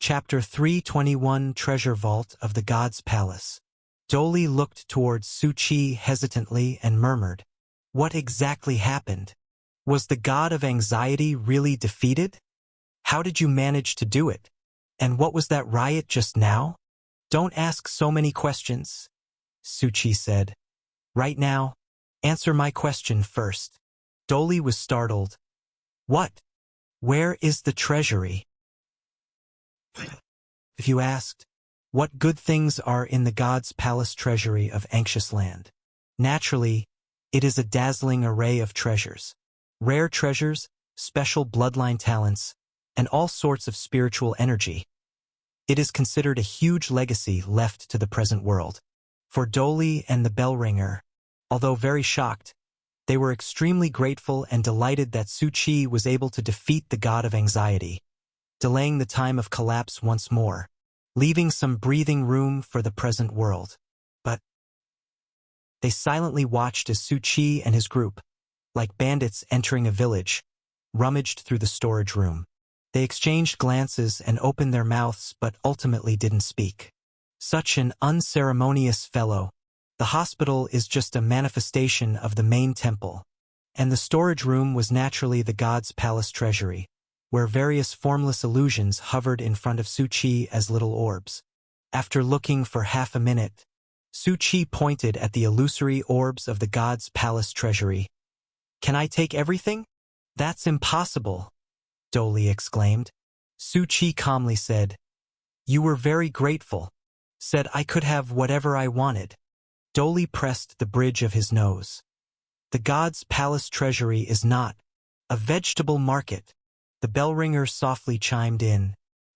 Chapter 321 Treasure Vault of the God's Palace. Doli looked towards Su Qi hesitantly and murmured, "What exactly happened? Was the god of anxiety really defeated? How did you manage to do it? And what was that riot just now?" "Don't ask so many questions," Su Qi said. "Right now, answer my question first." Doli was startled. "What? Where is the treasury?" If you asked, what good things are in the God's Palace treasury of Anxious Land? Naturally, it is a dazzling array of treasures. Rare treasures, special bloodline talents, and all sorts of spiritual energy. It is considered a huge legacy left to the present world. For Doli and the bell ringer, although very shocked, they were extremely grateful and delighted that Su Qi was able to defeat the god of anxiety, delaying the time of collapse once more, leaving some breathing room for the present world. But they silently watched as Su Qi and his group, like bandits entering a village, rummaged through the storage room. They exchanged glances and opened their mouths but ultimately didn't speak. Such an unceremonious fellow. The hospital is just a manifestation of the main temple, and the storage room was naturally the God's Palace treasury, where various formless illusions hovered in front of Su Qi as little orbs. After looking for half a minute, Su Qi pointed at the illusory orbs of the God's Palace treasury. "Can I take everything?" "That's impossible," Doli exclaimed. Su Qi calmly said, "You were very grateful. Said I could have whatever I wanted." Doli pressed the bridge of his nose. "The God's Palace treasury is not a vegetable market," the bell ringer softly chimed in.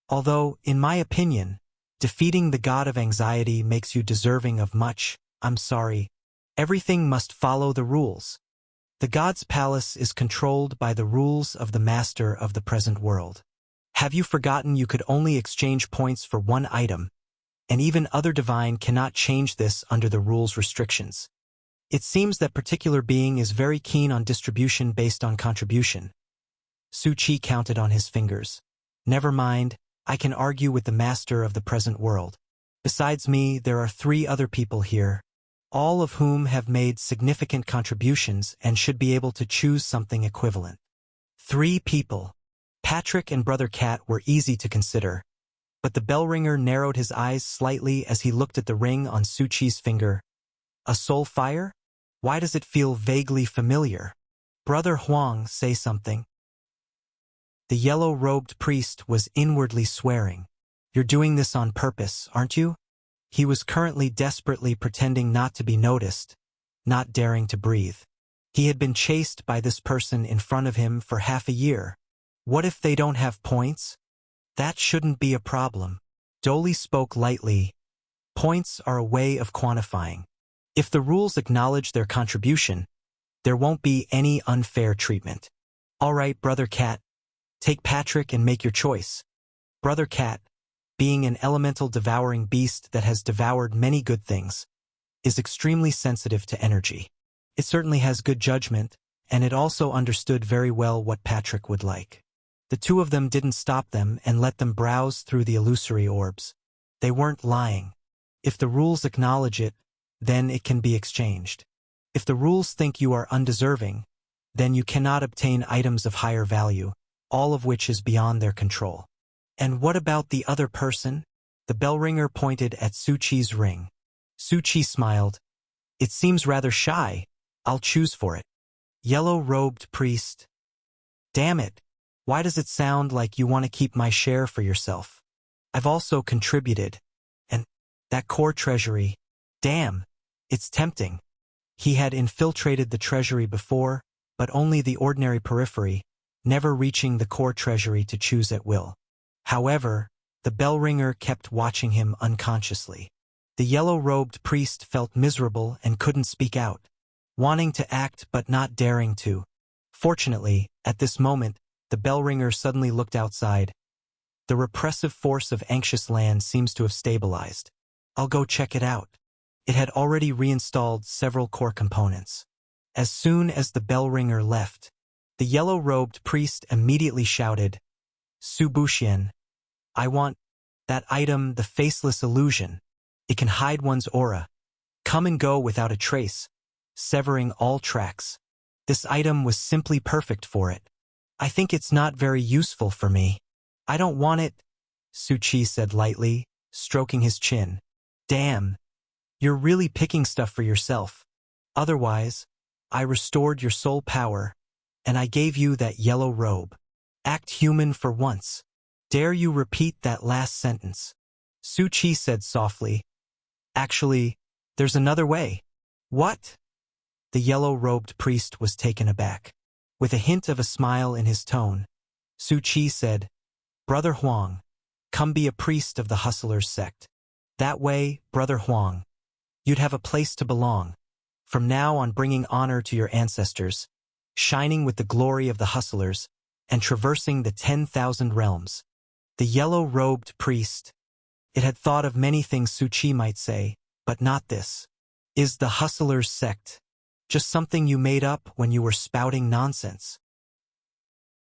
"Although, in my opinion, defeating the god of anxiety makes you deserving of much, I'm sorry. Everything must follow the rules. The God's Palace is controlled by the rules of the master of the present world. Have you forgotten you could only exchange points for one item, and even other divine cannot change this under the rules restrictions? It seems that particular being is very keen on distribution based on contribution." Su Qi counted on his fingers. "Never mind, I can argue with the master of the present world. Besides me, there are 3 other people here, all of whom have made significant contributions and should be able to choose something equivalent." 3 people. Patrick and Brother Cat were easy to consider, but the bell ringer narrowed his eyes slightly as he looked at the ring on Su Qi's finger. "A soul fire? Why does it feel vaguely familiar?" "Brother Huang, say something." The yellow-robed priest was inwardly swearing. "You're doing this on purpose, aren't you?" He was currently desperately pretending not to be noticed, not daring to breathe. He had been chased by this person in front of him for half a year. What if they don't have points? That shouldn't be a problem. Doli spoke lightly. Points are a way of quantifying. If the rules acknowledge their contribution, there won't be any unfair treatment. "All right, Brother Cat. Take Patrick and make your choice." Brother Cat, being an elemental devouring beast that has devoured many good things, is extremely sensitive to energy. It certainly has good judgment, and it also understood very well what Patrick would like. The 2 of them didn't stop them and let them browse through the illusory orbs. They weren't lying. If the rules acknowledge it, then it can be exchanged. If the rules think you are undeserving, then you cannot obtain items of higher value, all of which is beyond their control. "And what about the other person?" The bell ringer pointed at Su Qi's ring. Su Qi smiled. "It seems rather shy. I'll choose for it." Yellow-robed priest. "Damn it. Why does it sound like you want to keep my share for yourself? I've also contributed. And that core treasury. Damn. It's tempting." He had infiltrated the treasury before, but only the ordinary periphery, never reaching the core treasury to choose at will. However, the bell ringer kept watching him unconsciously. The yellow-robed priest felt miserable and couldn't speak out, wanting to act but not daring to. Fortunately, at this moment, the bell ringer suddenly looked outside. The repressive force of Anxious Land seems to have stabilized. "I'll go check it out." It had already reinstalled several core components. As soon as the bell ringer left, the yellow-robed priest immediately shouted, "Su Buxian, I want That item, the faceless illusion. It can hide one's aura, come and go without a trace, severing all tracks. This item was simply perfect for it. I think it's not very useful for me. I don't want it, Su Chi said lightly, stroking his chin. Damn, you're really picking stuff for yourself. Otherwise, I restored your soul power, and I gave you that yellow robe. Act human for once. Dare you repeat that last sentence? Su Chi said softly. Actually, there's another way. What? The yellow-robed priest was taken aback. With a hint of a smile in his tone, Su Chi said, Brother Huang, come be a priest of the Hustlers sect. That way, Brother Huang, you'd have a place to belong. From now on, bringing honor to your ancestors, shining with the glory of the Hustlers, and traversing the 10,000 realms. The yellow-robed priest. It had thought of many things Su Chi might say, but not this. Is the Hustlers sect just something you made up when you were spouting nonsense?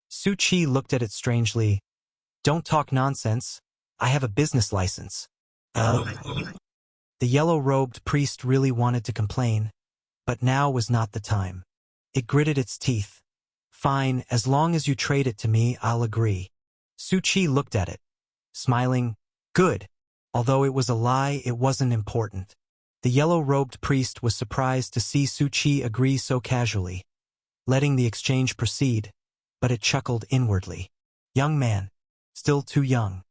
Su Chi looked at it strangely. Don't talk nonsense. I have a business license. The yellow-robed priest really wanted to complain, but now was not the time. It gritted its teeth. Fine, as long as you trade it to me, I'll agree. Su Chi looked at it, smiling. Good. Although it was a lie, it wasn't important. The yellow-robed priest was surprised to see Su Chi agree so casually, letting the exchange proceed, but it chuckled inwardly. Young man, still too young.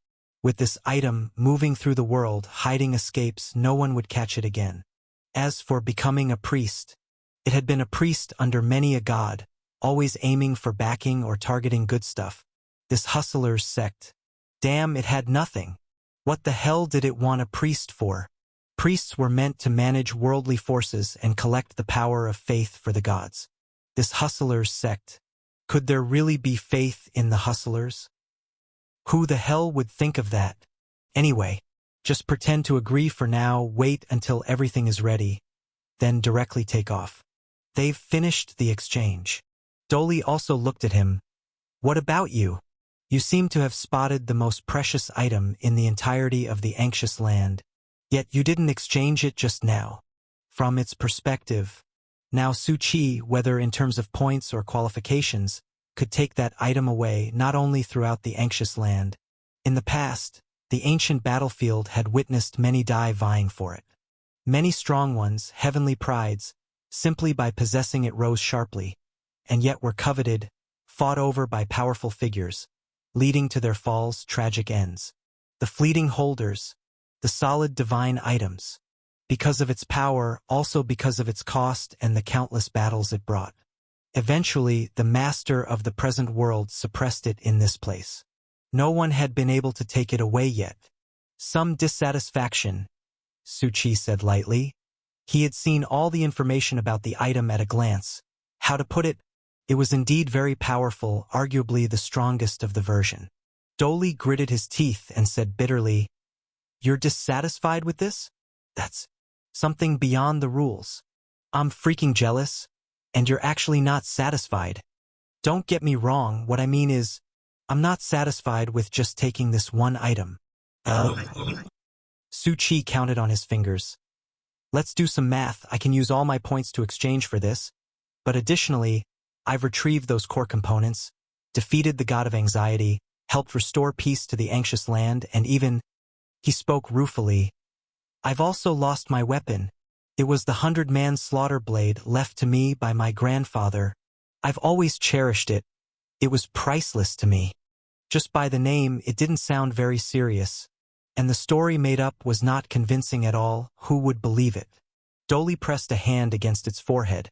With this item moving through the world, hiding escapes, no one would catch it again. As for becoming a priest, it had been a priest under many a god, always aiming for backing or targeting good stuff. This Hustlers sect. Damn, it had nothing. What the hell did it want a priest for? Priests were meant to manage worldly forces and collect the power of faith for the gods. This Hustlers sect. Could there really be faith in the Hustlers? Who the hell would think of that? Anyway, just pretend to agree for now, wait until everything is ready, then directly take off. They've finished the exchange. Doli also looked at him. What about you? You seem to have spotted the most precious item in the entirety of the anxious land, yet you didn't exchange it just now. From its perspective, now Su Chi, whether in terms of points or qualifications, could take that item away not only throughout the anxious land. In the past, the ancient battlefield had witnessed many die vying for it. Many strong ones, heavenly prides, simply by possessing it rose sharply, and yet were coveted, fought over by powerful figures, leading to their falls tragic ends. The fleeting holders, the solid divine items, because of its power, also because of its cost and the countless battles it brought. Eventually, the master of the present world suppressed it in this place. No one had been able to take it away yet. Some dissatisfaction, Su Chi said lightly. He had seen all the information about the item at a glance. How to put it? It was indeed very powerful, arguably the strongest of the version. Doli gritted his teeth and said bitterly, You're dissatisfied with this? That's something beyond the rules. I'm freaking jealous, and you're actually not satisfied. Don't get me wrong, what I mean is, I'm not satisfied with just taking this one item. Su Chi counted on his fingers. Let's do some math. I can use all my points to exchange for this, but additionally, I've retrieved those core components, defeated the god of anxiety, helped restore peace to the anxious land, and even, he spoke ruefully, I've also lost my weapon. It was the 100-man slaughter blade left to me by my grandfather. I've always cherished it. It was priceless to me. Just by the name, it didn't sound very serious, and the story made up was not convincing at all. Who would believe it? Doli pressed a hand against its forehead,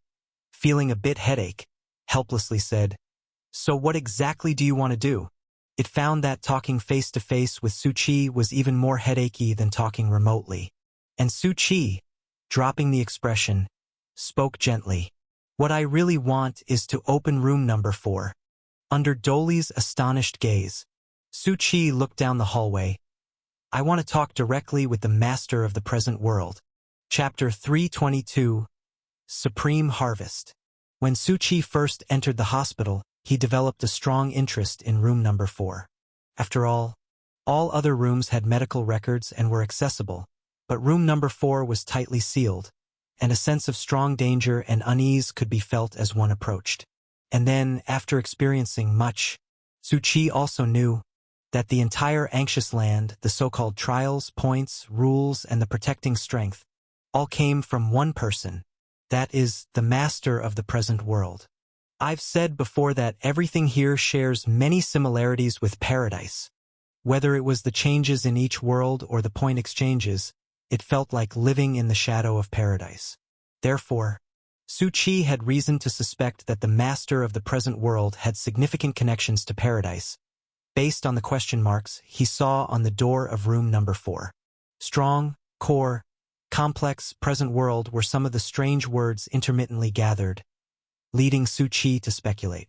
feeling a bit headache, helplessly said, So what exactly do you want to do? It found that talking face-to-face with Su Chi was even more headachy than talking remotely. And Su Chi, dropping the expression, spoke gently. What I really want is to open room number 4. Under Doli's astonished gaze, Su Chi looked down the hallway. I want to talk directly with the master of the present world. Chapter 322, Supreme Harvest. When Su Chi first entered the hospital, he developed a strong interest in room number 4. After all, All other rooms had medical records and were accessible, but room number 4 was tightly sealed, and a sense of strong danger and unease could be felt as one approached. And then, after experiencing much, Su Qi also knew that the entire anxious land, the so-called trials, points, rules, and the protecting strength, all came from one person, that is, the master of the present world. I've said before that everything here shares many similarities with paradise. Whether it was the changes in each world or the point exchanges, it felt like living in the shadow of paradise. Therefore, Su Qi had reason to suspect that the master of the present world had significant connections to paradise, based on the question marks he saw on the door of room number 4. Strong, core, complex, present world were some of the strange words intermittently gathered, leading Su Qi to speculate.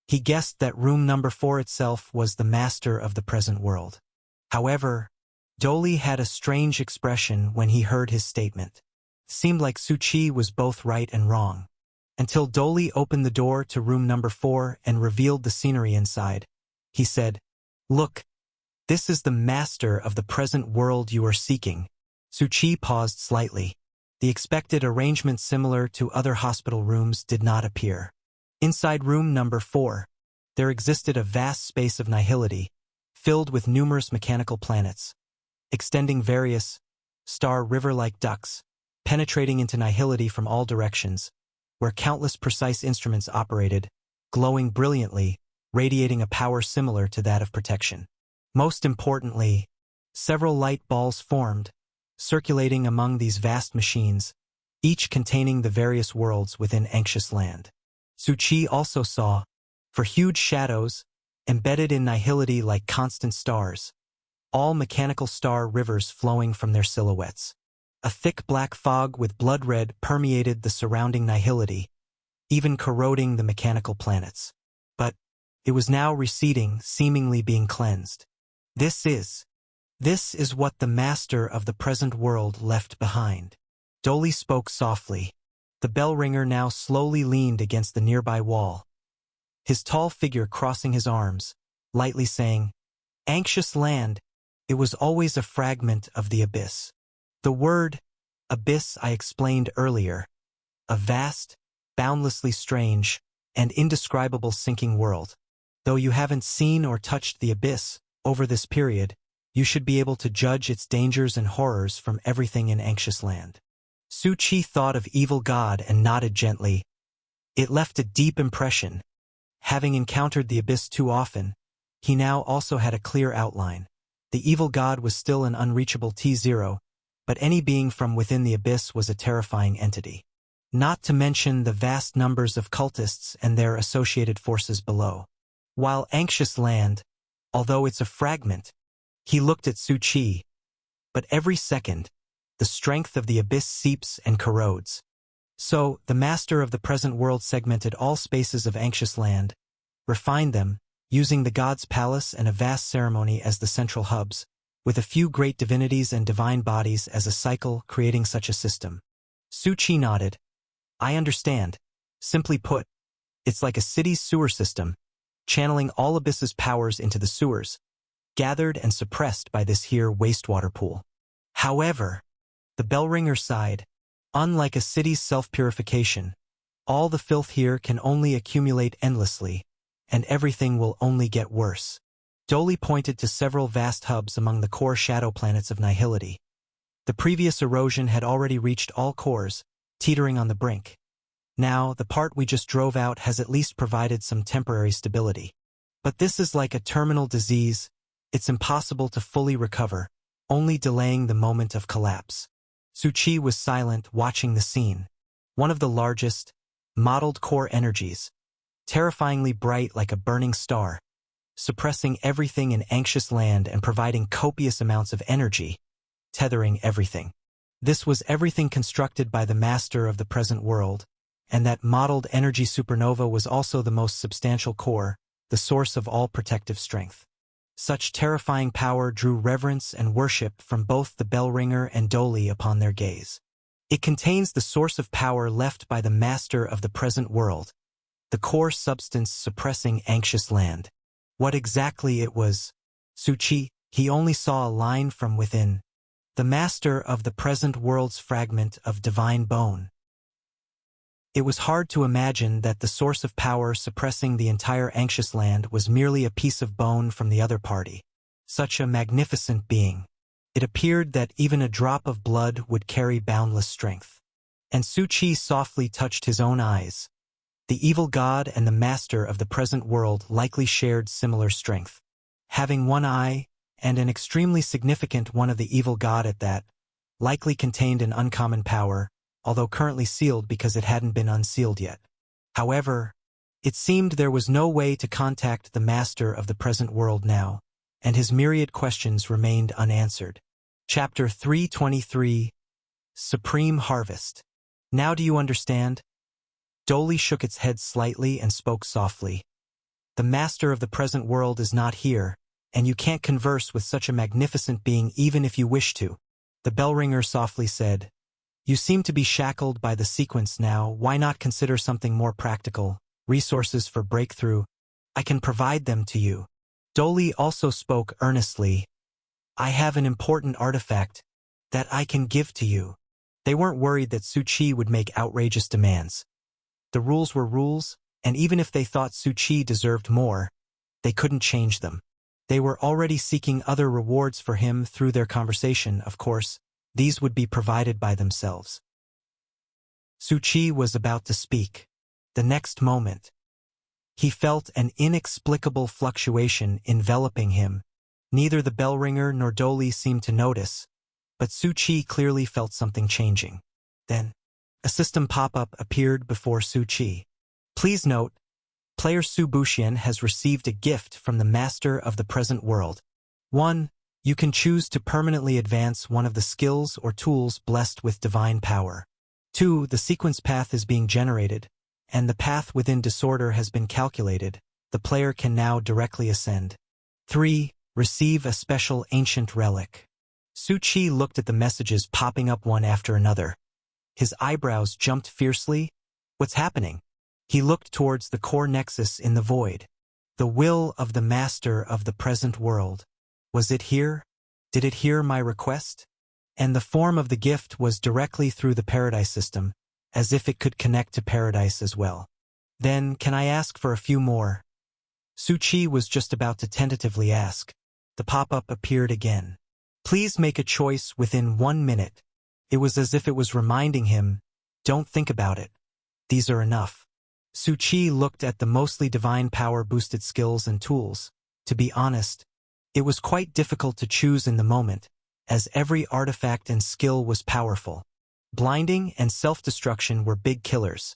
He guessed that room number 4 itself was the master of the present world. However, Doli had a strange expression when he heard his statement. It seemed like Su Qi was both right and wrong, until Doli opened the door to room number 4 and revealed the scenery inside. He said, "Look, this is the master of the present world you are seeking." Su Qi paused slightly. The expected arrangement similar to other hospital rooms did not appear. Inside room number 4, there existed a vast space of nihility, filled with numerous mechanical planets, extending various star river-like ducts, penetrating into nihility from all directions, where countless precise instruments operated, glowing brilliantly, radiating a power similar to that of protection. Most importantly, several light balls formed, circulating among these vast machines, each containing the various worlds within Anxious Land. Su Qi also saw, for huge shadows, embedded in nihility like constant stars, all mechanical star rivers flowing from their silhouettes. A thick black fog with blood red permeated the surrounding nihility, even corroding the mechanical planets. But it was now receding, seemingly being cleansed. This is what the master of the present world left behind. Doli spoke softly. The bell ringer now slowly leaned against the nearby wall, his tall figure crossing his arms, lightly saying, "Anxious Land, it was always a fragment of the abyss." The word abyss I explained earlier, a vast, boundlessly strange, and indescribable sinking world. Though you haven't seen or touched the abyss over this period, you should be able to judge its dangers and horrors from everything in Anxious Land. Su Qi thought of Evil God and nodded gently. It left a deep impression. Having encountered the abyss too often, he now also had a clear outline. The Evil God was still an unreachable T0, but any being from within the abyss was a terrifying entity. Not to mention the vast numbers of cultists and their associated forces below. While Anxious Land, although it's a fragment, he looked at Su Qi. But every second, the strength of the abyss seeps and corrodes. So, the master of the present world segmented all spaces of Anxious Land, refined them, using the god's palace and a vast ceremony as the central hubs, with a few great divinities and divine bodies as a cycle creating such a system. Su Qi nodded. I understand. Simply put, it's like a city's sewer system, channeling all Abyss's powers into the sewers, gathered and suppressed by this here wastewater pool. However, the bell ringer sighed, unlike a city's self-purification, all the filth here can only accumulate endlessly, and everything will only get worse. Doli pointed to several vast hubs among the core shadow planets of nihility. The previous erosion had already reached all cores, teetering on the brink. Now, the part we just drove out has at least provided some temporary stability. But this is like a terminal disease. It's impossible to fully recover, only delaying the moment of collapse. Su Qi was silent, watching the scene. One of the largest, modeled core energies, terrifyingly bright like a burning star, suppressing everything in Anxious Land and providing copious amounts of energy, tethering everything. This was everything constructed by the master of the present world, and that modeled energy supernova was also the most substantial core, the source of all protective strength. Such terrifying power drew reverence and worship from both the bell ringer and Doli upon their gaze. It contains the source of power left by the master of the present world, the core substance suppressing Anxious Land. What exactly it was, Su Qi He only saw a line from within, the master of the present world's fragment of divine bone. It was hard to imagine that the source of power suppressing the entire anxious land was merely a piece of bone from the other party. Such a magnificent being. It appeared that even a drop of blood would carry boundless strength. And Su Chi softly touched his own eyes. The evil god and the master of the present world likely shared similar strength. Having one eye, and an extremely significant one of the evil god at that, likely contained an uncommon power, although currently sealed because it hadn't been unsealed yet. However, it seemed there was no way to contact the master of the present world now, and his myriad questions remained unanswered. Chapter 323, Supreme Harvest. Now do you understand? Doli shook its head slightly and spoke softly. The master of the present world is not here, and you can't converse with such a magnificent being even if you wish to. The bellringer softly said, You seem to be shackled by the sequence now, why not consider something more practical, resources for breakthrough? I can provide them to you. Doli also spoke earnestly. I have an important artifact that I can give to you. They weren't worried that Su Chi would make outrageous demands. The rules were rules, and even if they thought Su Chi deserved more, they couldn't change them. They were already seeking other rewards for him through their conversation, of course. These would be provided by themselves. Su Chi was about to speak. The next moment, he felt an inexplicable fluctuation enveloping him. Neither the bellringer nor Doli seemed to notice, but Su Chi clearly felt something changing. Then, a system pop-up appeared before Su Chi. Please note, player Su Buxian has received a gift from the master of the present world. 1. You can choose to permanently advance one of the skills or tools blessed with divine power. 2. The sequence path is being generated, and the path within disorder has been calculated. The player can now directly ascend. 3. Receive a special ancient relic. Su Chi looked at the messages popping up one after another. His eyebrows jumped fiercely. What's happening? He looked towards the core nexus in the void. The will of the master of the present world. Was it here? Did it hear my request? And the form of the gift was directly through the paradise system, as if it could connect to paradise as well. Then, can I ask for a few more? Su Chi was just about to tentatively ask. The pop-up appeared again. Please make a choice within 1 minute. It was as if it was reminding him, don't think about it. These are enough. Su Chi looked at the mostly divine power-boosted skills and tools. To be honest, it was quite difficult to choose in the moment, as every artifact and skill was powerful. Blinding and self-destruction were big killers.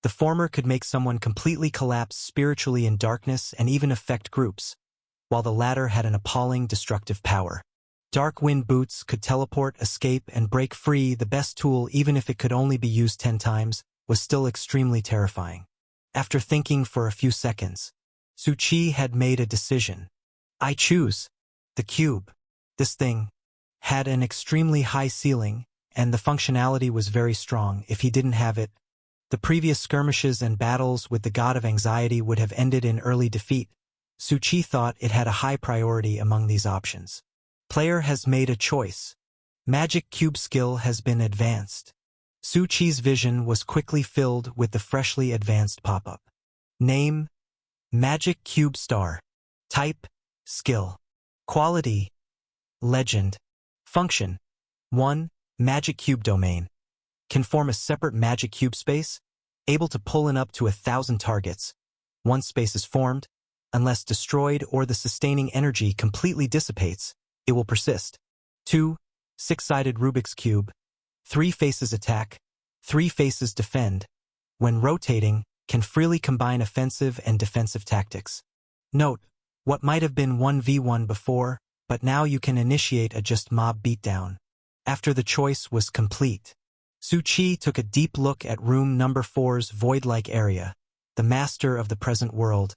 The former could make someone completely collapse spiritually in darkness and even affect groups, while the latter had an appalling destructive power. Dark Wind Boots could teleport, escape, and break free. The best tool, even if it could only be used 10 times, was still extremely terrifying. After thinking for a few seconds, Su Chi had made a decision. I choose the cube. This thing had an extremely high ceiling, and the functionality was very strong. If he didn't have it, the previous skirmishes and battles with the god of anxiety would have ended in early defeat. Su Chi thought it had a high priority among these options. Player has made a choice. Magic Cube skill has been advanced. Su Chi's vision was quickly filled with the freshly advanced pop-up. Name: Magic Cube Star. Type: Skill. Quality: Legend. Function: 1. Magic Cube Domain. Can form a separate Magic Cube space, able to pull in up to 1,000 targets. Once space is formed, unless destroyed or the sustaining energy completely dissipates, it will persist. 2. 6-sided Rubik's Cube. 3 faces attack, 3 faces defend. When rotating, can freely combine offensive and defensive tactics. Note, what might have been 1v1 before, but now you can initiate a just mob beatdown. After the choice was complete, Su Chi took a deep look at room number 4's void-like area, the master of the present world.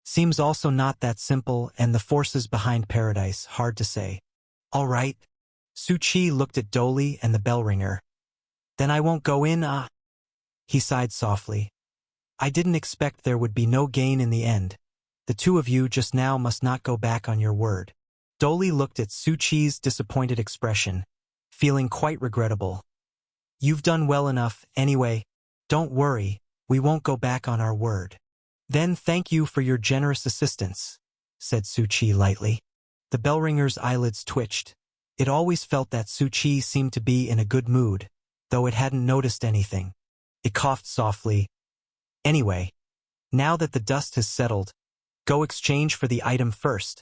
Seems also not that simple, and the forces behind paradise, hard to say. All right. Su Chi looked at Doli and the bellringer. Then I won't go in, He sighed softly. I didn't expect there would be no gain in the end. The two of you just now must not go back on your word. Dolly looked at Su Chi's disappointed expression, feeling quite regrettable. You've done well enough, anyway. Don't worry, we won't go back on our word. Then thank you for your generous assistance, said Su Chi lightly. The bell ringer's eyelids twitched. It always felt that Su Chi seemed to be in a good mood, though it hadn't noticed anything. It coughed softly. Anyway, now that the dust has settled, go exchange for the item first.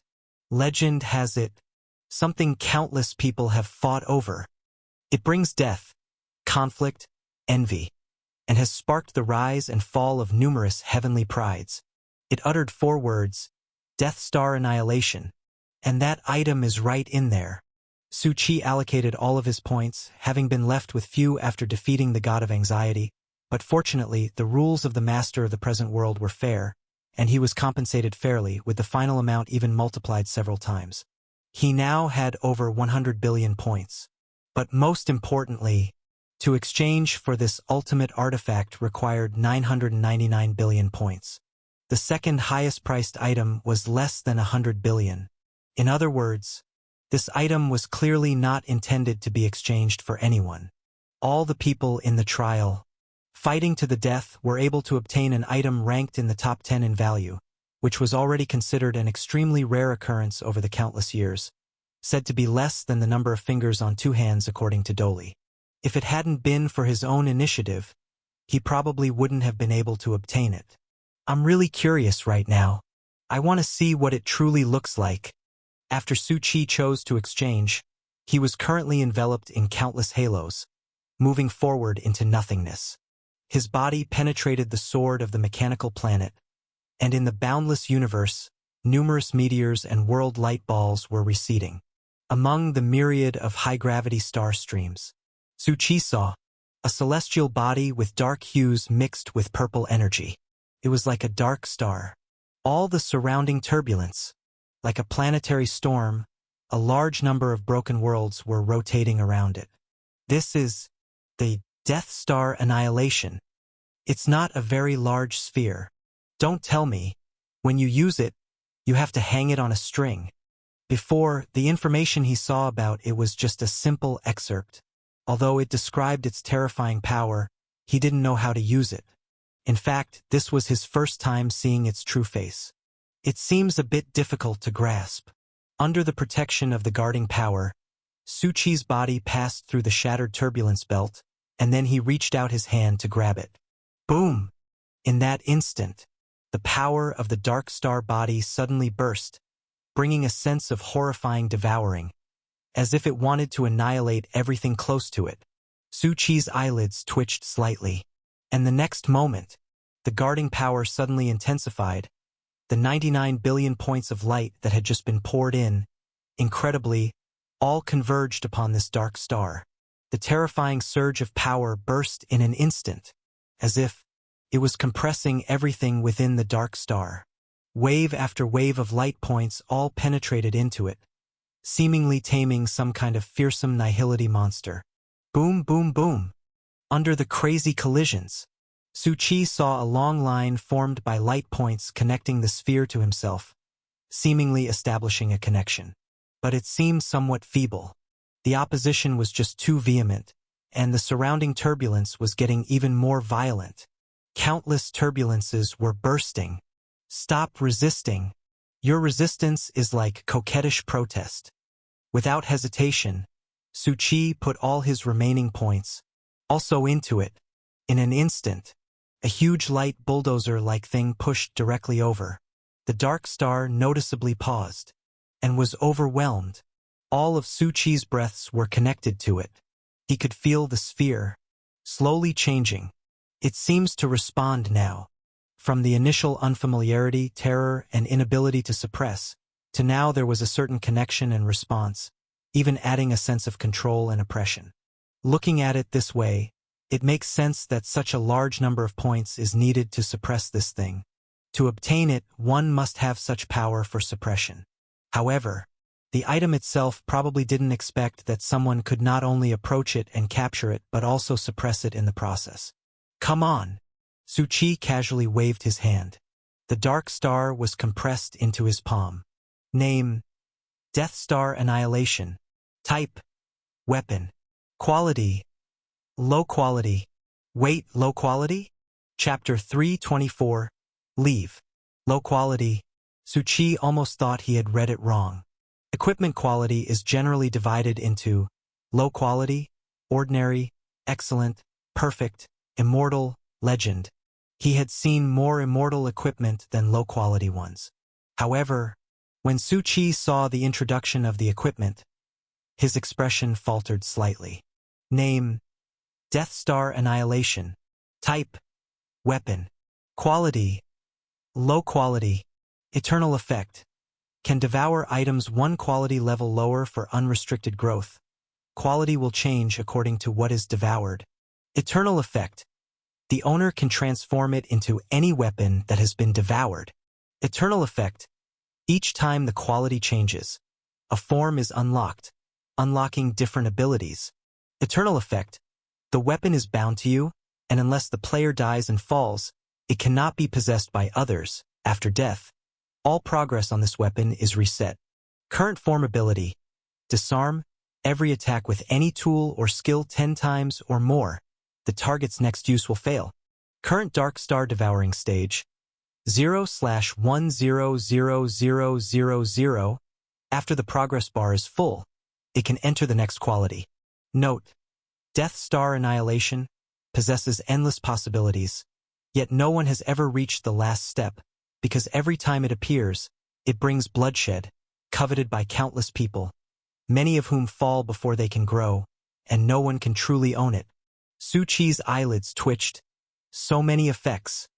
Legend has it, something countless people have fought over. It brings death, conflict, envy, and has sparked the rise and fall of numerous heavenly prides. It uttered 4 words, Death Star Annihilation, and that item is right in there. Su Chi allocated all of his points, having been left with few after defeating the god of anxiety, but fortunately the rules of the master of the present world were fair, and he was compensated fairly, with the final amount even multiplied several times. He now had over 100 billion points. But most importantly, to exchange for this ultimate artifact required 999 billion points. The second highest priced item was less than 100 billion. In other words, this item was clearly not intended to be exchanged for anyone. All the people in the trial, fighting to the death, were able to obtain an item ranked in the top 10 in value, which was already considered an extremely rare occurrence over the countless years, said to be less than the number of fingers on 2 hands according to Dolly. If it hadn't been for his own initiative, he probably wouldn't have been able to obtain it. I'm really curious right now. I want to see what it truly looks like. After Su Chi chose to exchange, he was currently enveloped in countless halos, moving forward into nothingness. His body penetrated the sword of the mechanical planet, and in the boundless universe, numerous meteors and world light balls were receding. Among the myriad of high-gravity star streams, Su Chi saw a celestial body with dark hues mixed with purple energy. It was like a dark star. All the surrounding turbulence, like a planetary storm, a large number of broken worlds were rotating around it. This is the Death Star Annihilation. It's not a very large sphere. Don't tell me, when you use it, you have to hang it on a string. Before, the information he saw about it was just a simple excerpt. Although it described its terrifying power, he didn't know how to use it. In fact, this was his first time seeing its true face. It seems a bit difficult to grasp. Under the protection of the guarding power, Su Chi's body passed through the shattered turbulence belt, and then he reached out his hand to grab it. Boom! In that instant, the power of the dark star body suddenly burst, bringing a sense of horrifying devouring, as if it wanted to annihilate everything close to it. Su Chi's eyelids twitched slightly, and the next moment, the guarding power suddenly intensified. The 99 billion points of light that had just been poured in, incredibly, all converged upon this dark star. The terrifying surge of power burst in an instant, as if it was compressing everything within the dark star. Wave after wave of light points all penetrated into it, seemingly taming some kind of fearsome nihility monster. Boom, boom, boom. Under the crazy collisions, Su Chi saw a long line formed by light points connecting the sphere to himself, seemingly establishing a connection. But it seemed somewhat feeble. The opposition was just too vehement, and the surrounding turbulence was getting even more violent. Countless turbulences were bursting. Stop resisting. Your resistance is like coquettish protest. Without hesitation, Su Chi put all his remaining points also into it. In an instant, a huge light bulldozer-like thing pushed directly over. The dark star noticeably paused, and was overwhelmed. All of Su Chi's breaths were connected to it. He could feel the sphere, slowly changing. It seems to respond now. From the initial unfamiliarity, terror, and inability to suppress, to now there was a certain connection and response, even adding a sense of control and oppression. Looking at it this way, it makes sense that such a large number of points is needed to suppress this thing. To obtain it, one must have such power for suppression. However, the item itself probably didn't expect that someone could not only approach it and capture it but also suppress it in the process. Come on! Su Chi casually waved his hand. The dark star was compressed into his palm. Name: Death Star Annihilation. Type. Weapon. Quality. Low quality. Weight. Low quality? Chapter 324. Leave. Low quality. Su Chi almost thought he had read it wrong. Equipment quality is generally divided into low quality, ordinary, excellent, perfect, immortal, legend. He had seen more immortal equipment than low-quality ones. However, when Su Chi saw the introduction of the equipment, his expression faltered slightly. Name. Death Star Annihilation. Type. Weapon. Quality. Low quality. Eternal effect. Can devour items one quality level lower for unrestricted growth. Quality will change according to what is devoured. Eternal effect. The owner can transform it into any weapon that has been devoured. Eternal effect. Each time the quality changes, a form is unlocked, unlocking different abilities. Eternal effect. The weapon is bound to you, and unless the player dies and falls, it cannot be possessed by others after death. All progress on this weapon is reset. Current form ability. Disarm. Every attack with any tool or skill 10 times or more, the target's next use will fail. Current Dark Star Devouring Stage. 0/100000. After the progress bar is full, it can enter the next quality. Note. Death Star Annihilation possesses endless possibilities, yet no one has ever reached the last step, because every time it appears, it brings bloodshed, coveted by countless people, many of whom fall before they can grow, and no one can truly own it. Su Chi's eyelids twitched. So many effects.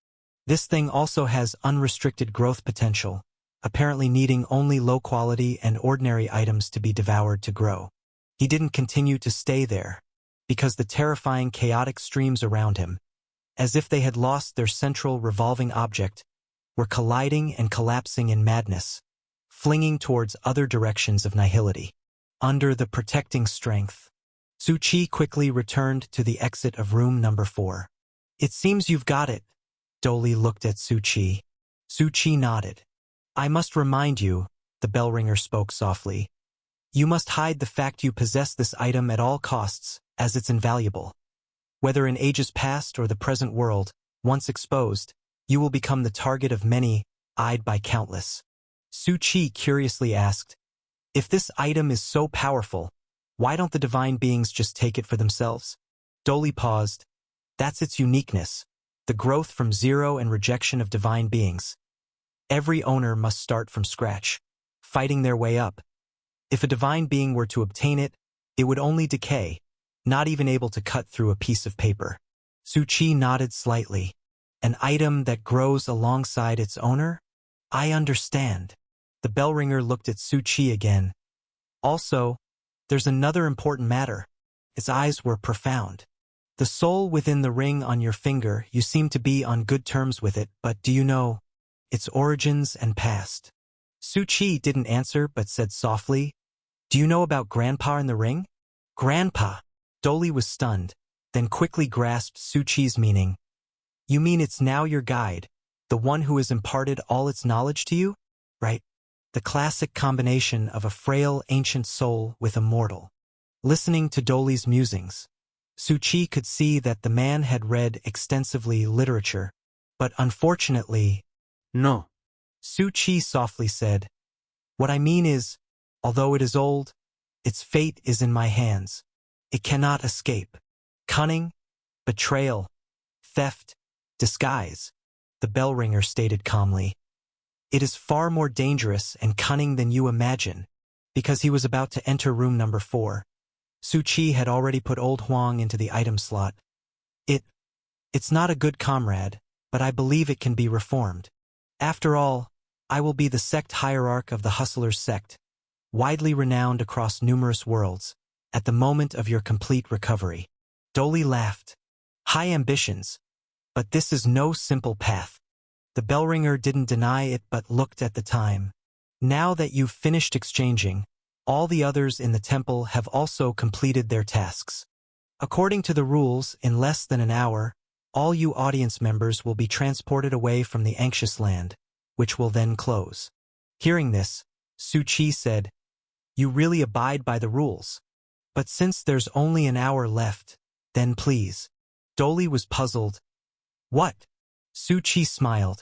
This thing also has unrestricted growth potential, apparently needing only low-quality and ordinary items to be devoured to grow. He didn't continue to stay there, because the terrifying chaotic streams around him, as if they had lost their central revolving object, were colliding and collapsing in madness, flinging towards other directions of nihility. Under the protecting strength, Su Chi quickly returned to the exit of room number 4. It seems you've got it. Doli looked at Su Chi. Su Chi nodded. I must remind you, the bell ringer spoke softly. You must hide the fact you possess this item at all costs, as it's invaluable. Whether in ages past or the present world, once exposed, you will become the target of many, eyed by countless. Su Chi curiously asked, if this item is so powerful, why don't the divine beings just take it for themselves? Doli paused. That's its uniqueness, the growth from zero and rejection of divine beings. Every owner must start from scratch, fighting their way up. If a divine being were to obtain it, it would only decay, not even able to cut through a piece of paper. Su Chi nodded slightly. An item that grows alongside its owner? I understand. The bell ringer looked at Su Chi again. Also, there's another important matter. His eyes were profound. The soul within the ring on your finger, you seem to be on good terms with it, but do you know its origins and past? Su Chi didn't answer but said softly, do you know about Grandpa in the ring? Grandpa! Doli was stunned, then quickly grasped Su Chi's meaning. You mean it's now your guide, the one who has imparted all its knowledge to you? Right. The classic combination of a frail ancient soul with a mortal. Listening to Doli's musings, Su Chi could see that the man had read extensively literature, but unfortunately, No. Su Chi softly said, what I mean is, although it is old, its fate is in my hands. It cannot escape. Cunning, betrayal, theft, disguise, the bell ringer stated calmly. It is far more dangerous and cunning than you imagine, because he was about to enter room number 4. Su Chi had already put Old Huang into the item slot. It's not a good comrade, but I believe it can be reformed. After all, I will be the sect hierarch of the Hustlers sect, widely renowned across numerous worlds, at the moment of your complete recovery. Doli laughed. High ambitions, but this is no simple path. The bell ringer didn't deny it but looked at the time. Now that you've finished exchanging, all the others in the temple have also completed their tasks. According to the rules, in less than an hour, all you audience members will be transported away from the anxious land, which will then close. Hearing this, Su Chi said, You really abide by the rules. But since there's only an hour left, then please. Doli was puzzled. What? Su Chi smiled.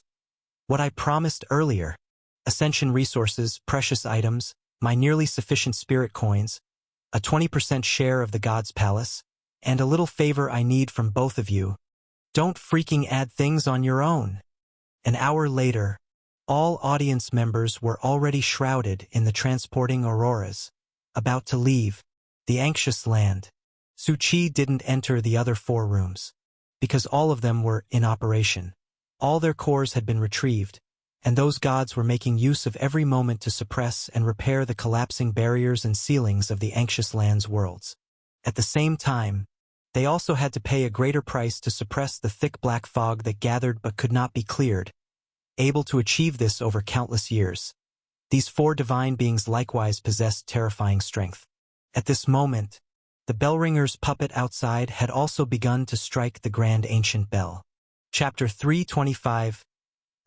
What I promised earlier. Ascension resources, precious items, my nearly sufficient spirit coins, a 20% share of the God's Palace, and a little favor I need from both of you. Don't freaking add things on your own. An hour later, all audience members were already shrouded in the transporting auroras, about to leave the anxious land. Su Chi didn't enter the other 4 rooms, because all of them were in operation. All their cores had been retrieved, and those gods were making use of every moment to suppress and repair the collapsing barriers and ceilings of the anxious land's worlds. At the same time, they also had to pay a greater price to suppress the thick black fog that gathered but could not be cleared, able to achieve this over countless years. These 4 divine beings likewise possessed terrifying strength. At this moment, the bellringer's puppet outside had also begun to strike the grand ancient bell. Chapter 325.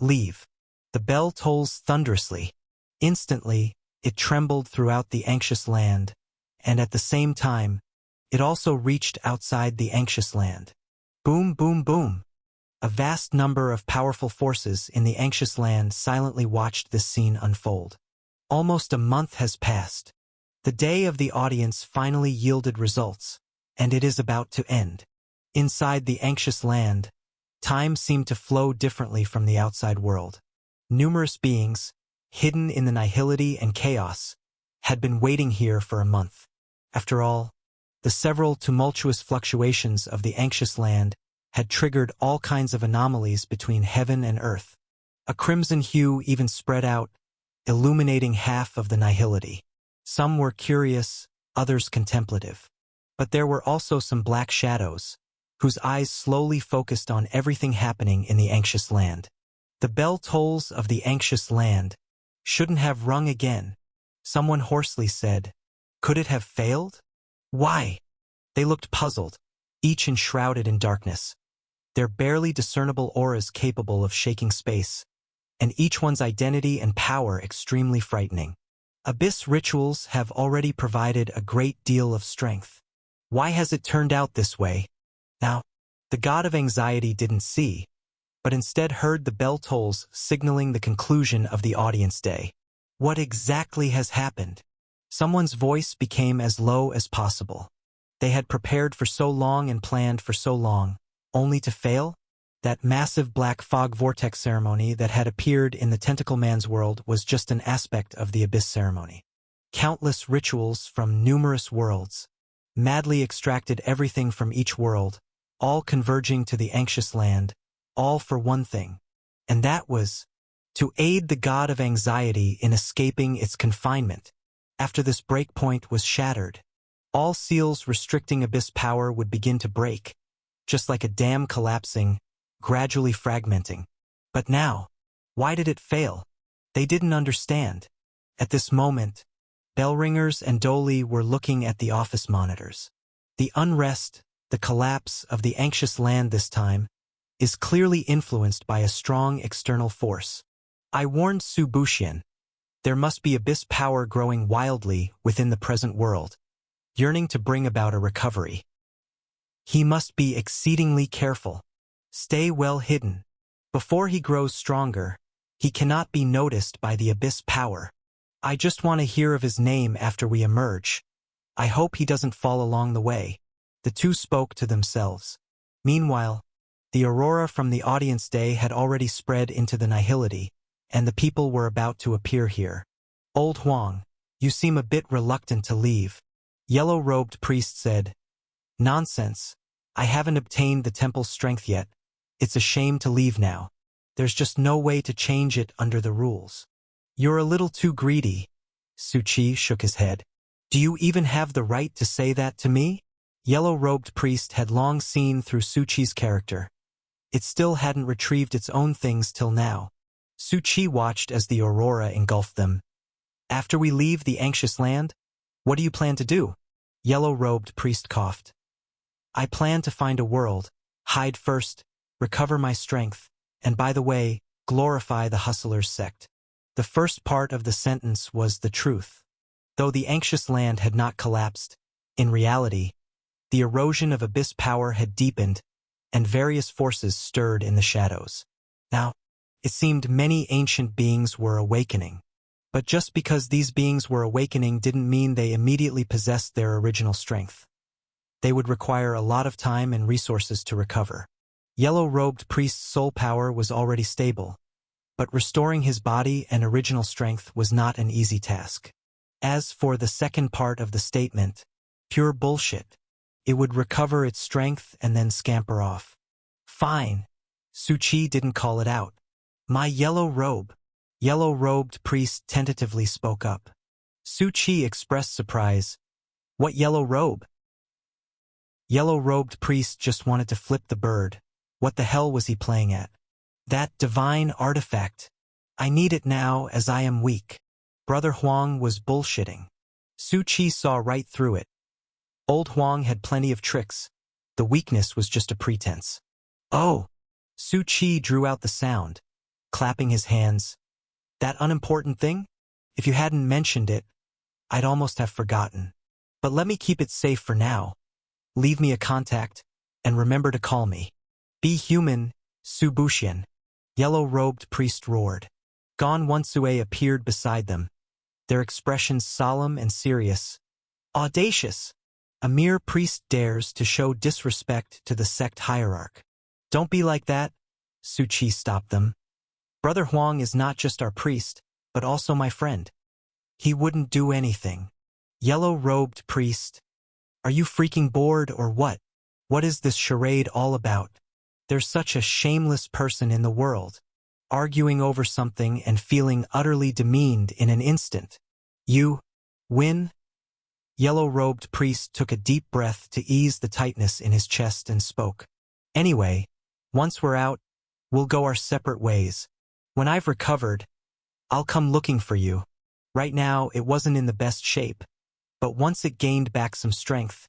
Leave. The bell tolls thunderously. Instantly, it trembled throughout the anxious land, and at the same time, it also reached outside the anxious land. Boom, boom, boom. A vast number of powerful forces in the anxious land silently watched this scene unfold. Almost a month has passed. The day of the audience finally yielded results, and it is about to end. Inside the anxious land, time seemed to flow differently from the outside world. Numerous beings, hidden in the nihility and chaos, had been waiting here for a month. After all, the several tumultuous fluctuations of the anxious land had triggered all kinds of anomalies between heaven and earth. A crimson hue even spread out, illuminating half of the nihility. Some were curious, others contemplative. But there were also some black shadows, whose eyes slowly focused on everything happening in the anxious land. The bell tolls of the anxious land shouldn't have rung again, someone hoarsely said. Could it have failed? Why? They looked puzzled, each enshrouded in darkness, their barely discernible auras capable of shaking space, and each one's identity and power extremely frightening. Abyss rituals have already provided a great deal of strength. Why has it turned out this way? Now, the god of anxiety didn't see, but instead heard the bell tolls signaling the conclusion of the audience day. What exactly has happened? Someone's voice became as low as possible. They had prepared for so long and planned for so long, only to fail? That massive black fog vortex ceremony that had appeared in the Tentacle Man's world was just an aspect of the Abyss ceremony. Countless rituals from numerous worlds madly extracted everything from each world, all converging to the anxious land, all for one thing. And that was to aid the god of anxiety in escaping its confinement. After this breakpoint was shattered, all seals restricting Abyss power would begin to break, just like a dam collapsing, gradually fragmenting. But now, why did it fail? They didn't understand. At this moment, bellringers and Doli were looking at the office monitors. The unrest, the collapse of the anxious land this time, is clearly influenced by a strong external force. I warned Su Buxian. There must be Abyss power growing wildly within the present world, yearning to bring about a recovery. He must be exceedingly careful. Stay well hidden. Before he grows stronger, he cannot be noticed by the Abyss power. I just want to hear of his name after we emerge. I hope he doesn't fall along the way. The two spoke to themselves. Meanwhile, the aurora from the audience day had already spread into the nihility, and the people were about to appear here. Old Huang, you seem a bit reluctant to leave. Yellow-robed priest said. Nonsense. I haven't obtained the temple's strength yet. It's a shame to leave now. There's just no way to change it under the rules. You're a little too greedy. Su Chi shook his head. Do you even have the right to say that to me? Yellow-robed priest had long seen through Su Chi's character. It still hadn't retrieved its own things till now. Su Chi watched as the aurora engulfed them. After we leave the anxious land, what do you plan to do? Yellow-robed priest coughed. I plan to find a world, hide first, recover my strength, and by the way, glorify the Hustlers sect. The first part of the sentence was the truth. Though the anxious land had not collapsed, in reality, the erosion of abyss power had deepened, and various forces stirred in the shadows. Now, it seemed many ancient beings were awakening. But just because these beings were awakening didn't mean they immediately possessed their original strength. They would require a lot of time and resources to recover. Yellow-robed priest's soul power was already stable, but restoring his body and original strength was not an easy task. As for the second part of the statement, pure bullshit. It would recover its strength and then scamper off. Fine. Su Qi didn't call it out. My yellow robe. Yellow-robed priest tentatively spoke up. Su Qi expressed surprise. What yellow robe? Yellow-robed priest just wanted to flip the bird. What the hell was he playing at? That divine artifact. I need it now as I am weak. Brother Huang was bullshitting. Su Qi saw right through it. Old Huang had plenty of tricks. The weakness was just a pretense. Oh! Su Qi drew out the sound, clapping his hands. That unimportant thing? If you hadn't mentioned it, I'd almost have forgotten. But let me keep it safe for now. Leave me a contact, and remember to call me. Be human, Su Buxian. Yellow-robed priest roared. Gan Wansue appeared beside them, their expressions solemn and serious. Audacious! A mere priest dares to show disrespect to the sect hierarch. Don't be like that, Su Qi stopped them. Brother Huang is not just our priest, but also my friend. He wouldn't do anything. Yellow-robed priest. Are you freaking bored or what? What is this charade all about? There's such a shameless person in the world, arguing over something and feeling utterly demeaned in an instant. You win? Yellow-robed priest took a deep breath to ease the tightness in his chest and spoke. Anyway, once we're out, we'll go our separate ways. When I've recovered, I'll come looking for you. Right now, it wasn't in the best shape, but once it gained back some strength,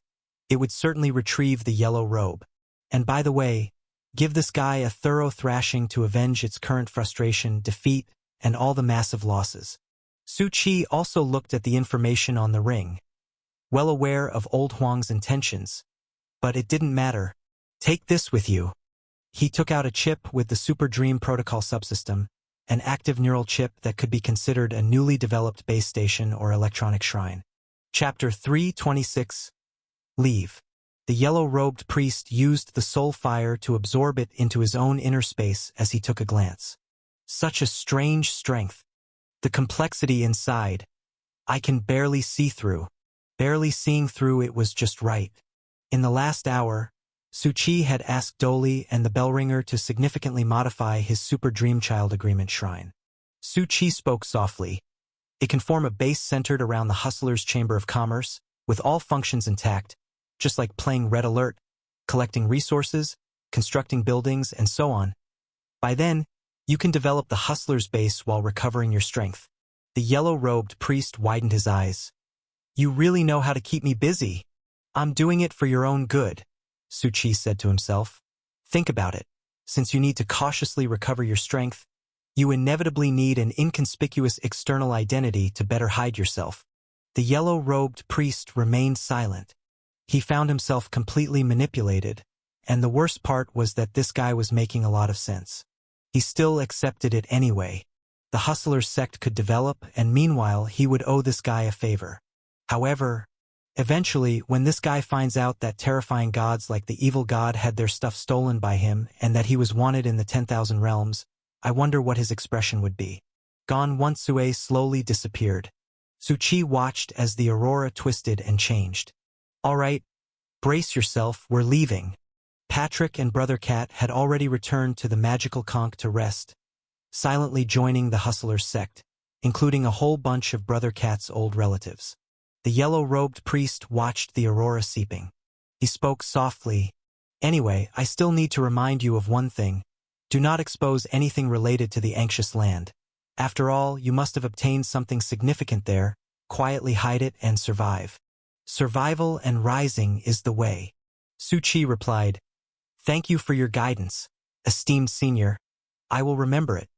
it would certainly retrieve the yellow robe. And by the way, give this guy a thorough thrashing to avenge its current frustration, defeat, and all the massive losses. Su Qi also looked at the information on the ring, well aware of Old Huang's intentions. But it didn't matter. Take this with you. He took out a chip with the Super Dream Protocol subsystem, an active neural chip that could be considered a newly developed base station or electronic shrine. Chapter 326. Leave. The yellow-robed priest used the soul fire to absorb it into his own inner space as he took a glance. Such a strange strength. The complexity inside. I can barely see through. Barely seeing through it was just right. In the last hour, Su Qi had asked Doli and the Bellringer to significantly modify his Super Dreamchild Agreement shrine. Su Qi spoke softly. It can form a base centered around the Hustler's Chamber of Commerce, with all functions intact, just like playing Red Alert, collecting resources, constructing buildings, and so on. By then, you can develop the Hustler's base while recovering your strength. The yellow-robed priest widened his eyes. You really know how to keep me busy. I'm doing it for your own good, Su Qi said to himself. Think about it. Since you need to cautiously recover your strength, you inevitably need an inconspicuous external identity to better hide yourself. The yellow-robed priest remained silent. He found himself completely manipulated, and the worst part was that this guy was making a lot of sense. He still accepted it anyway. The Hustler's sect could develop, and meanwhile he would owe this guy a favor. However, eventually, when this guy finds out that terrifying gods like the evil god had their stuff stolen by him and that he was wanted in the 10,000 realms, I wonder what his expression would be. Gan Wansue slowly disappeared. Su Qi watched as the aurora twisted and changed. All right, brace yourself, we're leaving. Patrick and Brother Cat had already returned to the magical conch to rest, silently joining the Hustler's sect, including a whole bunch of Brother Cat's old relatives. The yellow-robed priest watched the aurora seeping. He spoke softly. Anyway, I still need to remind you of one thing. Do not expose anything related to the anxious land. After all, you must have obtained something significant there. Quietly hide it and survive. Survival and rising is the way. Su Qi replied, Thank you for your guidance, esteemed senior. I will remember it.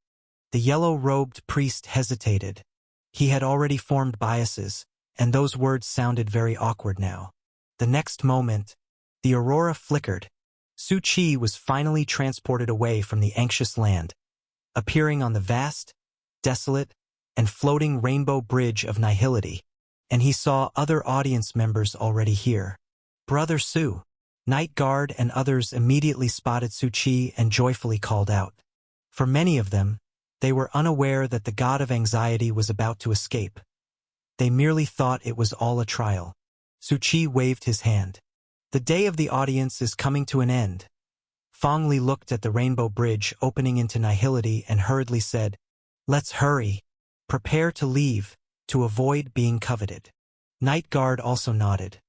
The yellow-robed priest hesitated. He had already formed biases, and those words sounded very awkward now. The next moment, the aurora flickered. Su Chi was finally transported away from the anxious land, appearing on the vast, desolate, and floating rainbow bridge of nihility, and he saw other audience members already here. Brother Su. Night Guard and others immediately spotted Su Chi and joyfully called out. For many of them, they were unaware that the god of anxiety was about to escape. They merely thought it was all a trial. Su Chi waved his hand. The day of the audience is coming to an end. Fong Li looked at the rainbow bridge opening into nihility and hurriedly said, "Let's hurry. Prepare to leave, to avoid being coveted." Night Guard also nodded.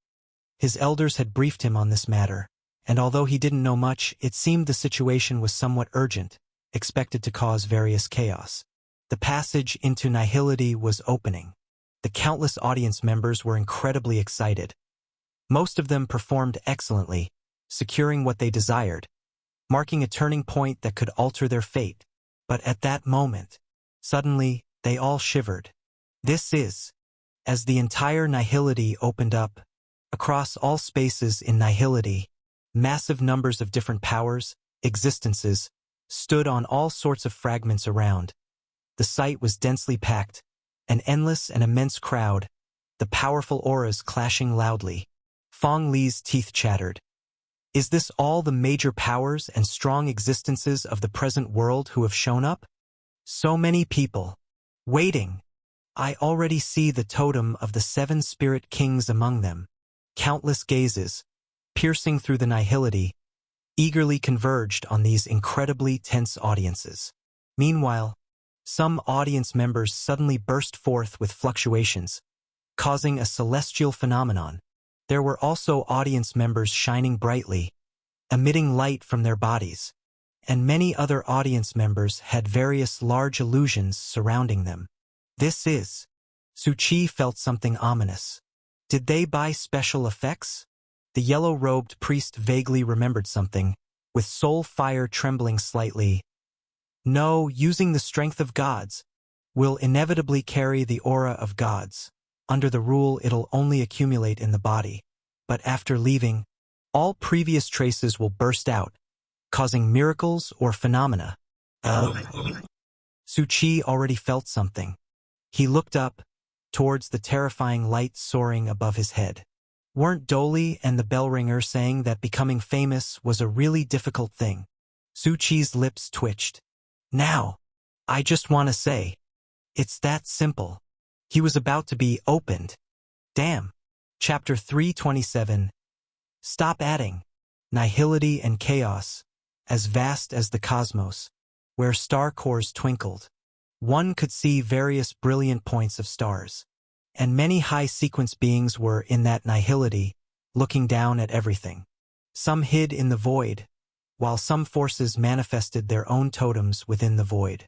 His elders had briefed him on this matter, and although he didn't know much, it seemed the situation was somewhat urgent, expected to cause various chaos. The passage into nihility was opening. The countless audience members were incredibly excited. Most of them performed excellently, securing what they desired, marking a turning point that could alter their fate. But at that moment, suddenly, they all shivered. As the entire nihility opened up, across all spaces in nihility, massive numbers of different powers, existences, stood on all sorts of fragments around. The site was densely packed, an endless and immense crowd, the powerful auras clashing loudly. Fong Li's teeth chattered. Is this all the major powers and strong existences of the present world who have shown up? So many people. Waiting. I already see the totem of the 7 spirit kings among them. Countless gazes, piercing through the nihility, eagerly converged on these incredibly tense audiences. Meanwhile, some audience members suddenly burst forth with fluctuations, causing a celestial phenomenon. There were also audience members shining brightly, emitting light from their bodies, and many other audience members had various large illusions surrounding them. Su Chi felt something ominous. Did they buy special effects? The yellow-robed priest vaguely remembered something, with soul fire trembling slightly. No, using the strength of gods will inevitably carry the aura of gods. Under the rule, it'll only accumulate in the body. But after leaving, all previous traces will burst out, causing miracles or phenomena. Su Chi already felt something. He looked up, towards the terrifying light soaring above his head. Weren't Dolly and the bellringer saying that becoming famous was a really difficult thing? Su Chi's lips twitched. Now, I just want to say, it's that simple. He was about to be opened. Damn. Chapter 327. Stop adding. Nihility and chaos, as vast as the cosmos, where star cores twinkled. One could see various brilliant points of stars. And many high-sequence beings were in that nihility, looking down at everything. Some hid in the void, while some forces manifested their own totems within the void.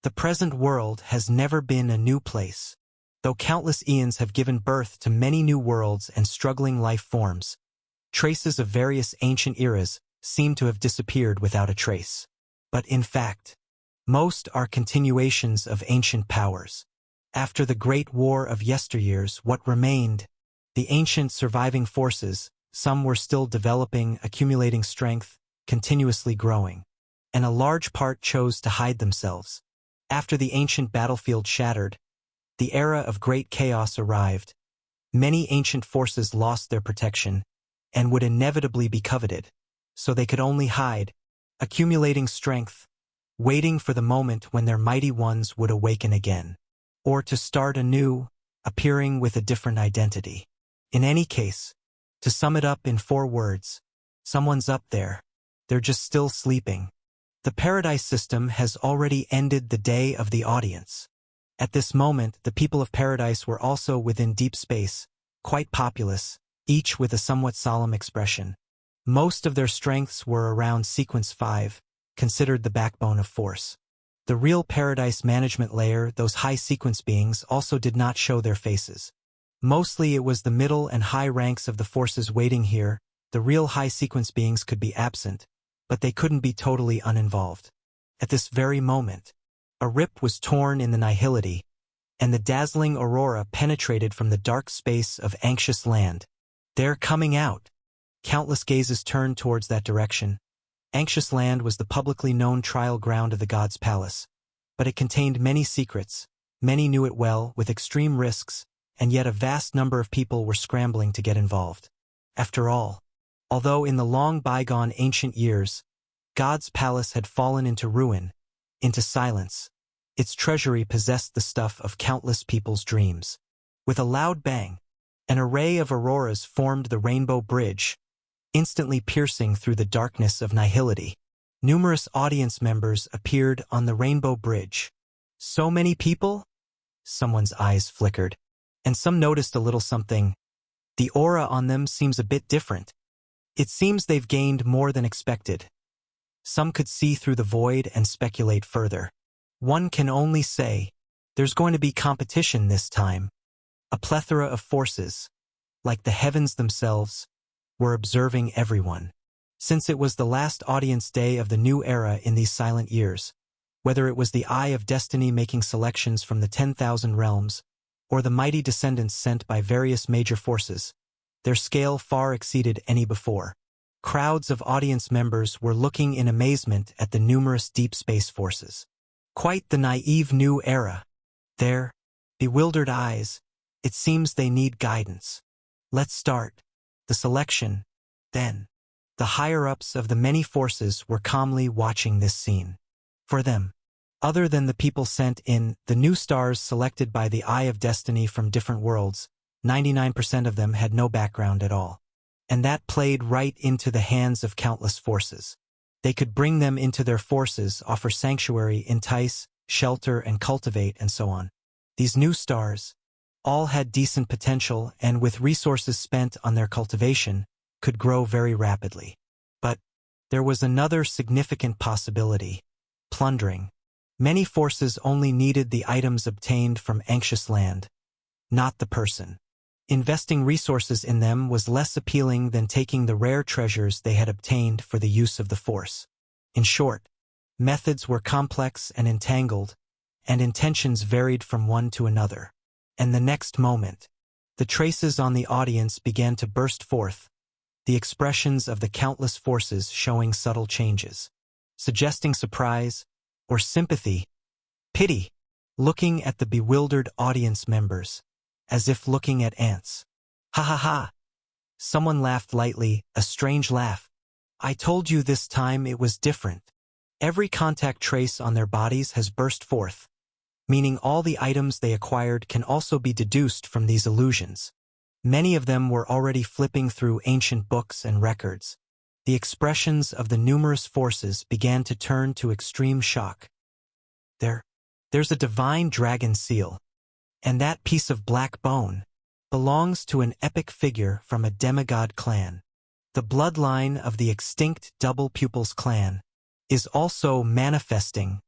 The present world has never been a new place. Though countless eons have given birth to many new worlds and struggling life forms, traces of various ancient eras seem to have disappeared without a trace. But in fact, most are continuations of ancient powers. After the great war of yesteryears, what remained? The ancient surviving forces, some were still developing, accumulating strength, continuously growing. And a large part chose to hide themselves. After the ancient battlefield shattered, the era of great chaos arrived. Many ancient forces lost their protection and would inevitably be coveted, so they could only hide, accumulating strength, waiting for the moment when their mighty ones would awaken again, or to start anew, appearing with a different identity. In any case, to sum it up in 4 words, someone's up there. They're just still sleeping. The Paradise System has already ended the day of the audience. At this moment, the people of Paradise were also within deep space, quite populous, each with a somewhat solemn expression. Most of their strengths were around Sequence 5, considered the backbone of force. The real Paradise management layer, those high-sequence beings, also did not show their faces. Mostly it was the middle and high ranks of the forces waiting here. The real high-sequence beings could be absent, but they couldn't be totally uninvolved. At this very moment, a rip was torn in the nihility, and the dazzling aurora penetrated from the dark space of Anxious Land. "They're coming out." Countless gazes turned towards that direction. Anxious Land was the publicly known trial ground of the God's Palace, but it contained many secrets. Many knew it well, with extreme risks, and yet a vast number of people were scrambling to get involved. After all, although in the long bygone ancient years, God's palace had fallen into ruin, into silence, its treasury possessed the stuff of countless people's dreams. With a loud bang, an array of auroras formed the Rainbow Bridge, instantly piercing through the darkness of nihility. Numerous audience members appeared on the Rainbow Bridge. So many people? Someone's eyes flickered, and some noticed a little something. The aura on them seems a bit different. It seems they've gained more than expected. Some could see through the void and speculate further. One can only say, there's going to be competition this time. A plethora of forces, like the heavens themselves, were observing everyone. Since it was the last audience day of the new era in these silent years, whether it was the Eye of Destiny making selections from the 10,000 realms, or the mighty descendants sent by various major forces, their scale far exceeded any before. Crowds of audience members were looking in amazement at the numerous deep space forces. Quite the naive new era. Their bewildered eyes, it seems they need guidance. Let's start the selection, then. The higher-ups of the many forces were calmly watching this scene. For them, other than the people sent in, the new stars selected by the Eye of Destiny from different worlds, 99% of them had no background at all. And that played right into the hands of countless forces. They could bring them into their forces, offer sanctuary, entice, shelter, and cultivate, and so on. These new stars, all had decent potential and with resources spent on their cultivation, could grow very rapidly. But there was another significant possibility: plundering. Many forces only needed the items obtained from Anxious Land, not the person. Investing resources in them was less appealing than taking the rare treasures they had obtained for the use of the force. In short, methods were complex and entangled, and intentions varied from one to another. And the next moment, the traces on the audience began to burst forth, the expressions of the countless forces showing subtle changes, suggesting surprise or sympathy, pity, looking at the bewildered audience members, as if looking at ants. Ha ha ha! Someone laughed lightly, a strange laugh. I told you this time it was different. Every contact trace on their bodies has burst forth, meaning all the items they acquired can also be deduced from these illusions. Many of them were already flipping through ancient books and records. The expressions of the numerous forces began to turn to extreme shock. There's a divine dragon seal, and that piece of black bone belongs to an epic figure from a demigod clan. The bloodline of the extinct Double Pupils clan is also manifesting.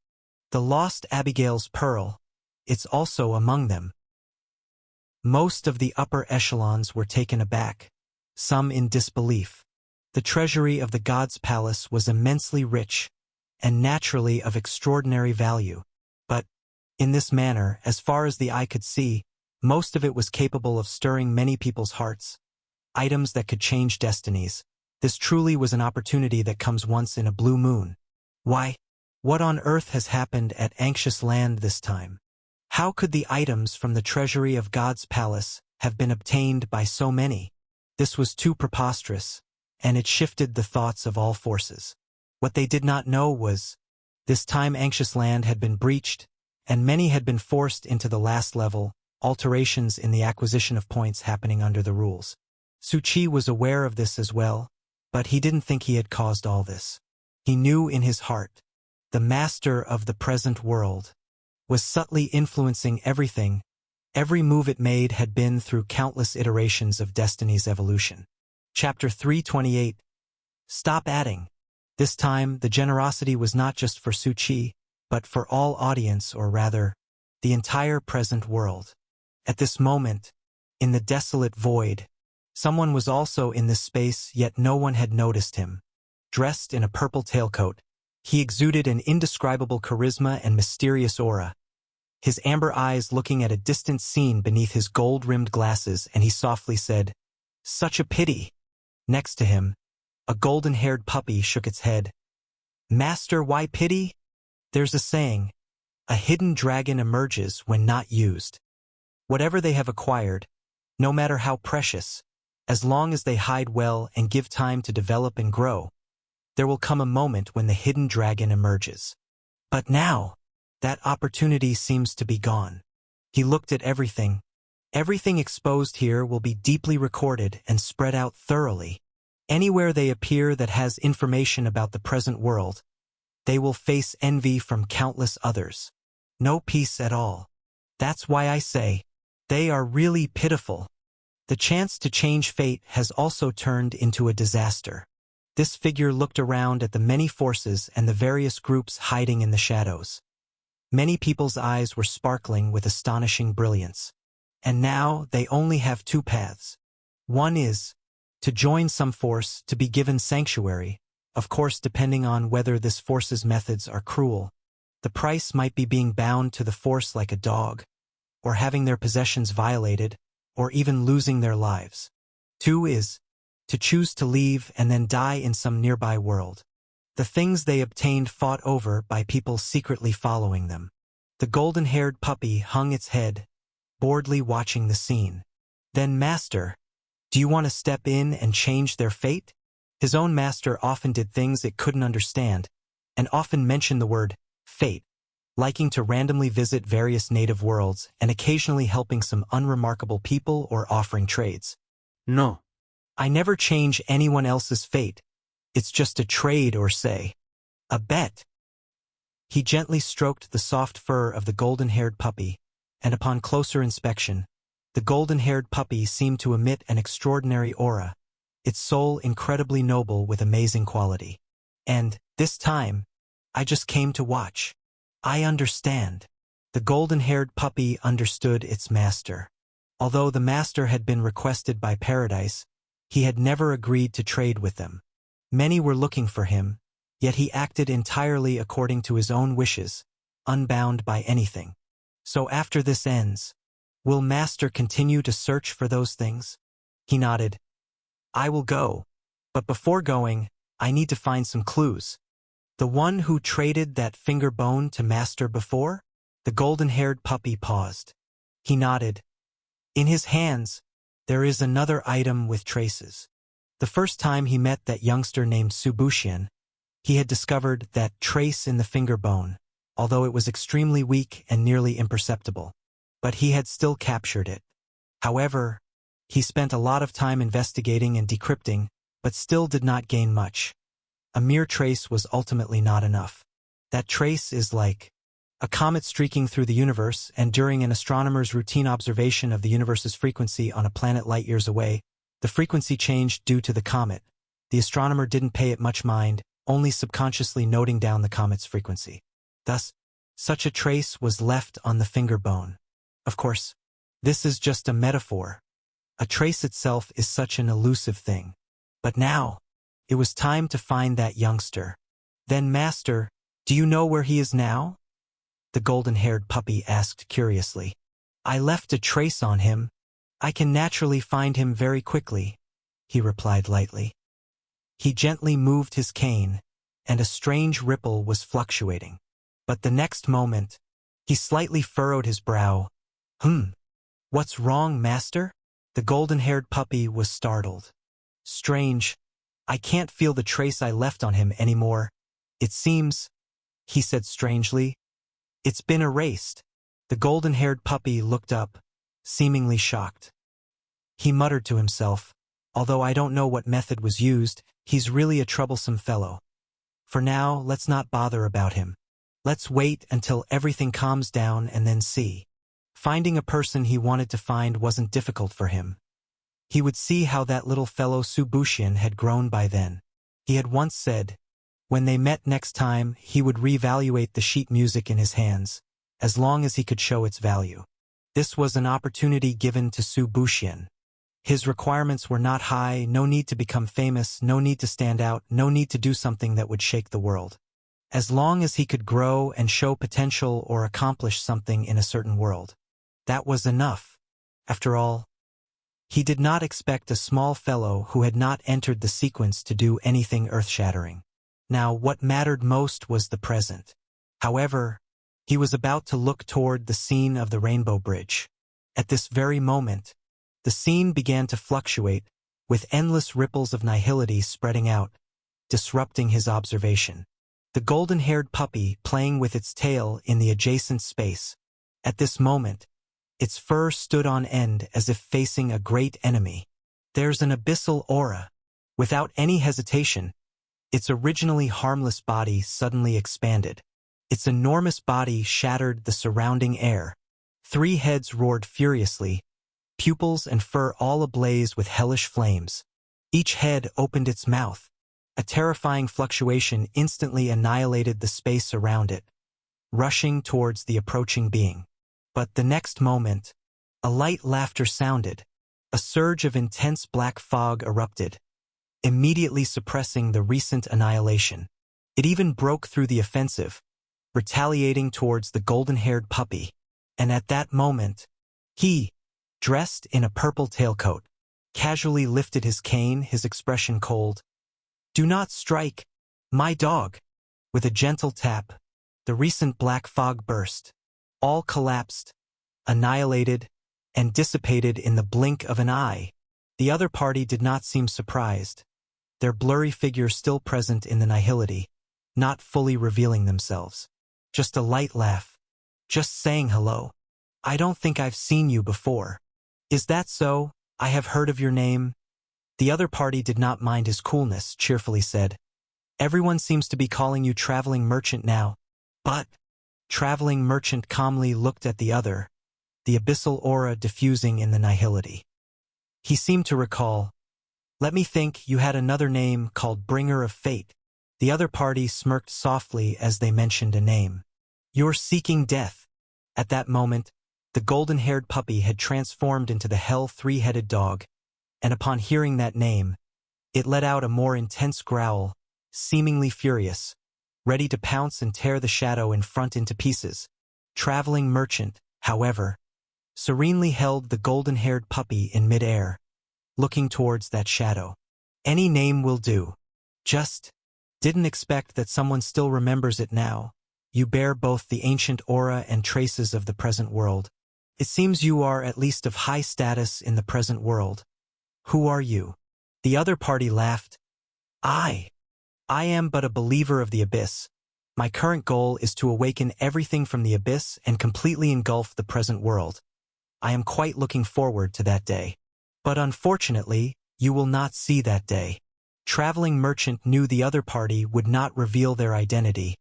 The lost Abigail's pearl, it's also among them. Most of the upper echelons were taken aback, some in disbelief. The treasury of the God's Palace was immensely rich, and naturally of extraordinary value. But, in this manner, as far as the eye could see, most of it was capable of stirring many people's hearts. Items that could change destinies. This truly was an opportunity that comes once in a blue moon. Why? What on earth has happened at Anxious Land this time? How could the items from the treasury of God's Palace have been obtained by so many? This was too preposterous, and it shifted the thoughts of all forces. What they did not know was, this time Anxious Land had been breached, and many had been forced into the last level, alterations in the acquisition of points happening under the rules. Su Chi was aware of this as well, but he didn't think he had caused all this. He knew in his heart, the master of the present world was subtly influencing everything. Every move it made had been through countless iterations of Destiny's evolution. Chapter 328. Stop adding. This time, the generosity was not just for Su Chi, but for all audience, or rather, the entire present world. At this moment, in the desolate void, someone was also in this space, yet no one had noticed him. Dressed in a purple tailcoat, he exuded an indescribable charisma and mysterious aura. his amber eyes looking at a distant scene beneath his gold-rimmed glasses, and he softly said, "Such a pity." Next to him, a golden-haired puppy shook its head. "Master, why pity? There's a saying, a hidden dragon emerges when not used. Whatever they have acquired, no matter how precious, as long as they hide well and give time to develop and grow, there will come a moment when the hidden dragon emerges. But now, that opportunity seems to be gone." He looked at everything. "Everything exposed here will be deeply recorded and spread out thoroughly. Anywhere they appear that has information about the present world, they will face envy from countless others. No peace at all. That's why I say, they are really pitiful." The chance to change fate has also turned into a disaster. This figure looked around at the many forces and the various groups hiding in the shadows. Many people's eyes were sparkling with astonishing brilliance. And now they only have two paths. One is to join some force, to be given sanctuary, of course depending on whether this force's methods are cruel. The price might be being bound to the force like a dog, or having their possessions violated, or even losing their lives. Two is to choose to leave and then die in some nearby world. The things they obtained fought over by people secretly following them. The golden-haired puppy hung its head, boredly watching the scene. "Then, Master, do you want to step in and change their fate?" His own master often did things it couldn't understand, and often mentioned the word fate, liking to randomly visit various native worlds and occasionally helping some unremarkable people or offering trades. "No. I never change anyone else's fate. It's just a trade or say, a bet." He gently stroked the soft fur of the golden-haired puppy, and upon closer inspection, the golden-haired puppy seemed to emit an extraordinary aura, its soul incredibly noble with amazing quality. "And, this time, I just came to watch. I understand." The golden-haired puppy understood its master. Although the master had been requested by Paradise, he had never agreed to trade with them. Many were looking for him, yet he acted entirely according to his own wishes, unbound by anything. "So after this ends, will Master continue to search for those things?" He nodded. "I will go, but before going, I need to find some clues." "The one who traded that finger bone to Master before?" The golden-haired puppy paused. He nodded. "In his hands, there is another item with traces. The first time he met that youngster named Subushian, he had discovered that trace in the finger bone, although it was extremely weak and nearly imperceptible. But he had still captured it. However, he spent a lot of time investigating and decrypting, but still did not gain much. A mere trace was ultimately not enough. That trace is like a comet streaking through the universe, and during an astronomer's routine observation of the universe's frequency on a planet light years away, the frequency changed due to the comet. The astronomer didn't pay it much mind, only subconsciously noting down the comet's frequency. Thus, such a trace was left on the finger bone. Of course, this is just a metaphor. A trace itself is such an elusive thing. But now, it was time to find that youngster. "Then, Master, do you know where he is now?" the golden-haired puppy asked curiously. "I left a trace on him. I can naturally find him very quickly," he replied lightly. He gently moved his cane, and a strange ripple was fluctuating. But the next moment, he slightly furrowed his brow. What's wrong, Master?" The golden-haired puppy was startled. "Strange. I can't feel the trace I left on him anymore. It seems," he said strangely, "it's been erased." The golden-haired puppy looked up, seemingly shocked. He muttered to himself, "Although I don't know what method was used, he's really a troublesome fellow. For now, let's not bother about him. Let's wait until everything calms down and then see." Finding a person he wanted to find wasn't difficult for him. He would see how that little fellow Subushian had grown by then. He had once said, when they met next time, he would reevaluate the sheet music in his hands, as long as he could show its value. This was an opportunity given to Subushian. His requirements were not high, no need to become famous, no need to stand out, no need to do something that would shake the world. as long as he could grow and show potential or accomplish something in a certain world. That was enough. After all, he did not expect a small fellow who had not entered the sequence to do anything earth-shattering. Now, what mattered most was the present. However, he was about to look toward the scene of the Rainbow Bridge. At this very moment, the scene began to fluctuate, with endless ripples of nihility spreading out, disrupting his observation. The golden-haired puppy playing with its tail in the adjacent space. At this moment, its fur stood on end as if facing a great enemy. There's an abyssal aura. Without any hesitation, its originally harmless body suddenly expanded. Its enormous body shattered the surrounding air. 3 heads roared furiously, pupils and fur all ablaze with hellish flames. Each head opened its mouth. A terrifying fluctuation instantly annihilated the space around it, rushing towards the approaching being. But the next moment, a light laughter sounded. A surge of intense black fog erupted, immediately suppressing the recent annihilation. It even broke through the offensive, retaliating towards the golden-haired puppy. And at that moment, he, dressed in a purple tailcoat, casually lifted his cane, his expression cold. "Do not strike, my dog." With a gentle tap, the recent black fog burst. All collapsed, annihilated, and dissipated in the blink of an eye. The other party did not seem surprised, their blurry figures still present in the nihility, not fully revealing themselves. Just a light laugh. Just saying hello. "I don't think I've seen you before." "Is that so? I have heard of your name." The other party did not mind his coolness, cheerfully said, "Everyone seems to be calling you Traveling Merchant now." "But..." Traveling Merchant calmly looked at the other, the abyssal aura diffusing in the nihility. He seemed to recall, "Let me think, you had another name called Bringer of Fate." The other party smirked softly as they mentioned a name. "You're seeking death." At that moment, the golden-haired puppy had transformed into the hell 3-headed dog, and upon hearing that name, it let out a more intense growl, seemingly furious, ready to pounce and tear the shadow in front into pieces. Traveling Merchant, however, serenely held the golden-haired puppy in mid-air, looking towards that shadow. "Any name will do. Just didn't expect that someone still remembers it now. You bear both the ancient aura and traces of the present world. It seems you are at least of high status in the present world. Who are you?" The other party laughed. I am but a believer of the abyss. My current goal is to awaken everything from the abyss and completely engulf the present world. I am quite looking forward to that day. But unfortunately, you will not see that day." Traveling Merchant knew the other party would not reveal their identity,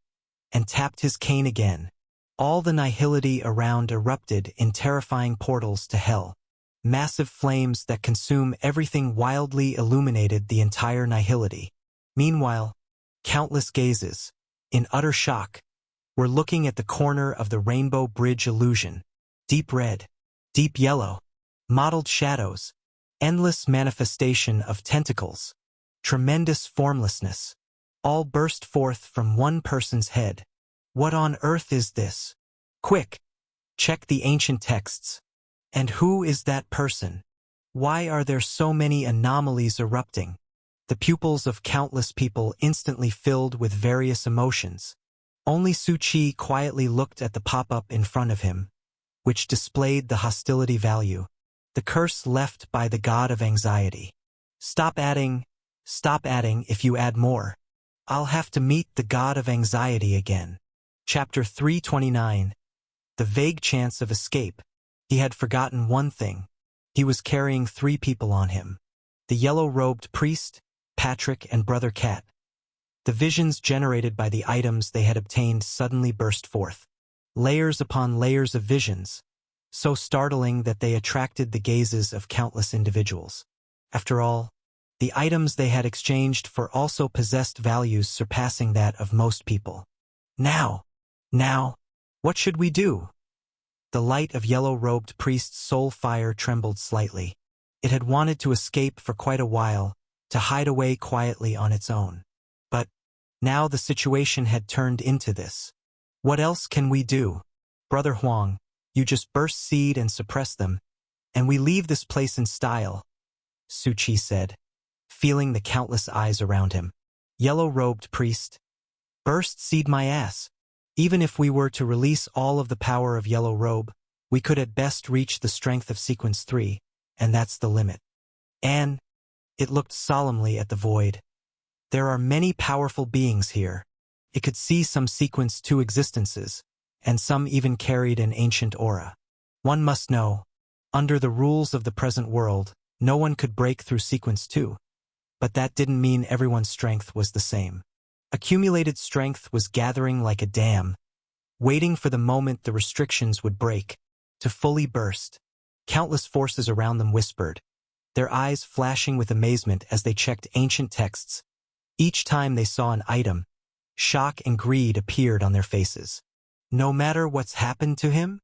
and tapped his cane again. All the nihility around erupted in terrifying portals to hell. Massive flames that consume everything wildly illuminated the entire nihility. Meanwhile, countless gazes, in utter shock, were looking at the corner of the Rainbow Bridge illusion. Deep red, deep yellow, mottled shadows, endless manifestation of tentacles, tremendous formlessness, all burst forth from one person's head. What on earth is this? Quick, check the ancient texts. And who is that person? Why are there so many anomalies erupting? The pupils of countless people instantly filled with various emotions. Only Su Chi quietly looked at the pop-up in front of him, which displayed the hostility value, the curse left by the god of anxiety. Stop adding if you add more. I'll have to meet the god of anxiety again." Chapter 329. The vague chance of escape. He had forgotten one thing. He was carrying 3 people on him. The yellow-robed priest, Patrick, and Brother Cat. The visions generated by the items they had obtained suddenly burst forth. Layers upon layers of visions, so startling that they attracted the gazes of countless individuals. After all, the items they had exchanged for also possessed values surpassing that of most people. Now, what should we do?" The light of yellow-robed priest's soul fire trembled slightly. It had wanted to escape for quite a while, to hide away quietly on its own. But Now the situation had turned into this. What else can we do? Brother Huang, you just burst seed and suppress them, and we leave this place in style, Su Qi said, feeling the countless eyes around him. Yellow-robed priest. Burst seed my ass. Even if we were to release all of the power of Yellow Robe, we could at best reach the strength of Sequence 3, and that's the limit. And it looked solemnly at the void. There are many powerful beings here. It could see some Sequence 2 existences, and some even carried an ancient aura. One must know, under the rules of the present world, no one could break through Sequence 2. But that didn't mean everyone's strength was the same. Accumulated strength was gathering like a dam, waiting for the moment the restrictions would break, to fully burst. Countless forces around them whispered, their eyes flashing with amazement as they checked ancient texts. Each time they saw an item, shock and greed appeared on their faces. No matter what's happened to him,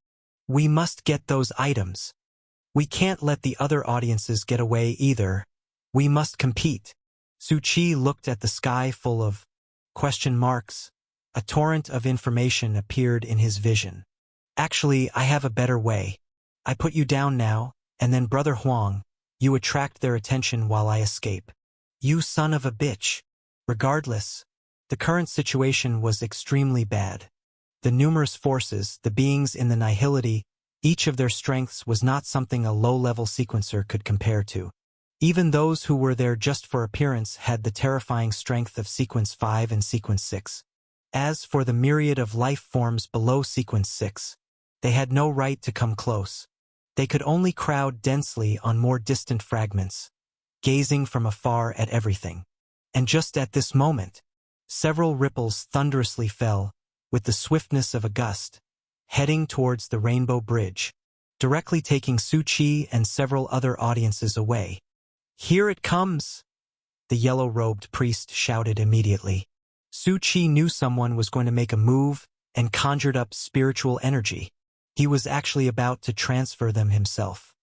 we must get those items. We can't let the other audiences get away either. We must compete. Su Qi looked at the sky full of question marks. A torrent of information appeared in his vision. Actually, I have a better way. I put you down now, and then Brother Huang, you attract their attention while I escape. You son of a bitch. Regardless, the current situation was extremely bad. The numerous forces, the beings in the nihility, each of their strengths was not something a low-level sequencer could compare to. Even those who were there just for appearance had the terrifying strength of Sequence 5 and Sequence 6. As for the myriad of life forms below Sequence 6, they had no right to come close. They could only crowd densely on more distant fragments, gazing from afar at everything. And just at this moment, several ripples thunderously fell, with the swiftness of a gust, heading towards the Rainbow Bridge, directly taking Su Qi and several other audiences away. Here it comes! The yellow-robed priest shouted immediately. Su Qi knew someone was going to make a move and conjured up spiritual energy. He was actually about to transfer them himself.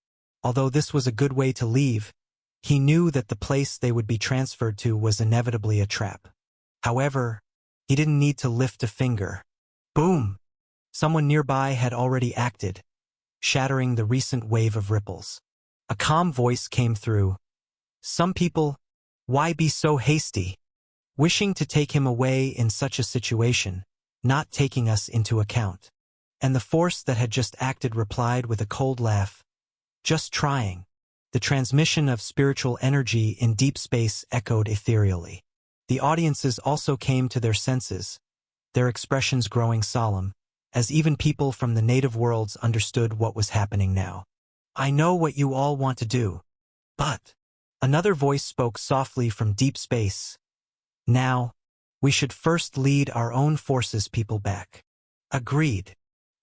Although this was a good way to leave, he knew that the place they would be transferred to was inevitably a trap. However, he didn't need to lift a finger. Boom! Someone nearby had already acted, shattering the recent wave of ripples. A calm voice came through. Some people, why be so hasty? Wishing to take him away in such a situation, not taking us into account. And the force that had just acted replied with a cold laugh. Just trying. The transmission of spiritual energy in deep space echoed ethereally. The audiences also came to their senses, their expressions growing solemn, as even people from the native worlds understood what was happening now. I know what you all want to do. But another voice spoke softly from deep space. Now, we should first lead our own forces people back. Agreed.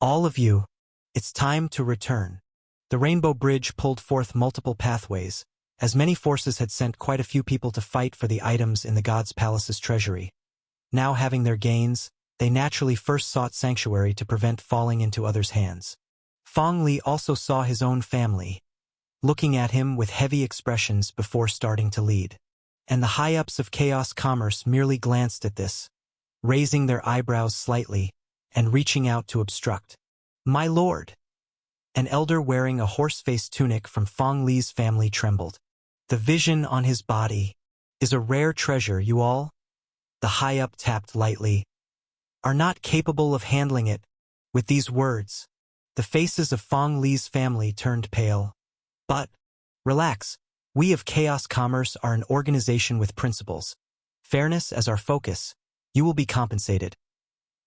All of you, it's time to return. The Rainbow Bridge pulled forth multiple pathways, as many forces had sent quite a few people to fight for the items in the God's Palace's treasury. Now having their gains, they naturally first sought sanctuary to prevent falling into others' hands. Fong Li also saw his own family, looking at him with heavy expressions before starting to lead. And the high-ups of Chaos Commerce merely glanced at this, raising their eyebrows slightly and reaching out to obstruct. My lord! An elder wearing a horse-faced tunic from Fong Li's family trembled. The vision on his body is a rare treasure, you all, the high-up tapped lightly, are not capable of handling it. With these words, the faces of Fong Li's family turned pale. But, relax, we of Chaos Commerce are an organization with principles. Fairness as our focus, you will be compensated.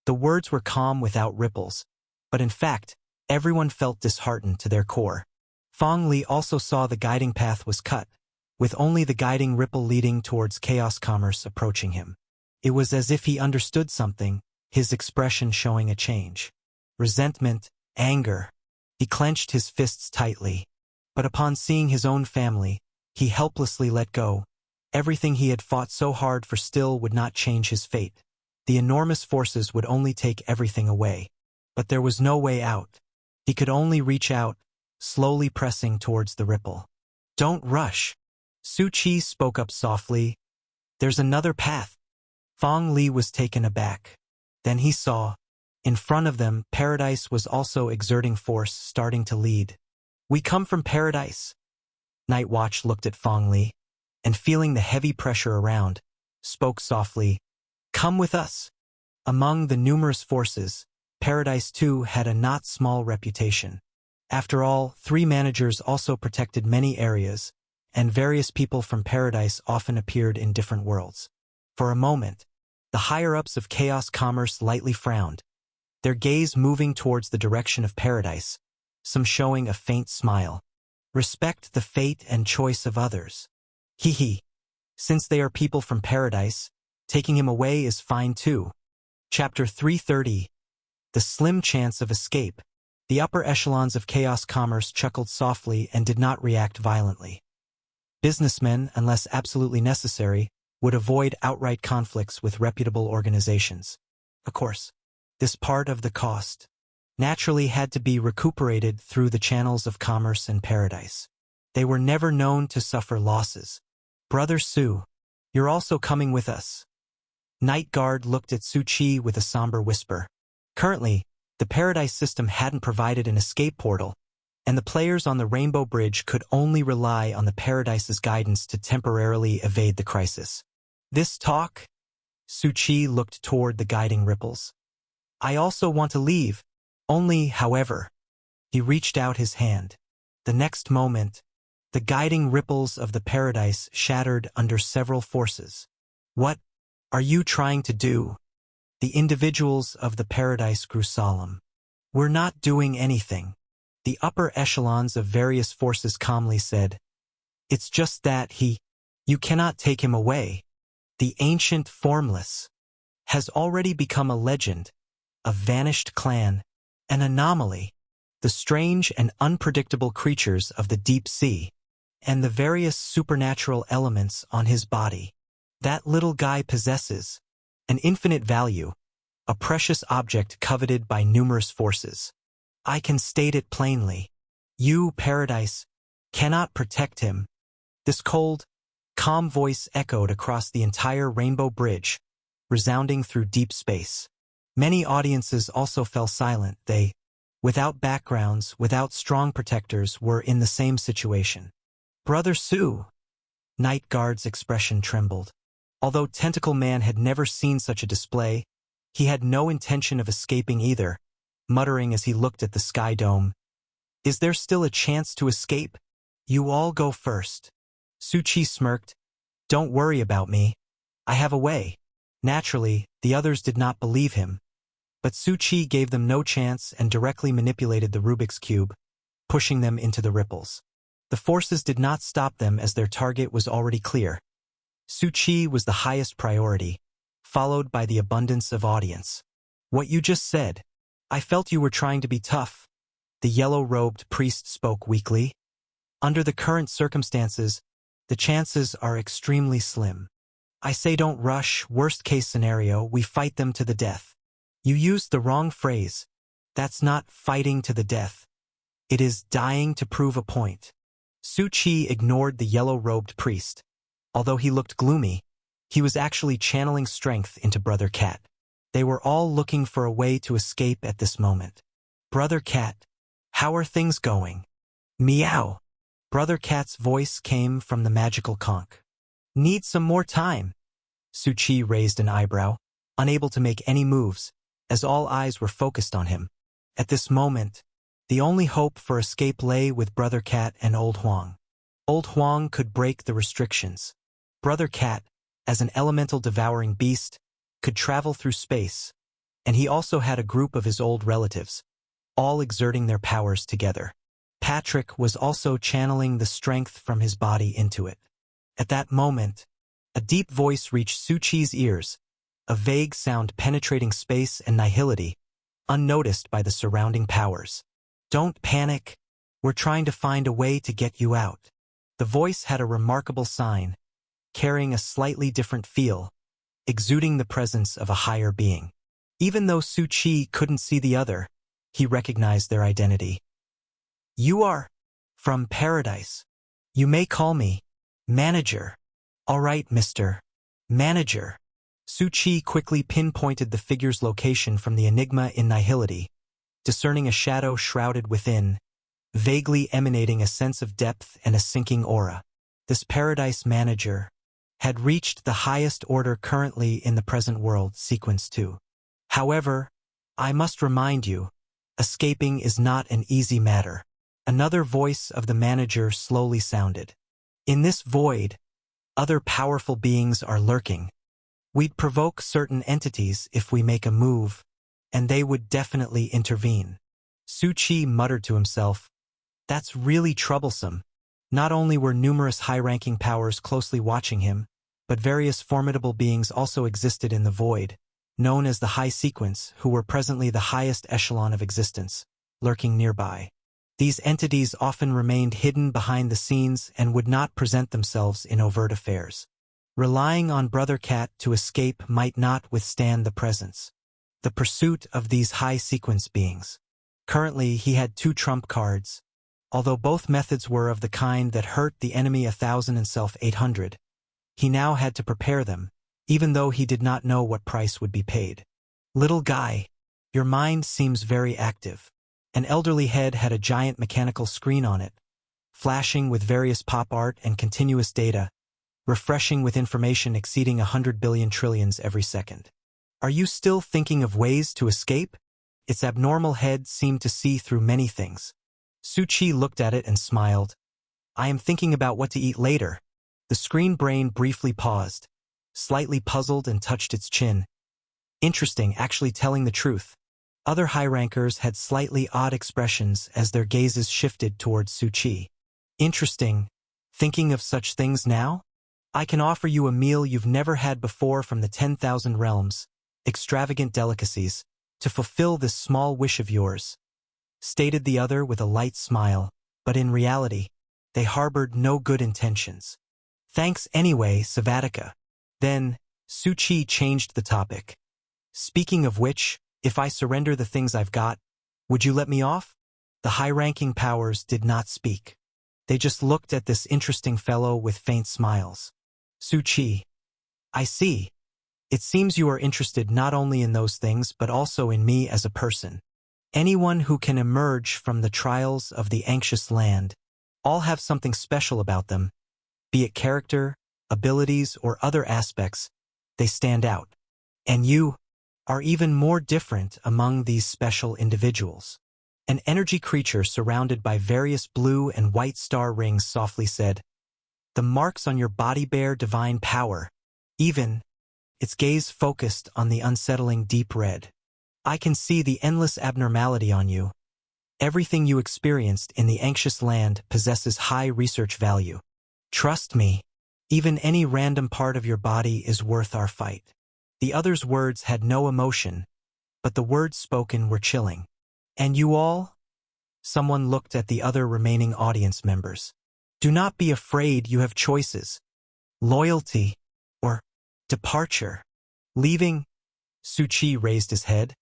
The words were calm without ripples, but in fact, everyone felt disheartened to their core. Fong Li also saw the guiding path was cut, with only the guiding ripple leading towards Chaos Commerce approaching him. It was as if he understood something, his expression showing a change. Resentment, anger. He clenched his fists tightly. But upon seeing his own family, he helplessly let go. Everything he had fought so hard for still would not change his fate. The enormous forces would only take everything away. But there was no way out. He could only reach out, slowly pressing towards the ripple. Don't rush. Su Qi spoke up softly. There's another path. Fong Li was taken aback. Then he saw, in front of them, Paradise was also exerting force, starting to lead. "We come from Paradise." Night Watch looked at Fong Li, and feeling the heavy pressure around, spoke softly, "Come with us." Among the numerous forces, Paradise too had a not small reputation. After all, 3 managers also protected many areas, and various people from Paradise often appeared in different worlds. For a moment, the higher-ups of Chaos Commerce lightly frowned, their gaze moving towards the direction of Paradise, some showing a faint smile. "Respect the fate and choice of others. Hee. Since they are people from Paradise, taking him away is fine too." Chapter 330. The Slim Chance of Escape. The upper echelons of Chaos Commerce chuckled softly and did not react violently. Businessmen, unless absolutely necessary, would avoid outright conflicts with reputable organizations. Of course, this part of the cost naturally had to be recuperated through the channels of commerce and Paradise. They were never known to suffer losses. "Brother Su, you're also coming with us." Night Guard looked at Su Chi with a somber whisper. Currently, the Paradise system hadn't provided an escape portal, and the players on the Rainbow Bridge could only rely on the Paradise's guidance to temporarily evade the crisis. "This talk?" Su Chi looked toward the guiding ripples. "I also want to leave. Only, however." He reached out his hand. The next moment, the guiding ripples of the Paradise shattered under several forces. "What are you trying to do?" The individuals of the Paradise grew solemn. "We're not doing anything," the upper echelons of various forces calmly said. "It's just that you cannot take him away. The ancient Formless has already become a legend, a vanished clan, an anomaly. The strange and unpredictable creatures of the deep sea, and the various supernatural elements on his body. That little guy possesses an infinite value, a precious object coveted by numerous forces. I can state it plainly. You, Paradise, cannot protect him." This cold, calm voice echoed across the entire Rainbow Bridge, resounding through deep space. Many audiences also fell silent. They, without backgrounds, without strong protectors, were in the same situation. "Brother Su." Night Guard's expression trembled. Although Tentacle Man had never seen such a display, he had no intention of escaping either, muttering as he looked at the sky dome. "Is there still a chance to escape? You all go first." Su Chi smirked. "Don't worry about me. I have a way." Naturally, the others did not believe him, but Su Chi gave them no chance and directly manipulated the Rubik's Cube, pushing them into the ripples. The forces did not stop them as their target was already clear. Su Chi was the highest priority, followed by the abundance of audience. "What you just said, I felt you were trying to be tough." The yellow-robed priest spoke weakly. "Under the current circumstances, the chances are extremely slim. I say don't rush. Worst-case scenario, we fight them to the death." "You used the wrong phrase. That's not fighting to the death. It is dying to prove a point." Su Chi ignored the yellow-robed priest. Although he looked gloomy, he was actually channeling strength into Brother Cat. They were all looking for a way to escape at this moment. "Brother Cat, how are things going?" "Meow." Brother Cat's voice came from the magical conch. "Need some more time." Su Chi raised an eyebrow, unable to make any moves, as all eyes were focused on him. At this moment, the only hope for escape lay with Brother Cat and Old Huang. Old Huang could break the restrictions. Brother Cat, as an elemental devouring beast, could travel through space, and he also had a group of his old relatives, all exerting their powers together. Patrick was also channeling the strength from his body into it. At that moment, a deep voice reached Su Chi's ears, a vague sound penetrating space and nihility, unnoticed by the surrounding powers. "Don't panic. We're trying to find a way to get you out." The voice had a remarkable sign, carrying a slightly different feel, exuding the presence of a higher being. Even though Su Chi couldn't see the other, he recognized their identity. "You are from Paradise. You may call me Manager." "All right, Mr. Manager." Su Chi quickly pinpointed the figure's location from the enigma in nihility, discerning a shadow shrouded within, vaguely emanating a sense of depth and a sinking aura. This paradise manager had reached the highest order currently in the present world, sequence 2. However, I must remind you, escaping is not an easy matter. Another voice of the manager slowly sounded. In this void, other powerful beings are lurking. We'd provoke certain entities if we make a move, and they would definitely intervene. Su Chi muttered to himself, "That's really troublesome." Not only were numerous high-ranking powers closely watching him, but various formidable beings also existed in the void, known as the High Sequence, who were presently the highest echelon of existence, lurking nearby. These entities often remained hidden behind the scenes and would not present themselves in overt affairs. Relying on Brother Cat to escape might not withstand the presence. The pursuit of these high sequence beings. Currently, he had 2 trump cards. Although both methods were of the kind that hurt the enemy 1,000 and self 800, he now had to prepare them, even though he did not know what price would be paid. "Little guy, your mind seems very active." An elderly head had a giant mechanical screen on it, flashing with various pop art and continuous data, refreshing with information exceeding 100 billion trillions every second. "Are you still thinking of ways to escape?" Its abnormal head seemed to see through many things. Su Chi looked at it and smiled. "I am thinking about what to eat later." The screen brain briefly paused, slightly puzzled, and touched its chin. Interesting, actually telling the truth. Other high-rankers had slightly odd expressions as their gazes shifted towards Su Chi. "Interesting. Thinking of such things now? I can offer you a meal you've never had before from the 10,000 realms, extravagant delicacies, to fulfill this small wish of yours," stated the other with a light smile, but in reality, they harbored no good intentions. "Thanks anyway, Savatica." Then, Su Chi changed the topic. "Speaking of which, if I surrender the things I've got, would you let me off?" The high-ranking powers did not speak. They just looked at this interesting fellow with faint smiles. Su Chi. "I see. It seems you are interested not only in those things but also in me as a person. Anyone who can emerge from the trials of the anxious land, all have something special about them, be it character, abilities, or other aspects, they stand out. And you are even more different among these special individuals." An energy creature surrounded by various blue and white star rings softly said, "The marks on your body bear divine power, even." Its gaze focused on the unsettling deep red. "I can see the endless abnormality on you. Everything you experienced in the anxious land possesses high research value. Trust me, even any random part of your body is worth our fight." The other's words had no emotion, but the words spoken were chilling. "And you all?" Someone looked at the other remaining audience members. "Do not be afraid, you have choices. Loyalty, or departure." "Leaving?" Su Chi raised his head.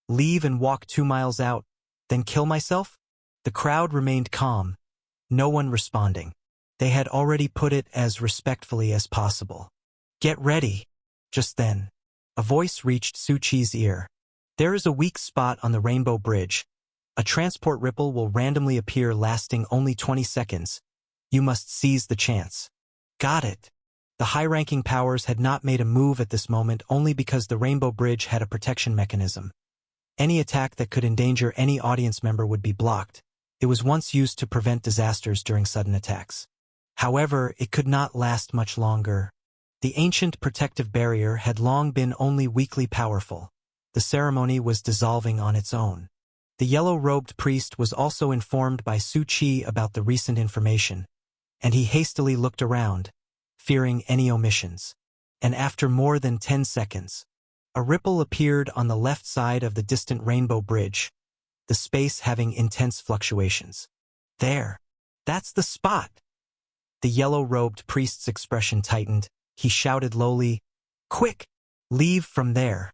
"Leave and walk 2 miles out, then kill myself?" The crowd remained calm, no one responding. They had already put it as respectfully as possible. "Get ready." Just then, a voice reached Su Chi's ear. "There is a weak spot on the Rainbow Bridge. A transport ripple will randomly appear lasting only 20 seconds. You must seize the chance." "Got it." The high-ranking powers had not made a move at this moment only because the Rainbow Bridge had a protection mechanism. Any attack that could endanger any audience member would be blocked. It was once used to prevent disasters during sudden attacks. However, it could not last much longer. The ancient protective barrier had long been only weakly powerful. The ceremony was dissolving on its own. The yellow-robed priest was also informed by Su Chi about the recent information, and he hastily looked around, fearing any omissions. And after more than 10 seconds, a ripple appeared on the left side of the distant Rainbow Bridge, the space having intense fluctuations. "There! That's the spot!" The yellow-robed priest's expression tightened. He shouted lowly, "Quick! Leave from there!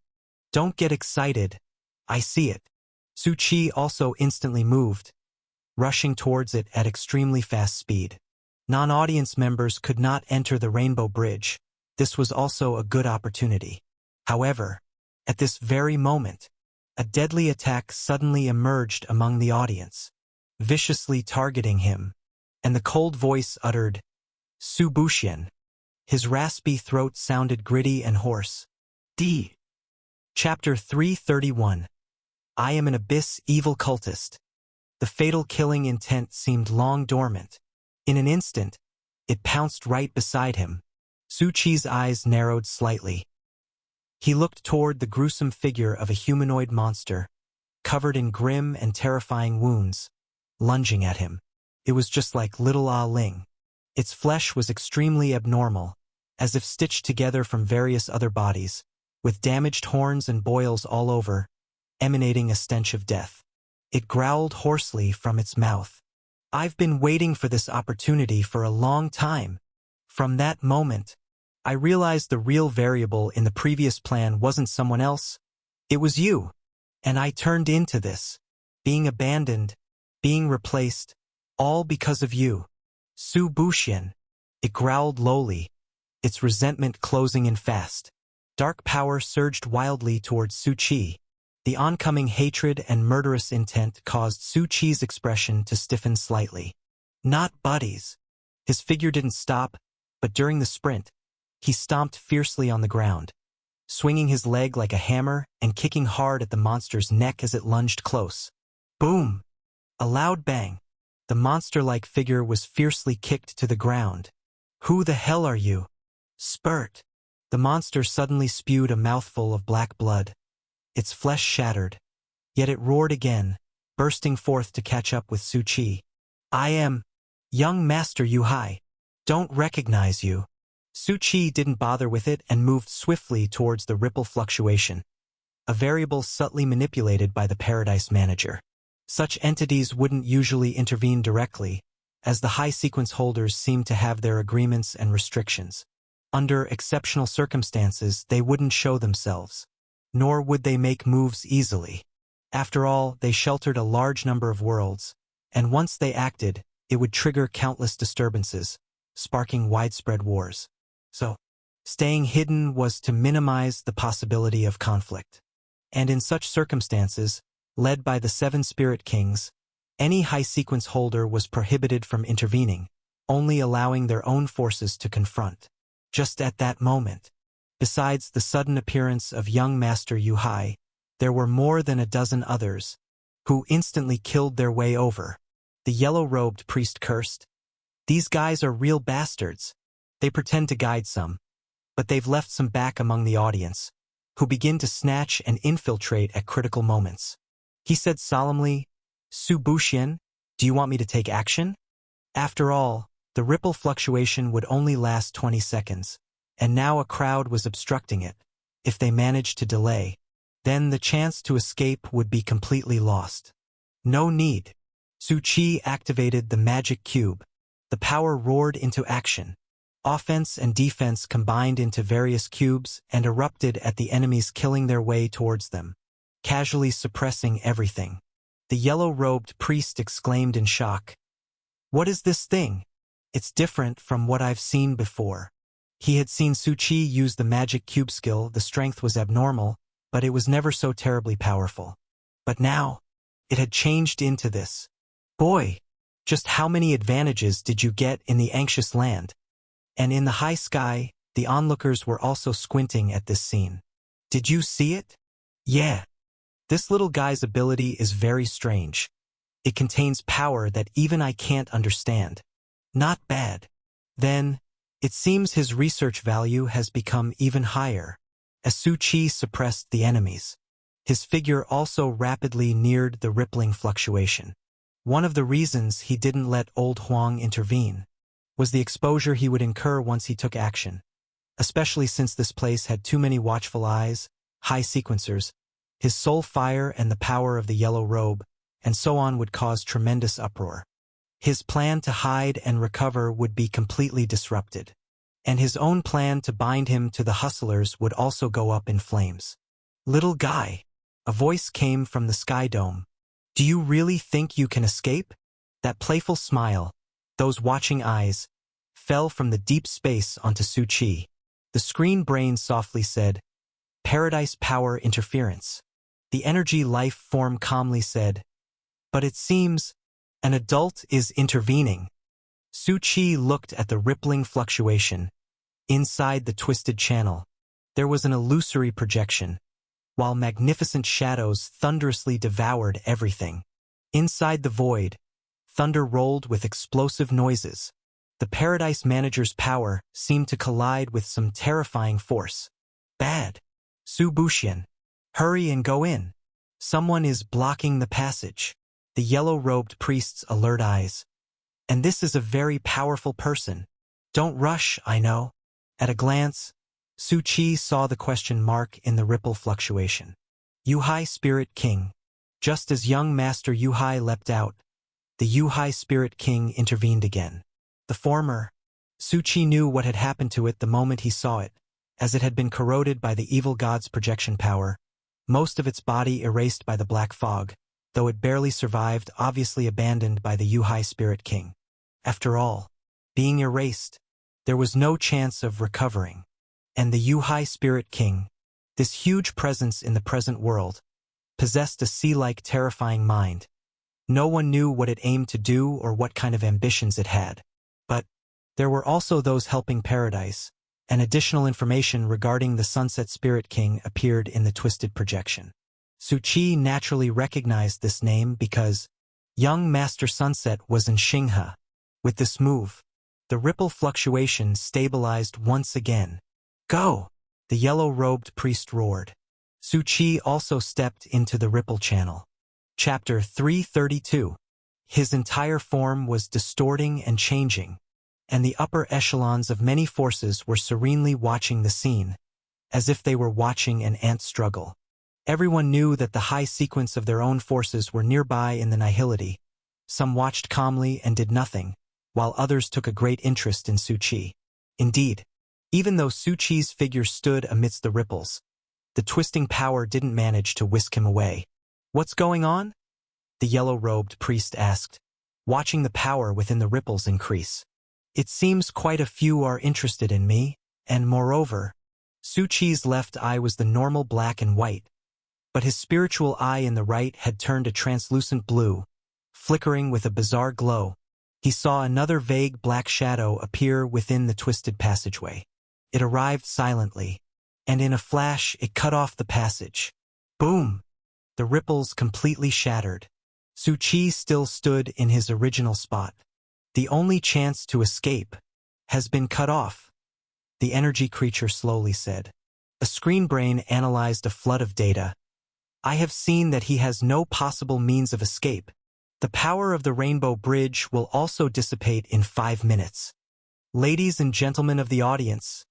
Don't get excited. I see it." Su Chi also instantly moved, rushing towards it at extremely fast speed. Non-audience members could not enter the Rainbow Bridge. This was also a good opportunity. However, at this very moment, a deadly attack suddenly emerged among the audience, viciously targeting him, and the cold voice uttered, Su Buxian. His raspy throat sounded gritty and hoarse. D. Chapter 331. I am an abyss evil cultist. The fatal killing intent seemed long dormant. In an instant, it pounced right beside him. Su Qi's eyes narrowed slightly. He looked toward the gruesome figure of a humanoid monster, covered in grim and terrifying wounds, lunging at him. It was just like little Ah Ling. Its flesh was extremely abnormal, as if stitched together from various other bodies, with damaged horns and boils all over, emanating a stench of death. It growled hoarsely from its mouth. I've been waiting for this opportunity for a long time. From that moment, I realized the real variable in the previous plan wasn't someone else. It was you. And I turned into this. Being abandoned, being replaced, all because of you. Su Buxian. It growled lowly, its resentment closing in fast. Dark power surged wildly towards Su Qi. The oncoming hatred and murderous intent caused Su Qi's expression to stiffen slightly. Not buddies. His figure didn't stop, but during the sprint, he stomped fiercely on the ground, swinging his leg like a hammer and kicking hard at the monster's neck as it lunged close. Boom! A loud bang. The monster-like figure was fiercely kicked to the ground. Who the hell are you? Spurt! The monster suddenly spewed a mouthful of black blood. Its flesh shattered, yet it roared again, bursting forth to catch up with Su Qi. I am young Master Yu Hai. Don't recognize you. Su Qi didn't bother with it and moved swiftly towards the ripple fluctuation, a variable subtly manipulated by the Paradise Manager. Such entities wouldn't usually intervene directly, as the high sequence holders seemed to have their agreements and restrictions. Under exceptional circumstances, they wouldn't show themselves, nor would they make moves easily. After all, they sheltered a large number of worlds, and once they acted, it would trigger countless disturbances, sparking widespread wars. So, staying hidden was to minimize the possibility of conflict. And in such circumstances, led by the 7 Spirit Kings, any high sequence holder was prohibited from intervening, only allowing their own forces to confront. Just at that moment, besides the sudden appearance of young Master Yu Hai, there were more than a dozen others, who instantly killed their way over. The yellow-robed priest cursed. These guys are real bastards. They pretend to guide some, but they've left some back among the audience, who begin to snatch and infiltrate at critical moments. He said solemnly, Su Buxian, do you want me to take action? After all, the ripple fluctuation would only last 20 seconds, and now a crowd was obstructing it. If they managed to delay, then the chance to escape would be completely lost. No need. Su Qi activated the magic cube. The power roared into action. Offense and defense combined into various cubes and erupted at the enemies, killing their way towards them, casually suppressing everything. The yellow-robed priest exclaimed in shock. What is this thing? It's different from what I've seen before. He had seen Su Qi use the magic cube skill. The strength was abnormal, but it was never so terribly powerful. But now, it had changed into this. Boy, just how many advantages did you get in the anxious land? And in the high sky, the onlookers were also squinting at this scene. Did you see it? Yeah. This little guy's ability is very strange. It contains power that even I can't understand. Not bad. Then, it seems his research value has become even higher. As Su Qi suppressed the enemies, his figure also rapidly neared the rippling fluctuation. One of the reasons he didn't let Old Huang intervene was the exposure he would incur once he took action, especially since this place had too many watchful eyes, high sequencers, his soul fire and the power of the yellow robe, and so on would cause tremendous uproar. His plan to hide and recover would be completely disrupted, and his own plan to bind him to the hustlers would also go up in flames. Little guy, a voice came from the sky dome. Do you really think you can escape? That playful smile, those watching eyes, fell from the deep space onto Su Qi. The screen brain softly said, Paradise Power Interference. The energy life form calmly said, "But it seems an adult is intervening." Su Qi looked at the rippling fluctuation. Inside the twisted channel, there was an illusory projection, while magnificent shadows thunderously devoured everything. Inside the void, thunder rolled with explosive noises. The Paradise Manager's power seemed to collide with some terrifying force. "Bad. Su Buxian. Hurry and go in. Someone is blocking the passage." The yellow-robed priest's alert eyes. "And this is a very powerful person. Don't rush, I know." At a glance, Su Qi saw the question mark in the ripple fluctuation. Yuhai Spirit King. Just as young Master Yuhai leapt out, the Yuhai Spirit King intervened again. The former, Su Qi knew what had happened to it the moment he saw it, as it had been corroded by the evil god's projection power, most of its body erased by the black fog, though it barely survived, obviously abandoned by the Yuhai Spirit King. After all, being erased, there was no chance of recovering. And the Yuhai Spirit King, this huge presence in the present world, possessed a sea-like terrifying mind. No one knew what it aimed to do or what kind of ambitions it had. But there were also those helping Paradise, and additional information regarding the Sunset Spirit King appeared in the twisted projection. Su Qi naturally recognized this name because young Master Sunset was in Xinghe. With this move, the ripple fluctuation stabilized once again. "Go!" the yellow-robed priest roared. Su Qi also stepped into the ripple channel. Chapter 332. His entire form was distorting and changing, and the upper echelons of many forces were serenely watching the scene, as if they were watching an ant struggle. Everyone knew that the high sequence of their own forces were nearby in the nihility. Some watched calmly and did nothing, while others took a great interest in Su Qi. Indeed, even though Su Qi's figure stood amidst the ripples, the twisting power didn't manage to whisk him away. "What's going on?" the yellow-robed priest asked, watching the power within the ripples increase. "It seems quite a few are interested in me, and moreover," Su Qi's left eye was the normal black and white, but his spiritual eye in the right had turned a translucent blue, flickering with a bizarre glow. He saw another vague black shadow appear within the twisted passageway. It arrived silently, and in a flash it cut off the passage. Boom! The ripples completely shattered. Su Qi still stood in his original spot. "The only chance to escape has been cut off," the energy creature slowly said. A screen brain analyzed a flood of data. "I have seen that he has no possible means of escape. The power of the Rainbow Bridge will also dissipate in 5 minutes. Ladies and gentlemen of the audience,"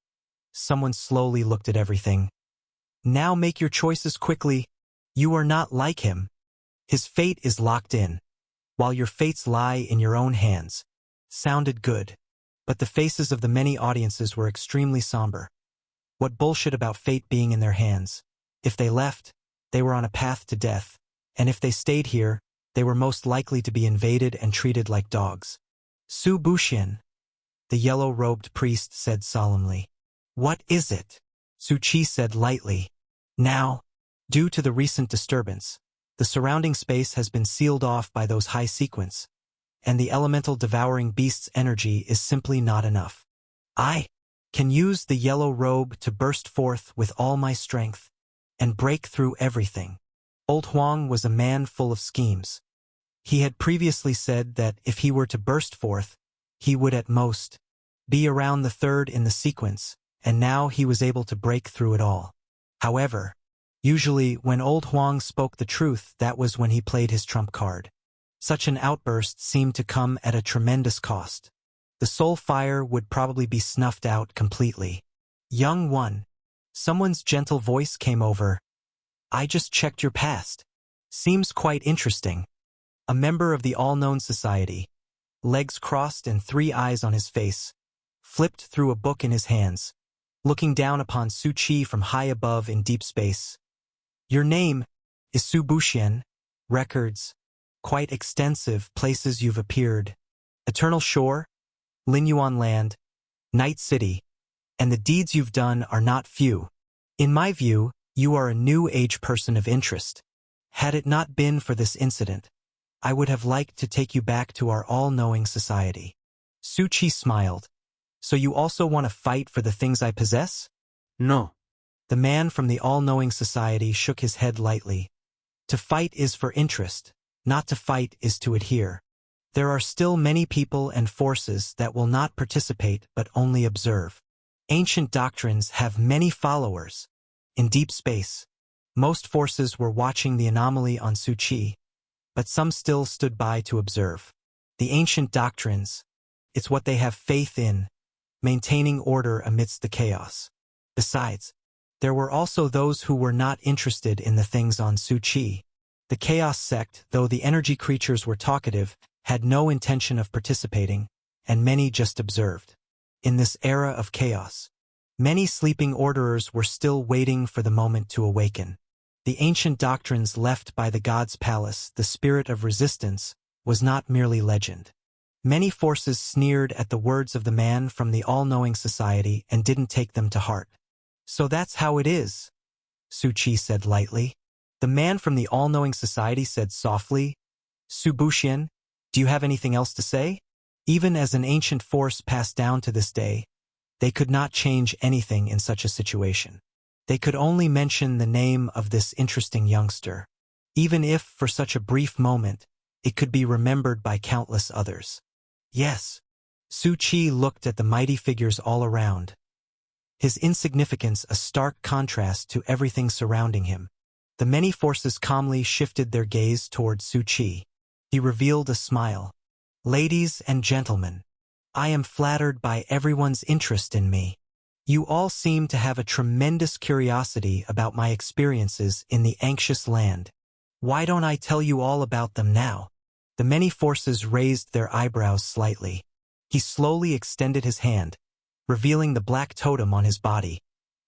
someone slowly looked at everything. "Now make your choices quickly. You are not like him. His fate is locked in, while your fates lie in your own hands." Sounded good, but the faces of the many audiences were extremely somber. What bullshit about fate being in their hands? If they left, they were on a path to death, and if they stayed here, they were most likely to be invaded and treated like dogs. "Su Buxian," the yellow-robed priest said solemnly. "What is it?" Su Qi said lightly. "Now, due to the recent disturbance, the surrounding space has been sealed off by those high sequence, and the elemental devouring beast's energy is simply not enough. I can use the yellow robe to burst forth with all my strength and break through everything." Old Huang was a man full of schemes. He had previously said that if he were to burst forth, he would at most be around the third in the sequence, and now he was able to break through it all. However, usually when Old Huang spoke the truth, that was when he played his trump card. Such an outburst seemed to come at a tremendous cost. The soul fire would probably be snuffed out completely. "Young one," someone's gentle voice came over. "I just checked your past. Seems quite interesting." A member of the All-Known Society, legs crossed and 3 eyes on his face, flipped through a book in his hands, looking down upon Su Qi from high above in deep space. "Your name is Su Buxian. Records, quite extensive, places you've appeared. Eternal Shore, Linyuan Land, Night City, and the deeds you've done are not few. In my view, You are a new age person of interest. Had it not been for this incident, I would have liked to take you back to our all-knowing society. Su Qi smiled. So you also want to fight for the things I possess? No. The man from the all-knowing society shook his head lightly. To fight is for interest, not to fight is to adhere. There are still many people and forces that will not participate but only observe. Ancient doctrines have many followers. In deep space, most forces were watching the anomaly on Su Qi, but some still stood by to observe. The ancient doctrines, it's what they have faith in, maintaining order amidst the chaos. Besides, there were also those who were not interested in the things on Su Qi. The Chaos sect, though the energy creatures were talkative, had no intention of participating, and many just observed. In this era of chaos, many sleeping orderers were still waiting for the moment to awaken. The ancient doctrines left by the god's palace, the spirit of resistance, was not merely legend. Many forces sneered at the words of the man from the all-knowing society and didn't take them to heart. So that's how it is, Su Qi said lightly. The man from the all-knowing society said softly, Su Buxian, do you have anything else to say? Even as an ancient force passed down to this day, they could not change anything in such a situation. They could only mention the name of this interesting youngster, even if, for such a brief moment, it could be remembered by countless others. Yes. Su Qi looked at the mighty figures all around, his insignificance a stark contrast to everything surrounding him. The many forces calmly shifted their gaze toward Su Qi. He revealed a smile. Ladies and gentlemen, I am flattered by everyone's interest in me. You all seem to have a tremendous curiosity about my experiences in the anxious land. Why don't I tell you all about them now? The many forces raised their eyebrows slightly. He slowly extended his hand, revealing the black totem on his body,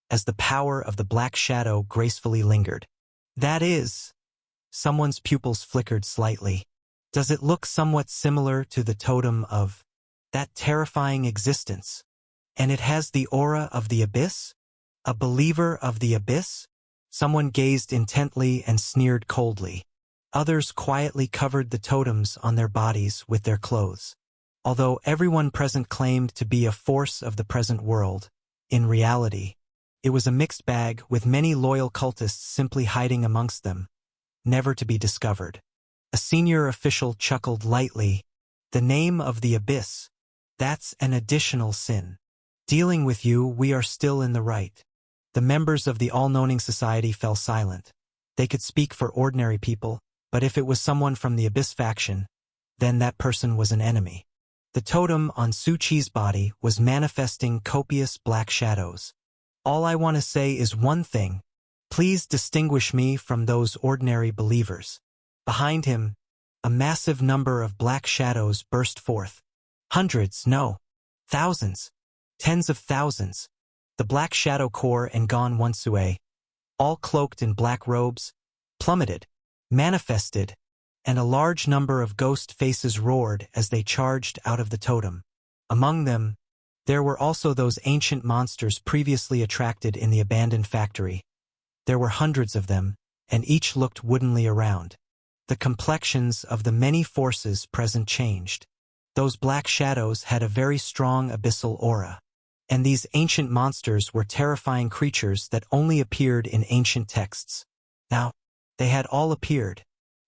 as the power of the black shadow gracefully lingered. That is, someone's pupils flickered slightly. Does it look somewhat similar to the totem of that terrifying existence? And it has the aura of the abyss? A believer of the abyss? Someone gazed intently and sneered coldly. Others quietly covered the totems on their bodies with their clothes. Although everyone present claimed to be a force of the present world, in reality, it was a mixed bag with many loyal cultists simply hiding amongst them, never to be discovered. A senior official chuckled lightly. The name of the abyss. That's an additional sin. Dealing with you, we are still in the right. The members of the all-knowing society fell silent. They could speak for ordinary people, but if it was someone from the abyss faction, then that person was an enemy. The totem on Su Qi's body was manifesting copious black shadows. All I want to say is one thing. Please distinguish me from those ordinary believers. Behind him, a massive number of black shadows burst forth. Hundreds, no, thousands, tens of thousands. The Black Shadow Corps and Gon Wansue, all cloaked in black robes, plummeted, manifested, and a large number of ghost faces roared as they charged out of the totem. Among them, there were also those ancient monsters previously attracted in the abandoned factory. There were hundreds of them, and each looked woodenly around. The complexions of the many forces present changed. Those black shadows had a very strong abyssal aura. And these ancient monsters were terrifying creatures that only appeared in ancient texts. Now, they had all appeared.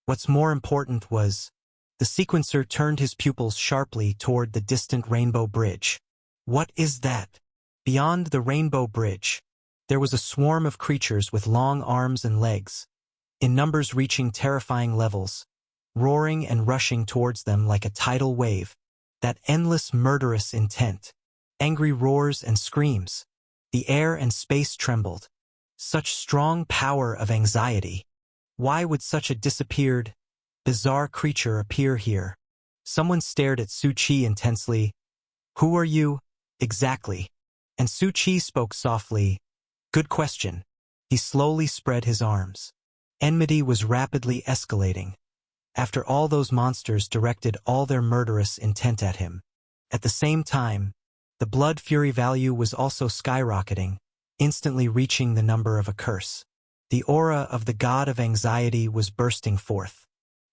What's more important was, the sequencer turned his pupils sharply toward the distant Rainbow Bridge. What is that? Beyond the Rainbow Bridge, there was a swarm of creatures with long arms and legs, in numbers reaching terrifying levels, roaring and rushing towards them like a tidal wave, that endless murderous intent. Angry roars and screams. The air and space trembled. Such strong power of anxiety. Why would such a disappeared, bizarre creature appear here? Someone stared at Su Qi intensely. Who are you, exactly? And Su Qi spoke softly. Good question. He slowly spread his arms. Enmity was rapidly escalating. After all, those monsters directed all their murderous intent at him. At the same time, the blood fury value was also skyrocketing, instantly reaching the number of a curse. The aura of the god of anxiety was bursting forth.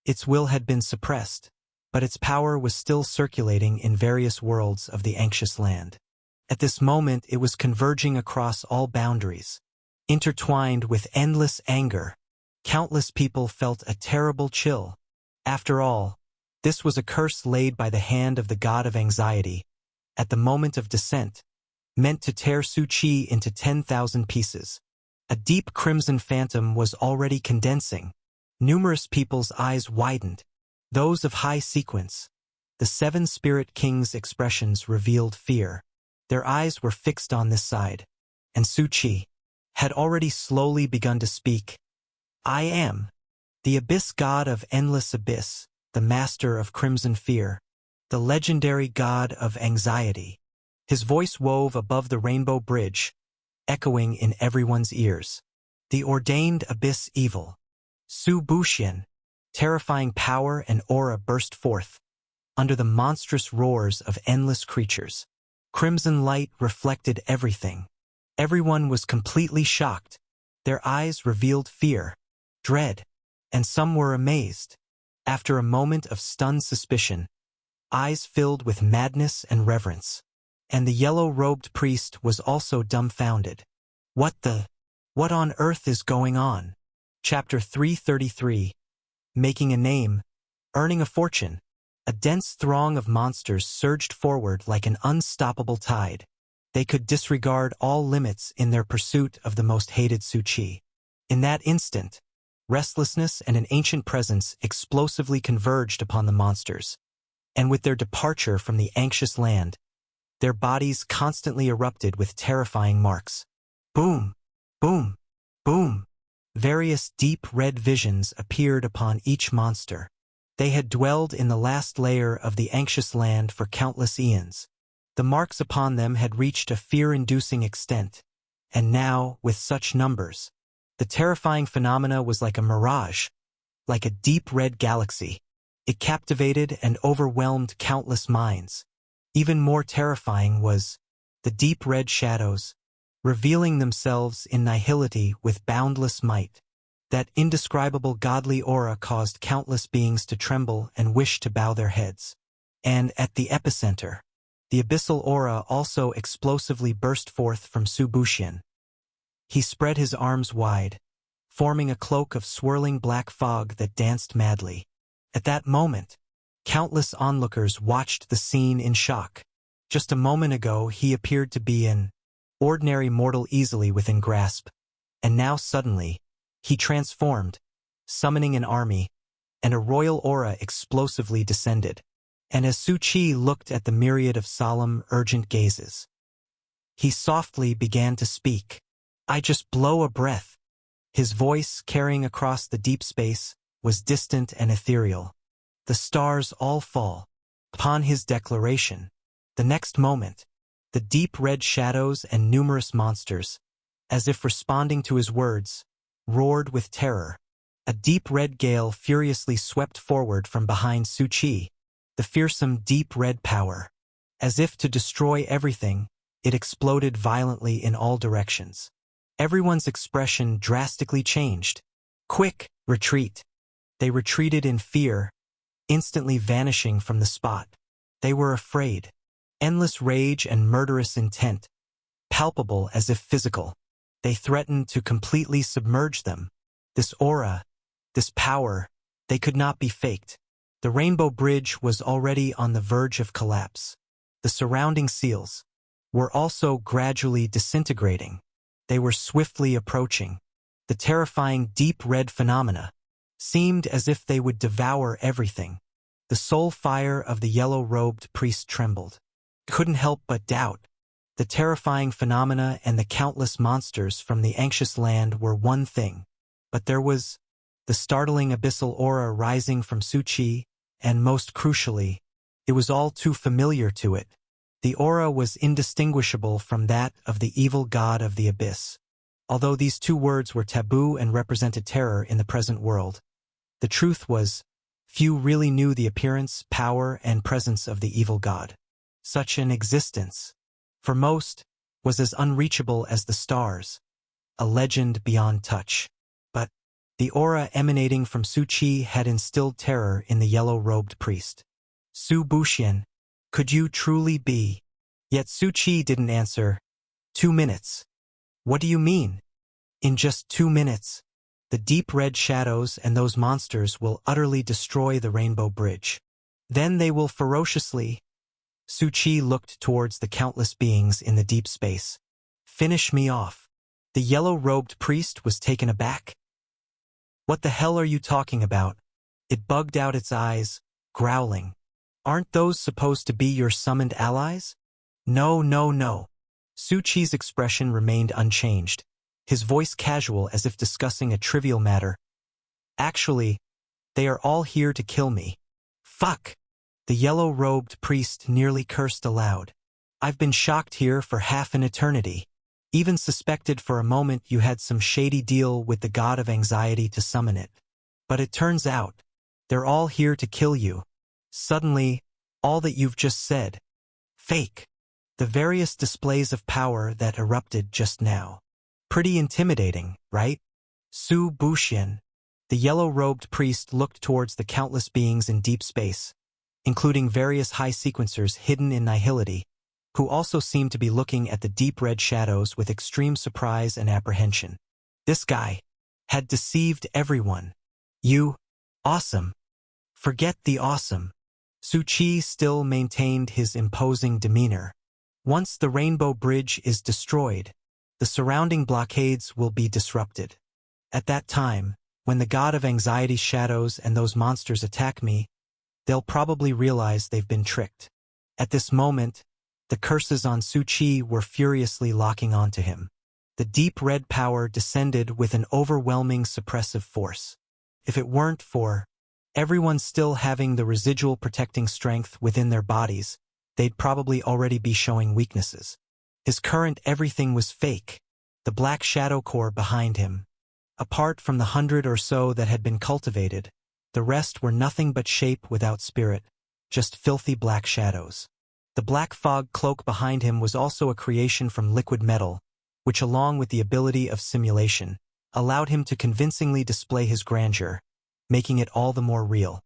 Its will had been suppressed, but its power was still circulating in various worlds of the anxious land. At this moment it was converging across all boundaries. Intertwined with endless anger, countless people felt a terrible chill. After all, this was a curse laid by the hand of the god of anxiety, at the moment of descent, meant to tear Su Qi into 10,000 pieces. A deep crimson phantom was already condensing. Numerous people's eyes widened, those of high sequence. The 7 spirit kings' expressions revealed fear. Their eyes were fixed on this side, and Su Qi had already slowly begun to speak. I am the abyss god of endless abyss, the master of crimson fear, the legendary god of anxiety. His voice wove above the rainbow bridge, echoing in everyone's ears. The ordained abyss evil. Su Buxian, terrifying power and aura burst forth, under the monstrous roars of endless creatures. Crimson light reflected everything. Everyone was completely shocked. Their eyes revealed fear, dread, and some were amazed. After a moment of stunned suspicion, eyes filled with madness and reverence. And the yellow-robed priest was also dumbfounded. What on earth is going on? Chapter 333. Making a name, earning a fortune. A dense throng of monsters surged forward like an unstoppable tide. They could disregard all limits in their pursuit of the most hated Su Qi. In that instant, restlessness and an ancient presence explosively converged upon the monsters. And with their departure from the anxious land, their bodies constantly erupted with terrifying marks. Boom! Boom! Boom! Various deep red visions appeared upon each monster. They had dwelled in the last layer of the anxious land for countless eons. The marks upon them had reached a fear-inducing extent, and now, with such numbers, the terrifying phenomena was like a mirage, like a deep red galaxy. It captivated and overwhelmed countless minds. Even more terrifying was the deep red shadows, revealing themselves in nihility with boundless might. That indescribable godly aura caused countless beings to tremble and wish to bow their heads. And at the epicenter, the abyssal aura also explosively burst forth from Su Buxian. He spread his arms wide, forming a cloak of swirling black fog that danced madly. At that moment, countless onlookers watched the scene in shock. Just a moment ago he appeared to be an ordinary mortal easily within grasp, and now suddenly, he transformed, summoning an army, and a royal aura explosively descended. And as Su Qi looked at the myriad of solemn, urgent gazes, he softly began to speak. I just blow a breath. His voice, carrying across the deep space, was distant and ethereal. The stars all fall. Upon his declaration, the next moment, the deep red shadows and numerous monsters, as if responding to his words, roared with terror. A deep red gale furiously swept forward from behind Su Qi, the fearsome deep red power. As if to destroy everything, it exploded violently in all directions. Everyone's expression drastically changed. Quick, retreat. They retreated in fear, instantly vanishing from the spot. They were afraid. Endless rage and murderous intent, palpable as if physical. They threatened to completely submerge them. This aura, this power, they could not be faked. The Rainbow Bridge was already on the verge of collapse. The surrounding seals were also gradually disintegrating. They were swiftly approaching. The terrifying deep red phenomena seemed as if they would devour everything. The soul fire of the yellow-robed priest trembled. Couldn't help but doubt. The terrifying phenomena and the countless monsters from the anxious land were one thing, but there was the startling abyssal aura rising from Su Qi, and most crucially, it was all too familiar to it. The aura was indistinguishable from that of the evil god of the abyss. Although these two words were taboo and represented terror in the present world, the truth was, few really knew the appearance, power, and presence of the evil god. Such an existence, for most, was as unreachable as the stars, a legend beyond touch. The aura emanating from Su Qi had instilled terror in the yellow-robed priest. Su Buxian, could you truly be? Yet Su Qi didn't answer. 2 minutes. What do you mean? In just 2 minutes, the deep red shadows and those monsters will utterly destroy the Rainbow Bridge. Then they will ferociously— Su Qi looked towards the countless beings in the deep space. Finish me off. The yellow-robed priest was taken aback. What the hell are you talking about? It bugged out its eyes, growling. Aren't those supposed to be your summoned allies? No, no, no. Su Qi's expression remained unchanged, his voice casual as if discussing a trivial matter. Actually, they are all here to kill me. Fuck! The yellow-robed priest nearly cursed aloud. I've been shocked here for half an eternity. Even suspected for a moment you had some shady deal with the god of anxiety to summon it. But it turns out, they're all here to kill you. Suddenly, all that you've just said. Fake. The various displays of power that erupted just now. Pretty intimidating, right? Su Buxian. The yellow-robed priest looked towards the countless beings in deep space, including various high sequencers hidden in nihility, who also seemed to be looking at the deep red shadows with extreme surprise and apprehension. This guy had deceived everyone. You— awesome. Forget the awesome. Su Qi still maintained his imposing demeanor. Once the Rainbow Bridge is destroyed, the surrounding blockades will be disrupted. At that time, when the god of anxiety shadows and those monsters attack me, they'll probably realize they've been tricked. At this moment, the curses on Su Qi were furiously locking onto him. The deep red power descended with an overwhelming suppressive force. If it weren't for everyone still having the residual protecting strength within their bodies, they'd probably already be showing weaknesses. His current everything was fake, the black shadow core behind him. Apart from the 100 or so that had been cultivated, the rest were nothing but shape without spirit, just filthy black shadows. The black fog cloak behind him was also a creation from liquid metal, which along with the ability of simulation, allowed him to convincingly display his grandeur, making it all the more real.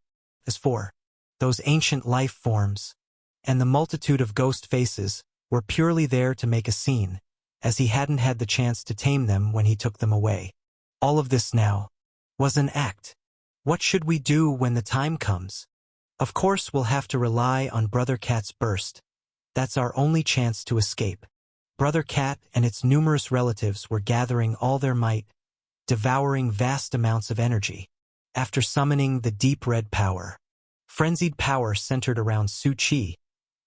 As for those ancient life forms, and the multitude of ghost faces, were purely there to make a scene, as he hadn't had the chance to tame them when he took them away. All of this now was an act. What should we do when the time comes? Of course we'll have to rely on Brother Cat's burst. That's our only chance to escape. Brother Cat and its numerous relatives were gathering all their might, devouring vast amounts of energy. After summoning the deep red power, frenzied power centered around Su Qi,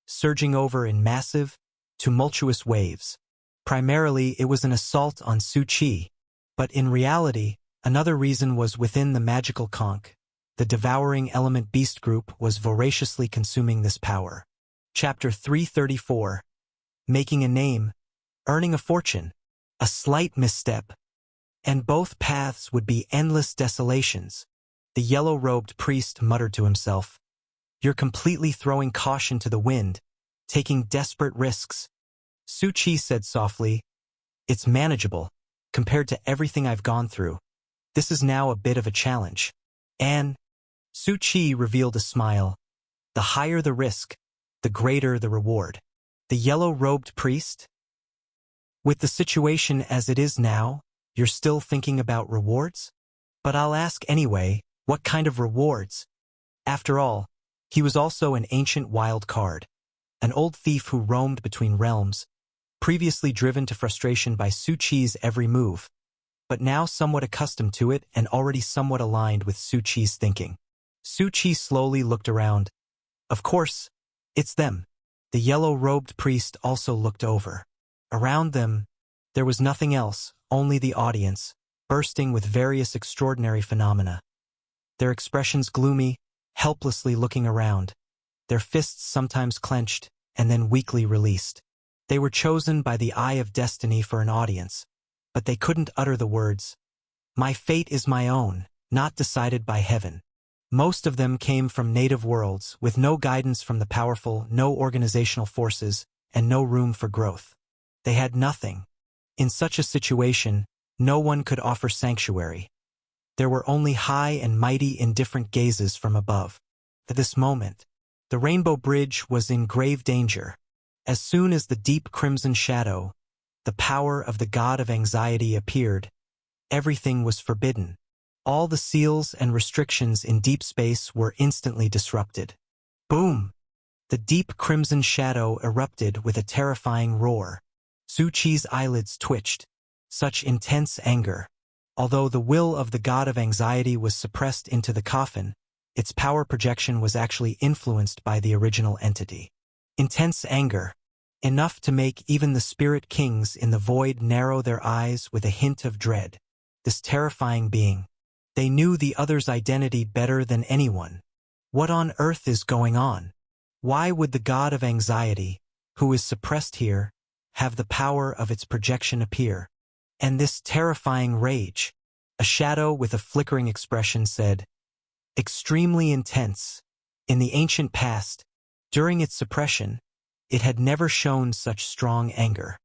surging over in massive, tumultuous waves. Primarily it was an assault on Su Qi, but in reality, another reason was within the magical conch. The devouring element beast group was voraciously consuming this power. Chapter 334. Making a name, earning a fortune, a slight misstep, and both paths would be endless desolations. The yellow-robed priest muttered to himself. You're completely throwing caution to the wind, taking desperate risks. Su Qi said softly, it's manageable, compared to everything I've gone through. This is now a bit of a challenge. And Su Qi revealed a smile. The higher the risk, the greater the reward. The yellow-robed priest? With the situation as it is now, you're still thinking about rewards? But I'll ask anyway, what kind of rewards? After all, he was also an ancient wild card, an old thief who roamed between realms, previously driven to frustration by Su Qi's every move, but now somewhat accustomed to it and already somewhat aligned with Su Qi's thinking. Su Qi slowly looked around. Of course, it's them. The yellow-robed priest also looked over. Around them, there was nothing else, only the audience, bursting with various extraordinary phenomena. Their expressions gloomy, helplessly looking around, their fists sometimes clenched and then weakly released. They were chosen by the eye of destiny for an audience, but they couldn't utter the words, "My fate is my own, not decided by heaven." Most of them came from native worlds, with no guidance from the powerful, no organizational forces, and no room for growth. They had nothing. In such a situation, no one could offer sanctuary. There were only high and mighty indifferent gazes from above. At this moment, the Rainbow Bridge was in grave danger. As soon as the deep crimson shadow, the power of the god of anxiety appeared, everything was forbidden. All the seals and restrictions in deep space were instantly disrupted. Boom! The deep crimson shadow erupted with a terrifying roar. Su Chi's eyelids twitched. Such intense anger. Although the will of the god of anxiety was suppressed into the coffin, its power projection was actually influenced by the original entity. Intense anger. Enough to make even the spirit kings in the void narrow their eyes with a hint of dread. This terrifying being. They knew the other's identity better than anyone. What on earth is going on? Why would the god of anxiety, who is suppressed here, have the power of its projection appear? And this terrifying rage. A shadow with a flickering expression said, extremely intense. In the ancient past, during its suppression, it had never shown such strong anger.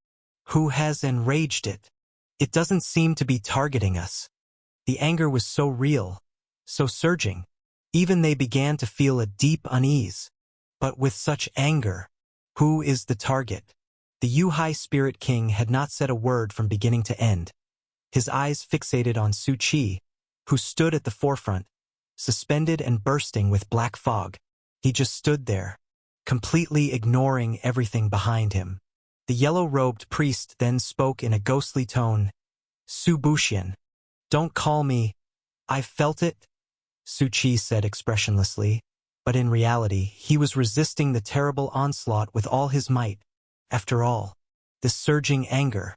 Who has enraged it? It doesn't seem to be targeting us. The anger was so real, so surging. Even they began to feel a deep unease. But with such anger, who is the target? The Yuhai Spirit King had not said a word from beginning to end. His eyes fixated on Su Chi, who stood at the forefront, suspended and bursting with black fog. He just stood there, completely ignoring everything behind him. The yellow-robed priest then spoke in a ghostly tone. Su Buxian. Don't call me. I've felt it, Su Chi said expressionlessly, but in reality, he was resisting the terrible onslaught with all his might. After all, this surging anger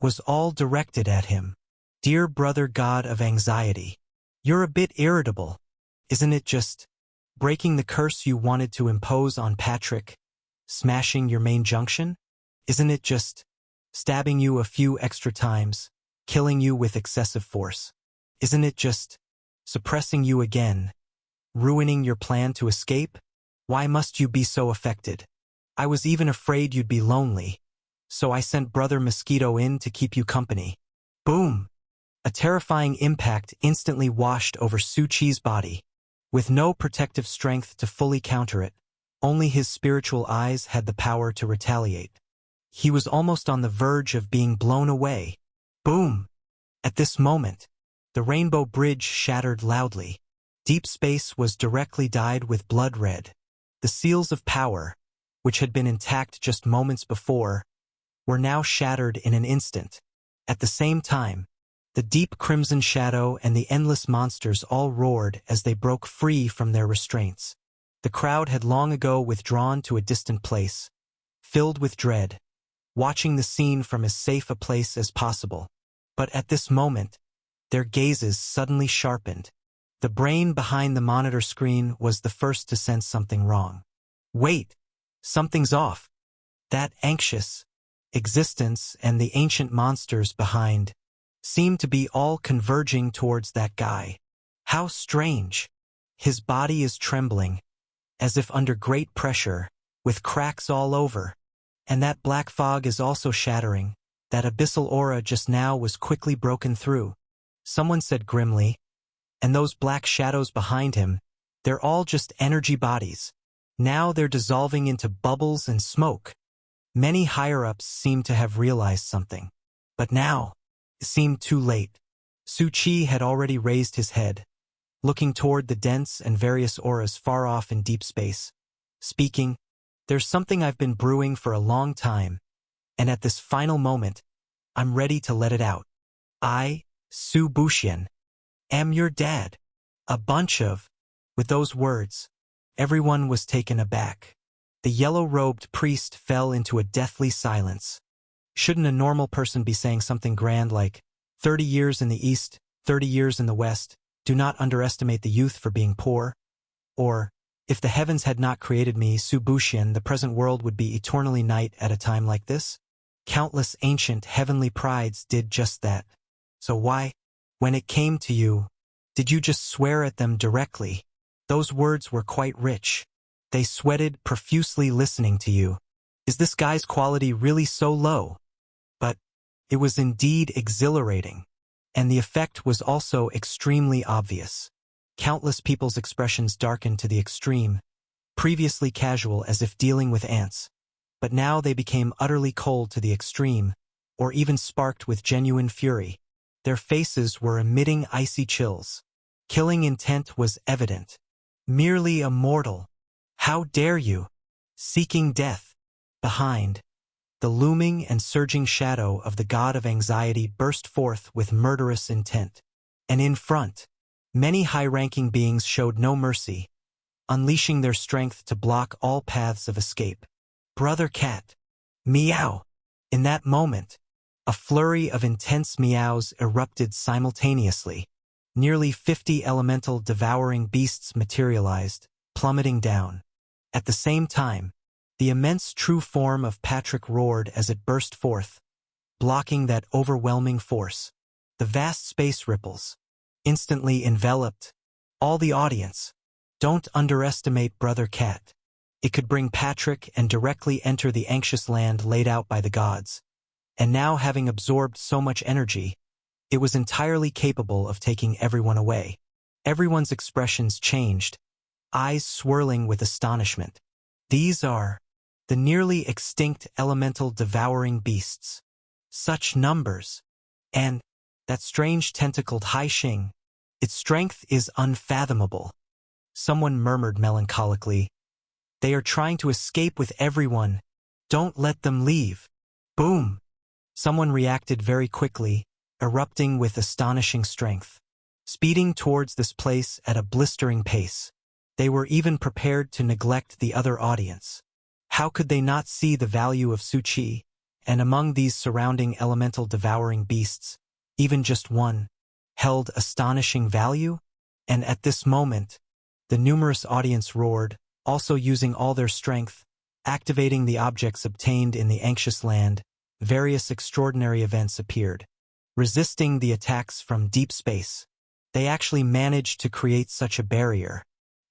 was all directed at him. Dear brother god of anxiety, you're a bit irritable. Isn't it just breaking the curse you wanted to impose on Patrick? Smashing your main junction? Isn't it just stabbing you a few extra times, killing you with excessive force? Isn't it just suppressing you again, ruining your plan to escape? Why must you be so affected? I was even afraid you'd be lonely, so I sent Brother Mosquito in to keep you company. Boom! A terrifying impact instantly washed over Su Chi's body. With no protective strength to fully counter it, only his spiritual eyes had the power to retaliate. He was almost on the verge of being blown away. Boom! At this moment, the Rainbow Bridge shattered loudly. Deep space was directly dyed with blood red. The seals of power, which had been intact just moments before, were now shattered in an instant. At the same time, the deep crimson shadow and the endless monsters all roared as they broke free from their restraints. The crowd had long ago withdrawn to a distant place, filled with dread, watching the scene from as safe a place as possible. But at this moment, their gazes suddenly sharpened. The brain behind the monitor screen was the first to sense something wrong. Wait! Something's off. That anxious existence and the ancient monsters behind seemed to be all converging towards that guy. How strange. His body is trembling, as if under great pressure, with cracks all over. And that black fog is also shattering. That abyssal aura just now was quickly broken through. Someone said grimly, and those black shadows behind him, they're all just energy bodies. Now they're dissolving into bubbles and smoke. Many higher-ups seemed to have realized something. But now, it seemed too late. Su Chi had already raised his head, looking toward the dense and various auras far off in deep space, speaking, "There's something I've been brewing for a long time, and at this final moment, I'm ready to let it out. I, Su Buxian, am your dad." A bunch of... With those words, everyone was taken aback. The yellow-robed priest fell into a deathly silence. Shouldn't a normal person be saying something grand like, 30 years in the East, 30 years in the West, do not underestimate the youth for being poor? Or, if the heavens had not created me, Su Buxian, the present world would be eternally night at a time like this? Countless ancient heavenly prides did just that. So why, when it came to you, did you just swear at them directly? Those words were quite rich. They sweated profusely listening to you. Is this guy's quality really so low? But it was indeed exhilarating. And the effect was also extremely obvious. Countless people's expressions darkened to the extreme, previously casual as if dealing with ants, but now they became utterly cold to the extreme, or even sparked with genuine fury. Their faces were emitting icy chills. Killing intent was evident. Merely a mortal. How dare you? Seeking death. Behind, the looming and surging shadow of the god of anxiety burst forth with murderous intent. And in front, many high-ranking beings showed no mercy, unleashing their strength to block all paths of escape. Brother Cat. Meow. In that moment, a flurry of intense meows erupted simultaneously. Nearly 50 elemental devouring beasts materialized, plummeting down. At the same time, the immense true form of Patrick roared as it burst forth, blocking that overwhelming force. The vast space ripples, instantly enveloped all the audience. Don't underestimate Brother Cat. It could bring Patrick and directly enter the anxious land laid out by the gods. And now, having absorbed so much energy, it was entirely capable of taking everyone away. Everyone's expressions changed, eyes swirling with astonishment. These are the nearly extinct elemental devouring beasts. Such numbers. And that strange tentacled Hai Xing. Its strength is unfathomable. Someone murmured melancholically. They are trying to escape with everyone. Don't let them leave. Boom! Someone reacted very quickly, erupting with astonishing strength, speeding towards this place at a blistering pace. They were even prepared to neglect the other audience. How could they not see the value of Su Qi? And among these surrounding elemental devouring beasts, even just one held astonishing value? And at this moment, the numerous audience roared, also using all their strength, activating the objects obtained in the anxious land. Various extraordinary events appeared. Resisting the attacks from deep space, they actually managed to create such a barrier.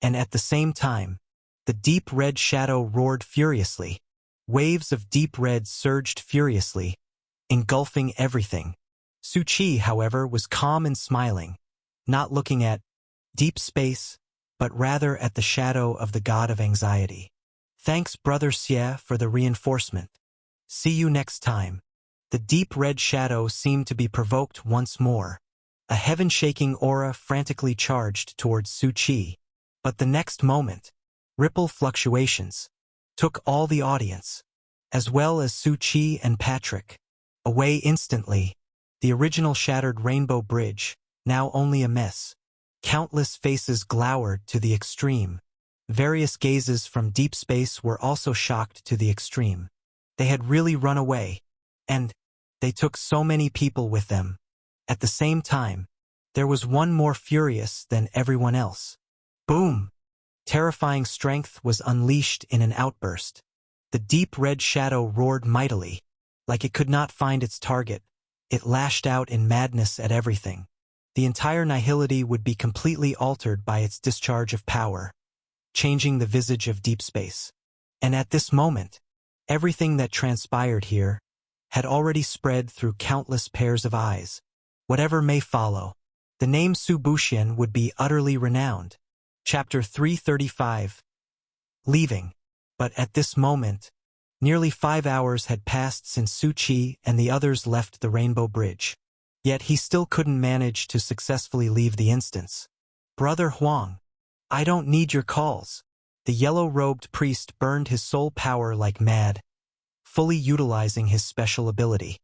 And at the same time, the deep red shadow roared furiously. Waves of deep red surged furiously, engulfing everything. Su Qi, however, was calm and smiling, not looking at deep space, but rather at the shadow of the god of anxiety. Thanks, Brother Xie, for the reinforcement. See you next time. The deep red shadow seemed to be provoked once more. A heaven-shaking aura frantically charged towards Su Qi. But the next moment, ripple fluctuations took all the audience, as well as Su Qi and Patrick, away instantly. The original shattered rainbow bridge, now only a mess. Countless faces glowered to the extreme. Various gazes from deep space were also shocked to the extreme. They had really run away, and they took so many people with them. At the same time, there was one more furious than everyone else. Boom! Terrifying strength was unleashed in an outburst. The deep red shadow roared mightily. Like it could not find its target, it lashed out in madness at everything. The entire nihility would be completely altered by its discharge of power, changing the visage of deep space. And at this moment, everything that transpired here had already spread through countless pairs of eyes. Whatever may follow, the name Su Buxian would be utterly renowned. Chapter 335. Leaving. But at this moment, nearly 5 hours had passed since Su Qi and the others left the Rainbow Bridge. Yet he still couldn't manage to successfully leave the instance. Brother Huang, I don't need your calls. The yellow-robed priest burned his soul power like mad, fully utilizing his special ability,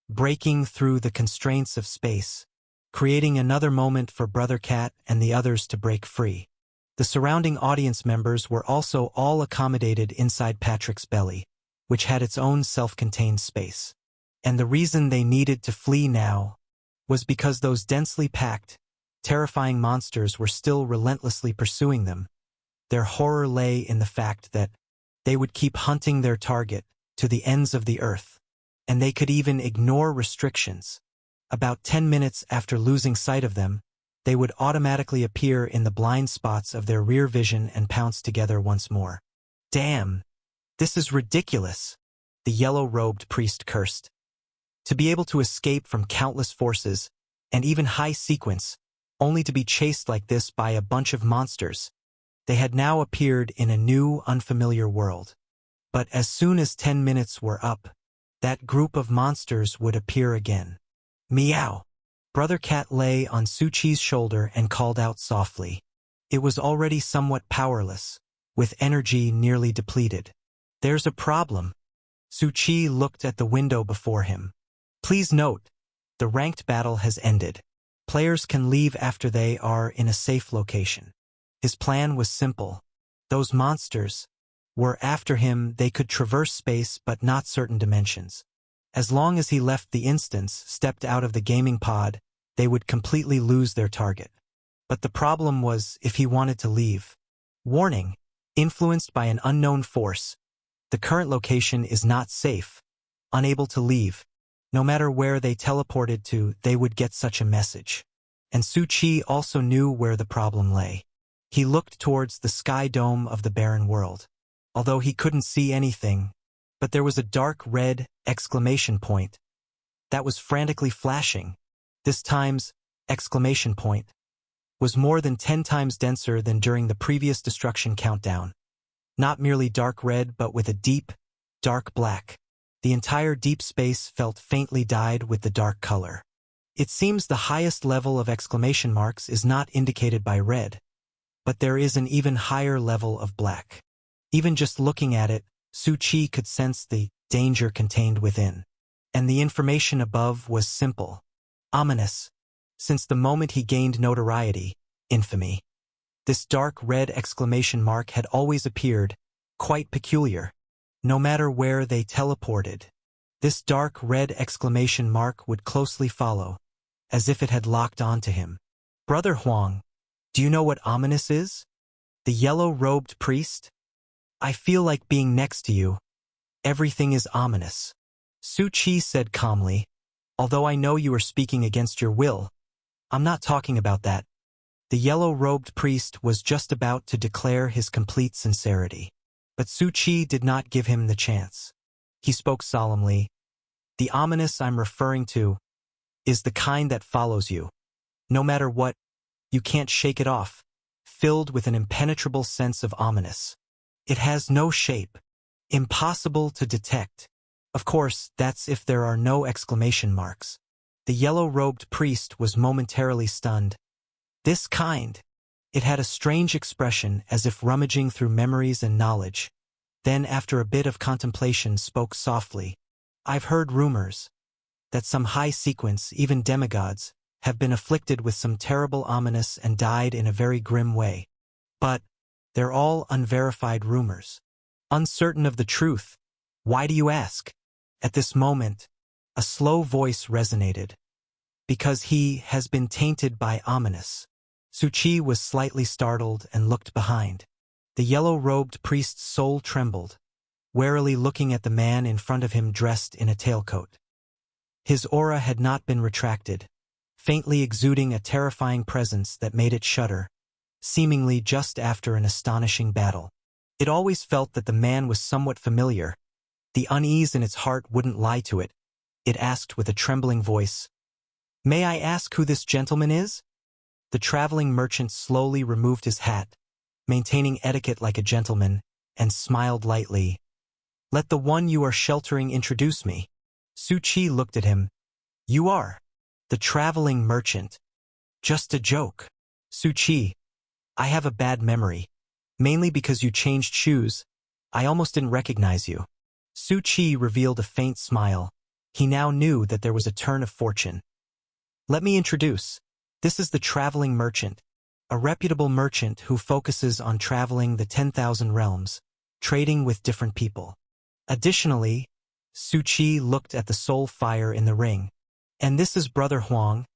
breaking through the constraints of space, creating another moment for Brother Cat and the others to break free. The surrounding audience members were also all accommodated inside Patrick's belly, which had its own self-contained space. And the reason they needed to flee now was because those densely packed, terrifying monsters were still relentlessly pursuing them. Their horror lay in the fact that they would keep hunting their target to the ends of the earth, and they could even ignore restrictions. About 10 minutes after losing sight of them, they would automatically appear in the blind spots of their rear vision and pounce together once more. Damn! This is ridiculous, the yellow-robed priest cursed. To be able to escape from countless forces, and even high sequence, only to be chased like this by a bunch of monsters. They had now appeared in a new, unfamiliar world. But as soon as 10 minutes were up, that group of monsters would appear again. Meow! Brother Cat lay on Suchi's shoulder and called out softly. It was already somewhat powerless, with energy nearly depleted. There's a problem. Suchi looked at the window before him. Please note, the ranked battle has ended. Players can leave after they are in a safe location. His plan was simple. Those monsters were after him. They could traverse space but not certain dimensions. As long as he left the instance, stepped out of the gaming pod, they would completely lose their target. But the problem was if he wanted to leave. Warning: influenced by an unknown force. The current location is not safe. Unable to leave. No matter where they teleported to, they would get such a message. And Suchi also knew where the problem lay. He looked towards the sky dome of the barren world. Although he couldn't see anything, but there was a dark red exclamation point that was frantically flashing. This time's exclamation point was more than 10 times denser than during the previous destruction countdown. Not merely dark red, but with a deep, dark black. The entire deep space felt faintly dyed with the dark color. It seems the highest level of exclamation marks is not indicated by red, but there is an even higher level of black. Even just looking at it, Suchi could sense the danger contained within. And the information above was simple. Ominous. Since the moment he gained notoriety, infamy. This dark red exclamation mark had always appeared, quite peculiar. No matter where they teleported, this dark red exclamation mark would closely follow, as if it had locked onto him. Brother Huang, do you know what ominous is? The yellow-robed priest? I feel like being next to you. Everything is ominous. Suchi said calmly, although I know you are speaking against your will. I'm not talking about that. The yellow-robed priest was just about to declare his complete sincerity. But Suchi did not give him the chance. He spoke solemnly. The ominous I'm referring to is the kind that follows you. No matter what, you can't shake it off, filled with an impenetrable sense of ominous. It has no shape. Impossible to detect. Of course, that's if there are no exclamation marks. The yellow-robed priest was momentarily stunned. This kind. It had a strange expression, as if rummaging through memories and knowledge. Then, after a bit of contemplation, spoke softly. I've heard rumors that some high sequence, even demigods, have been afflicted with some terrible ominous and died in a very grim way. But they're all unverified rumors. Uncertain of the truth. Why do you ask? At this moment, a slow voice resonated. Because he has been tainted by ominous. Suchi was slightly startled and looked behind. The yellow-robed priest's soul trembled, warily looking at the man in front of him dressed in a tailcoat. His aura had not been retracted, faintly exuding a terrifying presence that made it shudder, seemingly just after an astonishing battle. It always felt that the man was somewhat familiar. The unease in its heart wouldn't lie to it. It asked with a trembling voice, "May I ask who this gentleman is?" The traveling merchant slowly removed his hat, maintaining etiquette like a gentleman, and smiled lightly. "Let the one you are sheltering introduce me." Suchi looked at him. "You are the traveling merchant." "Just a joke." "Suchi, I have a bad memory. Mainly because you changed shoes. I almost didn't recognize you." Suchi revealed a faint smile. He now knew that there was a turn of fortune. "Let me introduce. This is the traveling merchant, a reputable merchant who focuses on traveling the 10,000 realms, trading with different people. Additionally," Suchi looked at the soul fire in the ring. "And this is Brother Huang.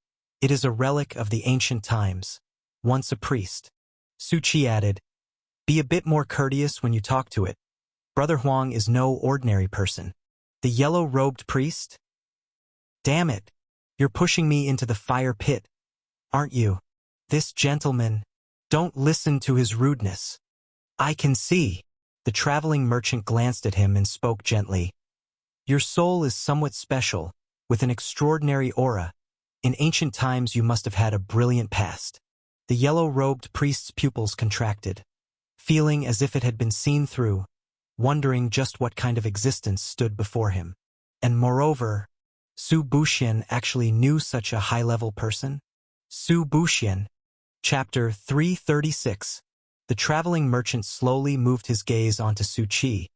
It is a relic of the ancient times, once a priest." Suchi added, "Be a bit more courteous when you talk to it. Brother Huang is no ordinary person." "The yellow-robed priest? Damn it, you're pushing me into the fire pit, aren't you? This gentleman, don't listen to his rudeness. I can see." The traveling merchant glanced at him and spoke gently. "Your soul is somewhat special, with an extraordinary aura. In ancient times you must have had a brilliant past. The yellow-robed priest's pupils contracted, feeling as if it had been seen through, wondering just what kind of existence stood before him. And moreover, Su Buxian actually knew such a high-level person? Su Buxian. Chapter 336. The traveling merchant slowly moved his gaze onto Su Qi.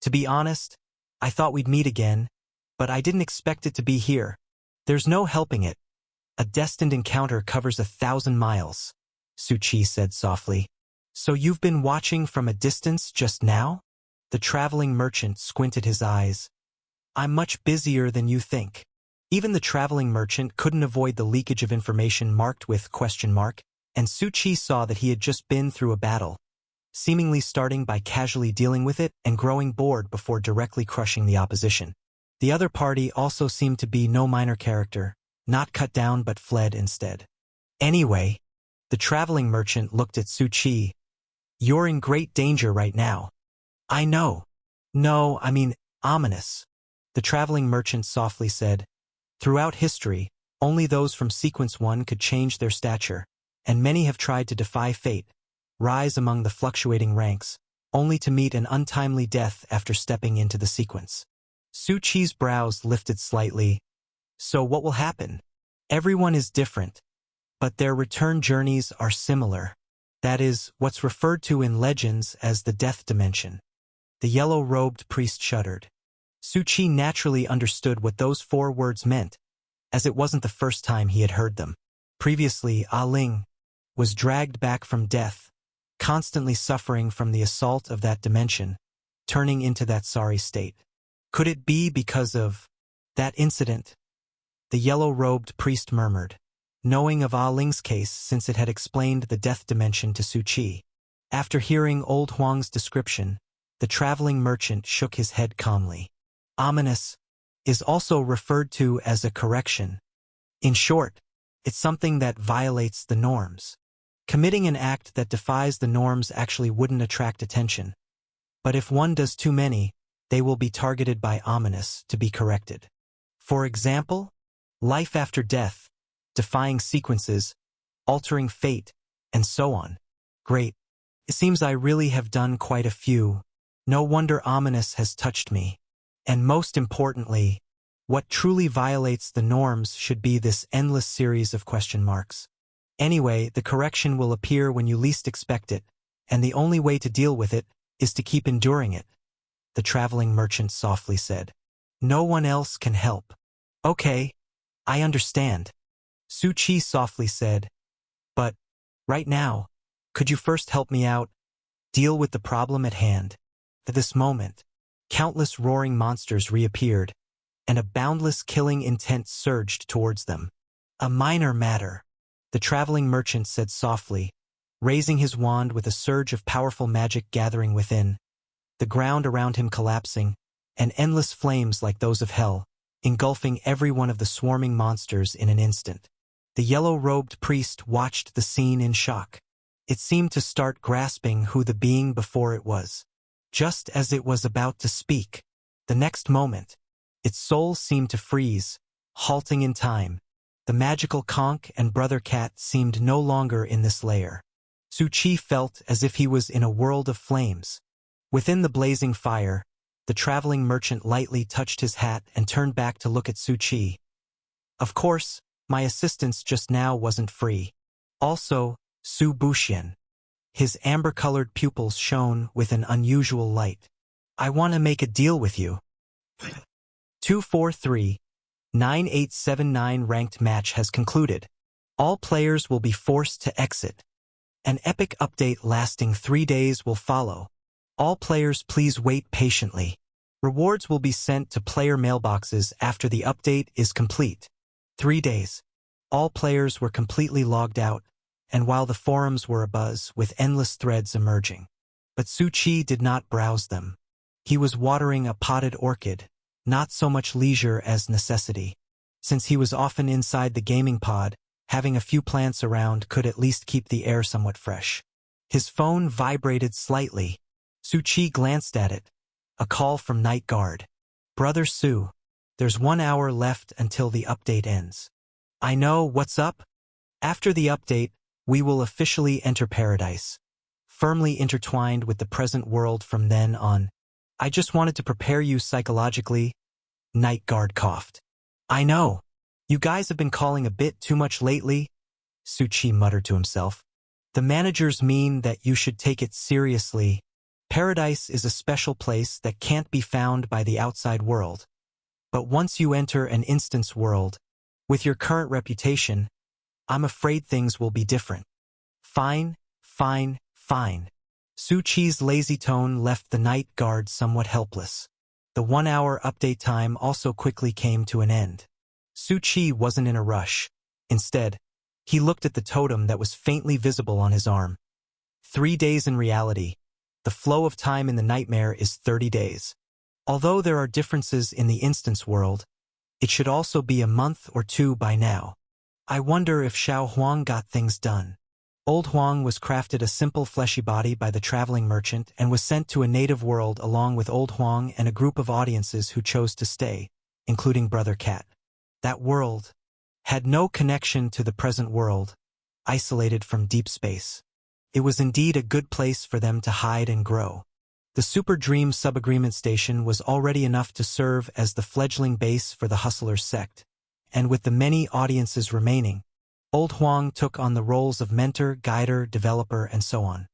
To be honest, I thought we'd meet again, but I didn't expect it to be here. There's no helping it. A destined encounter covers 1,000 miles, Su Qi said softly. So you've been watching from a distance just now? The traveling merchant squinted his eyes. I'm much busier than you think. Even the traveling merchant couldn't avoid the leakage of information marked with ? And Su Qi saw that he had just been through a battle, seemingly starting by casually dealing with it and growing bored before directly crushing the opposition. The other party also seemed to be no minor character, not cut down but fled instead. Anyway, the traveling merchant looked at Su Qi. You're in great danger right now. I know. No, I mean, ominous. The traveling merchant softly said. Throughout history, only those from Sequence 1 could change their stature, and many have tried to defy fate, rise among the fluctuating ranks, only to meet an untimely death after stepping into the sequence. Su Qi's brows lifted slightly. So what will happen? Everyone is different, but their return journeys are similar. That is, what's referred to in legends as the death dimension. The yellow-robed priest shuddered. Su Qi naturally understood what those 4 words meant, as it wasn't the first time he had heard them. Previously, Ah Ling was dragged back from death, constantly suffering from the assault of that dimension, turning into that sorry state. Could it be because of that incident? The yellow-robed priest murmured, knowing of Ah Ling's case since it had explained the death dimension to Su Qi. After hearing old Huang's description, the traveling merchant shook his head calmly. Ominous is also referred to as a correction. In short, it's something that violates the norms. Committing an act that defies the norms actually wouldn't attract attention. But if one does too many, they will be targeted by ominous to be corrected. For example, life after death, defying sequences, altering fate, and so on. Great. It seems I really have done quite a few. No wonder ominous has touched me. And most importantly, what truly violates the norms should be this endless series of question marks. Anyway, the correction will appear when you least expect it, and the only way to deal with it is to keep enduring it, the traveling merchant softly said. No one else can help. Okay, I understand, Su Qi softly said. But, right now, could you first help me out? Deal with the problem at hand. At this moment, countless roaring monsters reappeared, and a boundless killing intent surged towards them. A minor matter, the traveling merchant said softly, raising his wand with a surge of powerful magic gathering within, the ground around him collapsing, and endless flames like those of hell, engulfing every one of the swarming monsters in an instant. The yellow-robed priest watched the scene in shock. It seemed to start grasping who the being before it was. Just as it was about to speak, the next moment, its soul seemed to freeze, halting in time. The magical conch and brother cat seemed no longer in this lair. Su Qi felt as if he was in a world of flames. Within the blazing fire, the traveling merchant lightly touched his hat and turned back to look at Su Qi. Of course, my assistance just now wasn't free. Also, Su Buxian. His amber-colored pupils shone with an unusual light. I want to make a deal with you. 243-9879 ranked match has concluded. All players will be forced to exit. An epic update lasting 3 days will follow. All players please wait patiently. Rewards will be sent to player mailboxes after the update is complete. 3 days. All players were completely logged out, and while the forums were abuzz with endless threads emerging. But Su Qi did not browse them. He was watering a potted orchid, not so much leisure as necessity. Since he was often inside the gaming pod, having a few plants around could at least keep the air somewhat fresh. His phone vibrated slightly. Su Qi glanced at it. A call from Night Guard. Brother Su, there's 1 hour left until the update ends. I know, what's up? After the update, we will officially enter paradise, firmly intertwined with the present world from then on. I just wanted to prepare you psychologically. Night Guard coughed. I know. You guys have been calling a bit too much lately, Suchi muttered to himself. The managers mean that you should take it seriously. Paradise is a special place that can't be found by the outside world. But once you enter an instance world, with your current reputation, I'm afraid things will be different. Fine, fine, fine. Suchi's lazy tone left the Night Guard somewhat helpless. The 1-hour update time also quickly came to an end. Suchi wasn't in a rush. Instead, he looked at the totem that was faintly visible on his arm. 3 days in reality. The flow of time in the nightmare is 30 days. Although there are differences in the instance world, it should also be a month or 2 by now. I wonder if Xiao Huang got things done. Old Huang was crafted a simple fleshy body by the traveling merchant and was sent to a native world along with Old Huang and a group of audiences who chose to stay, including Brother Cat. That world had no connection to the present world, isolated from deep space. It was indeed a good place for them to hide and grow. The Super Dream Sub-Agreement Station was already enough to serve as the fledgling base for the Hustlers sect, and with the many audiences remaining, Old Huang took on the roles of mentor, guider, developer, and so on.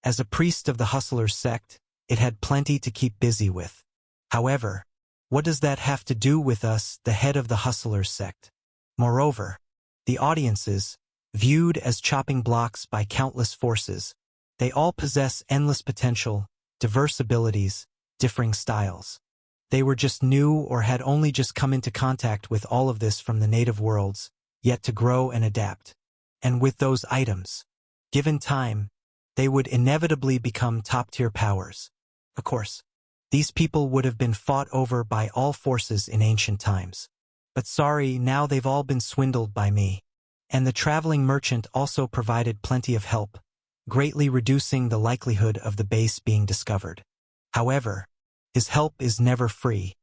As a priest of the Hustlers sect, it had plenty to keep busy with. However, what does that have to do with us, the head of the Hustlers sect? Moreover, the audiences, viewed as chopping blocks by countless forces, they all possess endless potential, diverse abilities, differing styles. They were just new or had only just come into contact with all of this from the native worlds, yet to grow and adapt. And with those items, given time, they would inevitably become top-tier powers. Of course, these people would have been fought over by all forces in ancient times. But sorry, now they've all been swindled by me. And the traveling merchant also provided plenty of help, greatly reducing the likelihood of the base being discovered. However, his help is never free.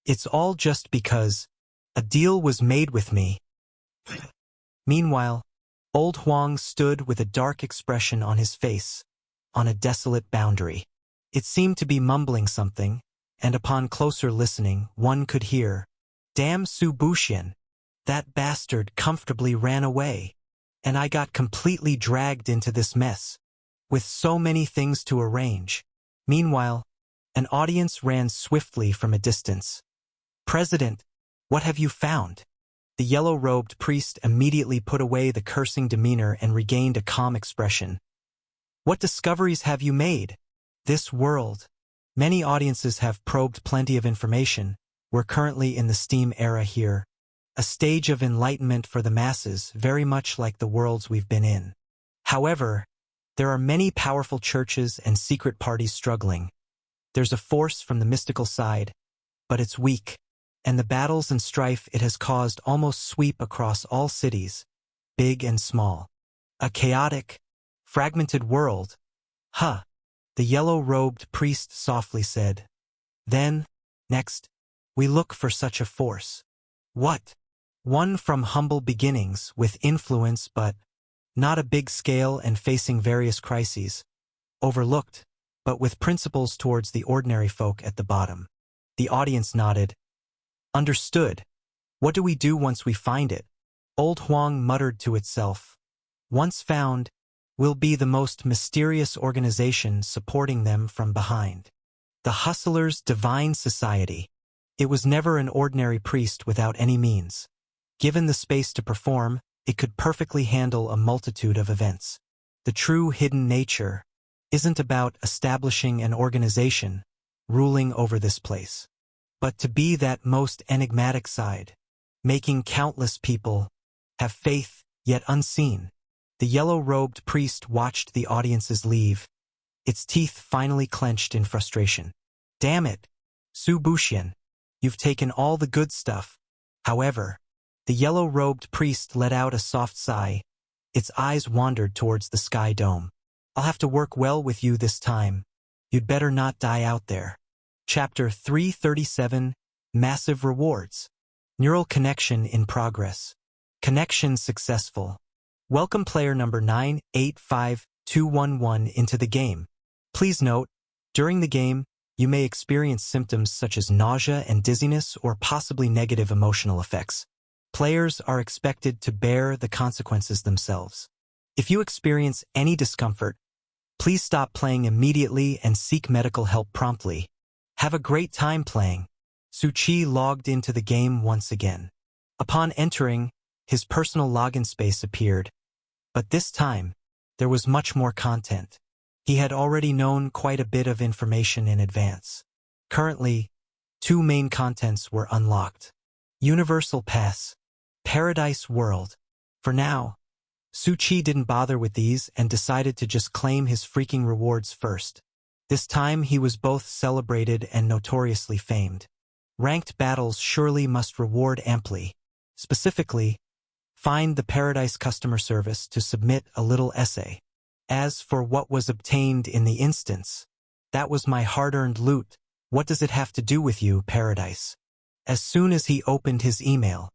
It's all just because a deal was made with me. Meanwhile, Old Huang stood with a dark expression on his face, on a desolate boundary. It seemed to be mumbling something, and upon closer listening, one could hear, "Damn Su Buxian, that bastard comfortably ran away, and I got completely dragged into this mess, with so many things to arrange." Meanwhile, an audience ran swiftly from a distance. "President, what have you found?" The yellow-robed priest immediately put away the cursing demeanor and regained a calm expression. "What discoveries have you made?" "This world. Many audiences have probed plenty of information. We're currently in the Steam era here. A stage of enlightenment for the masses, very much like the worlds we've been in. However, there are many powerful churches and secret parties struggling. There's a force from the mystical side, but it's weak, and the battles and strife it has caused almost sweep across all cities, big and small. A chaotic, fragmented world. Huh, the yellow-robed priest softly said. Then, next, we look for such a force. What? One from humble beginnings, with influence but not a big scale and facing various crises. Overlooked, but with principles towards the ordinary folk at the bottom. The audience nodded. Understood. What do we do once we find it? Old Huang muttered to itself. Once found, we'll be the most mysterious organization supporting them from behind. The Hustlers' Divine Society. It was never an ordinary priest without any means. Given the space to perform, it could perfectly handle a multitude of events. The true hidden nature isn't about establishing an organization, ruling over this place, but to be that most enigmatic side, making countless people have faith yet unseen. The yellow-robed priest watched the audiences leave, its teeth finally clenched in frustration. Damn it, Su Buxian, you've taken all the good stuff. However, the yellow-robed priest let out a soft sigh. Its eyes wandered towards the sky dome. I'll have to work well with you this time. You'd better not die out there. Chapter 337, Massive Rewards. Neural Connection in Progress. Connection successful. Welcome player number 985211 into the game. Please note, during the game, you may experience symptoms such as nausea and dizziness or possibly negative emotional effects. Players are expected to bear the consequences themselves. If you experience any discomfort, please stop playing immediately and seek medical help promptly. Have a great time playing. Suchi logged into the game once again. Upon entering, his personal login space appeared, but this time, there was much more content. He had already known quite a bit of information in advance. Currently, 2 main contents were unlocked. Universal Pass, Paradise World. For now, Suchi didn't bother with these and decided to just claim his freaking rewards first. This time he was both celebrated and notoriously famed. Ranked battles surely must reward amply. Specifically, find the Paradise customer service to submit a little essay. As for what was obtained in the instance, that was my hard-earned loot. What does it have to do with you, Paradise? As soon as he opened his email,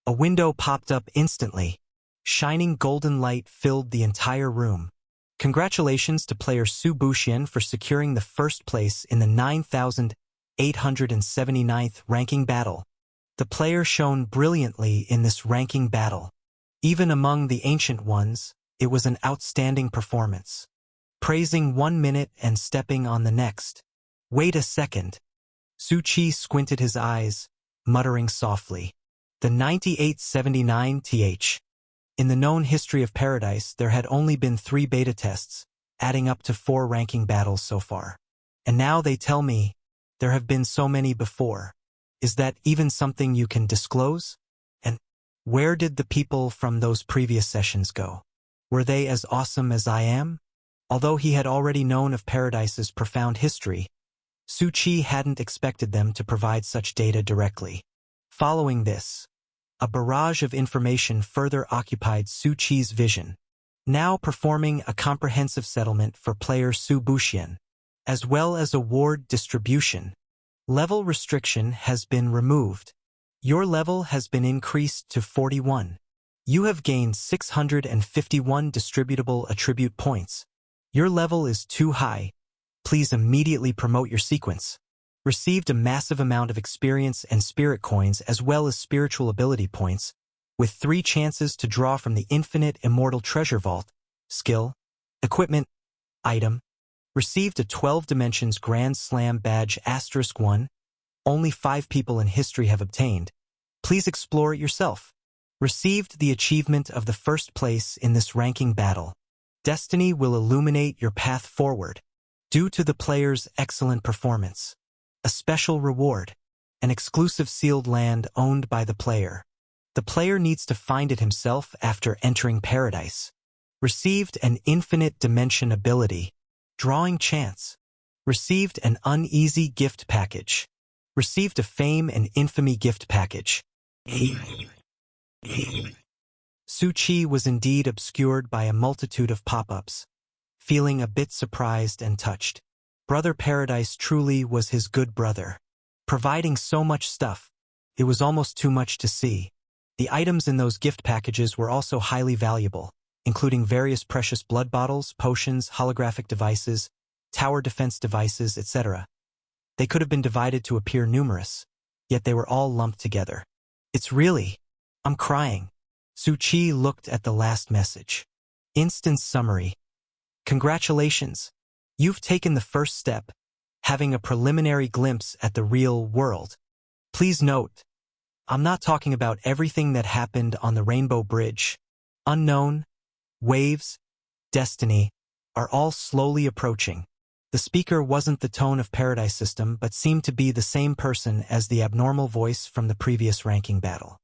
a window popped up instantly. Shining golden light filled the entire room. Congratulations to player Su Buxian for securing the first place in the 9,879th ranking battle. The player shone brilliantly in this ranking battle. Even among the ancient ones, it was an outstanding performance. Praising 1 minute and stepping on the next. Wait a second. Suchi squinted his eyes, muttering softly. The 9879th. In the known history of Paradise, there had only been 3 beta tests, adding up to 4 ranking battles so far. And now they tell me there have been so many before. Is that even something you can disclose? And where did the people from those previous sessions go? Were they as awesome as I am? Although he had already known of Paradise's profound history, Suchi hadn't expected them to provide such data directly. Following this, a barrage of information further occupied Suchi's vision, now performing a comprehensive settlement for player Su Buxian, as well as award distribution. Level restriction has been removed. Your level has been increased to 41. You have gained 651 distributable attribute points. Your level is too high. Please immediately promote your sequence. Received a massive amount of experience and spirit coins as well as spiritual ability points, with 3 chances to draw from the infinite immortal treasure vault. Skill, equipment, item. Received a 12 Dimensions Grand Slam badge *1. Only 5 people in history have obtained. Please explore it yourself. Received the achievement of the first place in this ranking battle. Destiny will illuminate your path forward. Due to the player's excellent performance. A special reward. An exclusive sealed land owned by the player. The player needs to find it himself after entering Paradise. Received an infinite dimension ability. Drawing chance. Received an uneasy gift package. Received a fame and infamy gift package. Suchi was indeed obscured by a multitude of pop-ups, feeling a bit surprised and touched. Brother Paradise truly was his good brother. Providing so much stuff, it was almost too much to see. The items in those gift packages were also highly valuable, including various precious blood bottles, potions, holographic devices, tower defense devices, etc. They could have been divided to appear numerous, yet they were all lumped together. I'm crying. Suchi looked at the last message. Instance summary. Congratulations. You've taken the first step, having a preliminary glimpse at the real world. Please note, I'm not talking about everything that happened on the Rainbow Bridge. Unknown, waves, destiny, are all slowly approaching. The speaker wasn't the tone of Paradise System but seemed to be the same person as the abnormal voice from the previous ranking battle.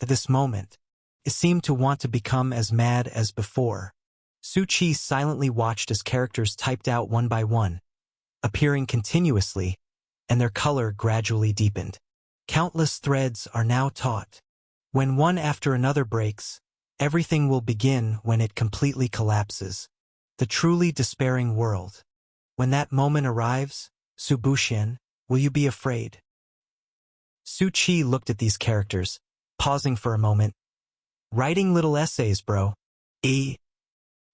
At this moment, it seemed to want to become as mad as before. Suchi silently watched as characters typed out one by one, appearing continuously, and their color gradually deepened. Countless threads are now taut. When one after another breaks, everything will begin when it completely collapses. The truly despairing world. When that moment arrives, Su Buxian, will you be afraid? Suchi looked at these characters, pausing for a moment, Writing little essays, bro. E.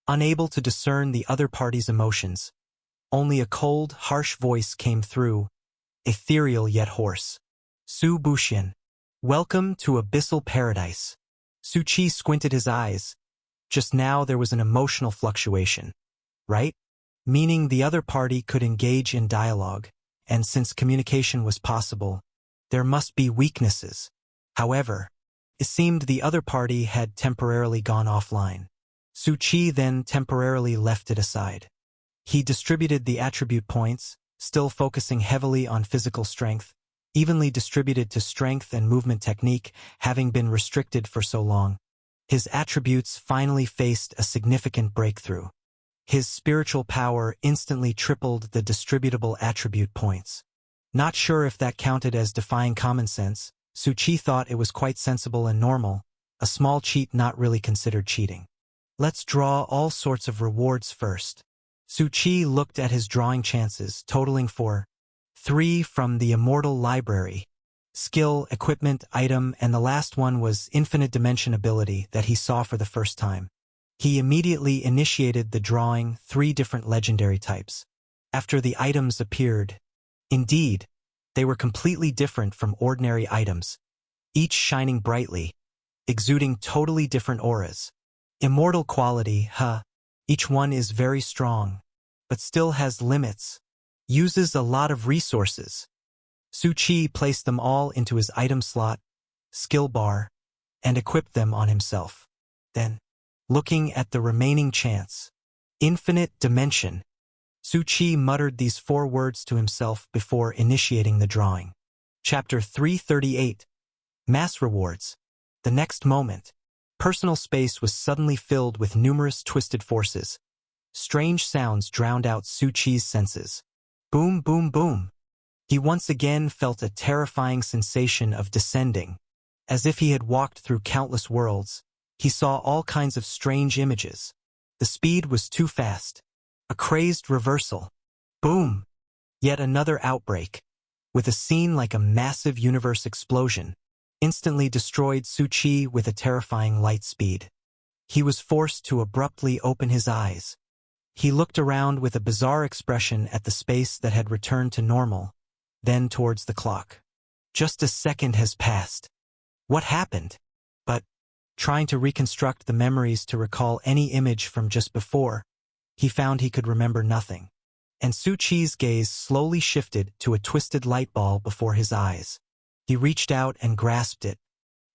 Unable to discern the other party's emotions, only a cold, harsh voice came through, ethereal yet hoarse. Su Buxian. Welcome to Abyssal Paradise. Su Qi squinted his eyes. Just now there was an emotional fluctuation, right? Meaning the other party could engage in dialogue, and since communication was possible, there must be weaknesses. However, it seemed the other party had temporarily gone offline. Su Qi then temporarily left it aside. He distributed the attribute points, still focusing heavily on physical strength, evenly distributed to strength and movement technique, having been restricted for so long. His attributes finally faced a significant breakthrough. His spiritual power instantly tripled the distributable attribute points. Not sure if that counted as defying common sense, Su Qi thought it was quite sensible and normal, a small cheat not really considered cheating. Let's draw all sorts of rewards first. Su Qi looked at his drawing chances, totaling 3 from the Immortal Library. Skill, equipment, item, and the last one was Infinite Dimension ability that he saw for the first time. He immediately initiated the drawing 3 different legendary types. After the items appeared, indeed, they were completely different from ordinary items, each shining brightly, exuding totally different auras. Immortal quality, each one is very strong, but still has limits, uses a lot of resources. Su Qi placed them all into his item slot, skill bar, and equipped them on himself. Then, looking at the remaining chance, Infinite Dimension, Su Qi muttered these 4 words to himself before initiating the drawing. Chapter 338. Mass Rewards. The next moment, personal space was suddenly filled with numerous twisted forces. Strange sounds drowned out Su Qi's senses. Boom, boom, boom. He once again felt a terrifying sensation of descending. As if he had walked through countless worlds, he saw all kinds of strange images. The speed was too fast. A crazed reversal. Boom! Yet another outbreak, with a scene like a massive universe explosion, instantly destroyed Su Qi with a terrifying light speed. He was forced to abruptly open his eyes. He looked around with a bizarre expression at the space that had returned to normal, then towards the clock. Just a second has passed. What happened? But, trying to reconstruct the memories to recall any image from just before, he found he could remember nothing. And Su Qi's gaze slowly shifted to a twisted light ball before his eyes. He reached out and grasped it.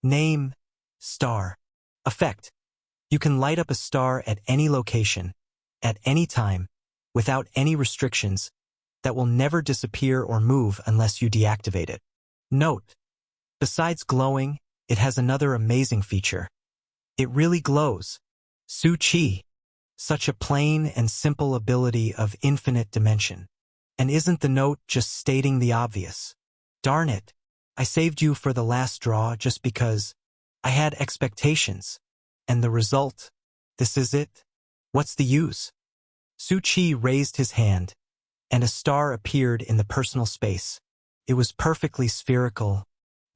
Name, star. Effect. You can light up a star at any location, at any time, without any restrictions, that will never disappear or move unless you deactivate it. Note. Besides glowing, it has another amazing feature. It really glows. Su Qi. Such a plain and simple ability of infinite dimension. And isn't the note just stating the obvious? Darn it. I saved you for the last draw just because I had expectations. And the result? This is it? What's the use? Su Qi raised his hand, and a star appeared in the personal space. It was perfectly spherical,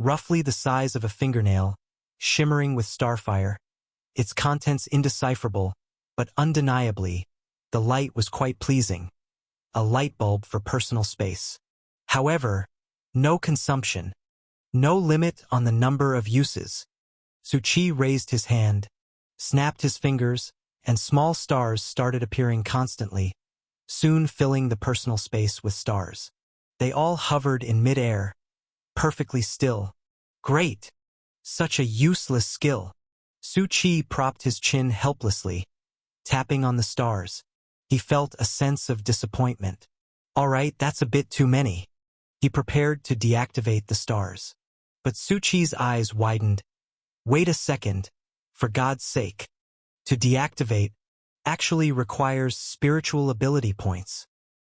roughly the size of a fingernail, shimmering with starfire, its contents indecipherable, but undeniably, the light was quite pleasing. A light bulb for personal space. However, no consumption. No limit on the number of uses. Su Qi raised his hand, snapped his fingers, and small stars started appearing constantly, soon filling the personal space with stars. They all hovered in mid-air, perfectly still. Great! Such a useless skill. Su Qi propped his chin helplessly, tapping on the stars. He felt a sense of disappointment. All right, that's a bit too many. He prepared to deactivate the stars. But Su Qi's eyes widened. Wait a second, for God's sake. To deactivate actually requires spiritual ability points.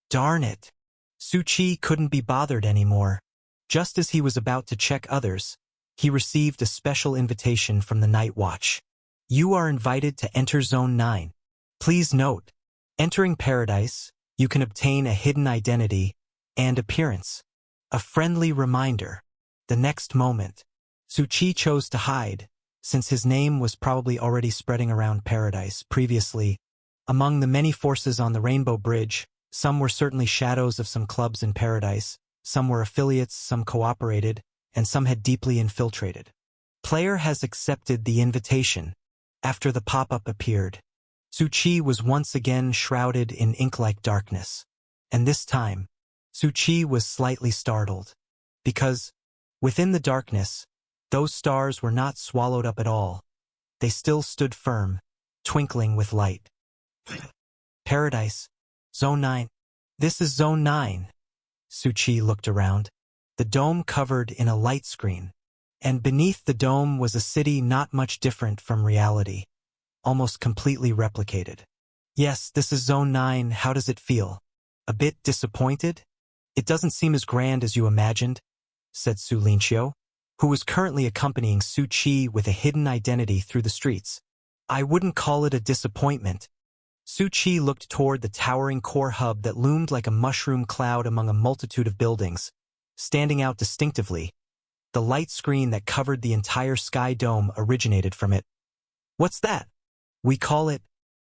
Darn it. Su Qi couldn't be bothered anymore. Just as he was about to check others, he received a special invitation from the Night Watch. You are invited to enter Zone 9. Please note, entering Paradise, you can obtain a hidden identity and appearance. A friendly reminder. The next moment, Su Qi chose to hide, since his name was probably already spreading around paradise previously. Among the many forces on the Rainbow Bridge, some were certainly shadows of some clubs in paradise, some were affiliates, some cooperated, and some had deeply infiltrated. Player has accepted the invitation. After the pop-up appeared, Su Chi was once again shrouded in ink-like darkness. And this time, Su Chi was slightly startled. Because, within the darkness, those stars were not swallowed up at all. They still stood firm, twinkling with light. Paradise. Zone 9. This is Zone 9. Su Chi looked around. The dome covered in a light screen. And beneath the dome was a city not much different from reality. Almost completely replicated. Yes, this is Zone 9. How does it feel? A bit disappointed? It doesn't seem as grand as you imagined, said Su Lingqiu, who was currently accompanying Su Chi with a hidden identity through the streets. I wouldn't call it a disappointment. Su Chi looked toward the towering core hub that loomed like a mushroom cloud among a multitude of buildings. Standing out distinctively, the light screen that covered the entire sky dome originated from it. What's that? We call it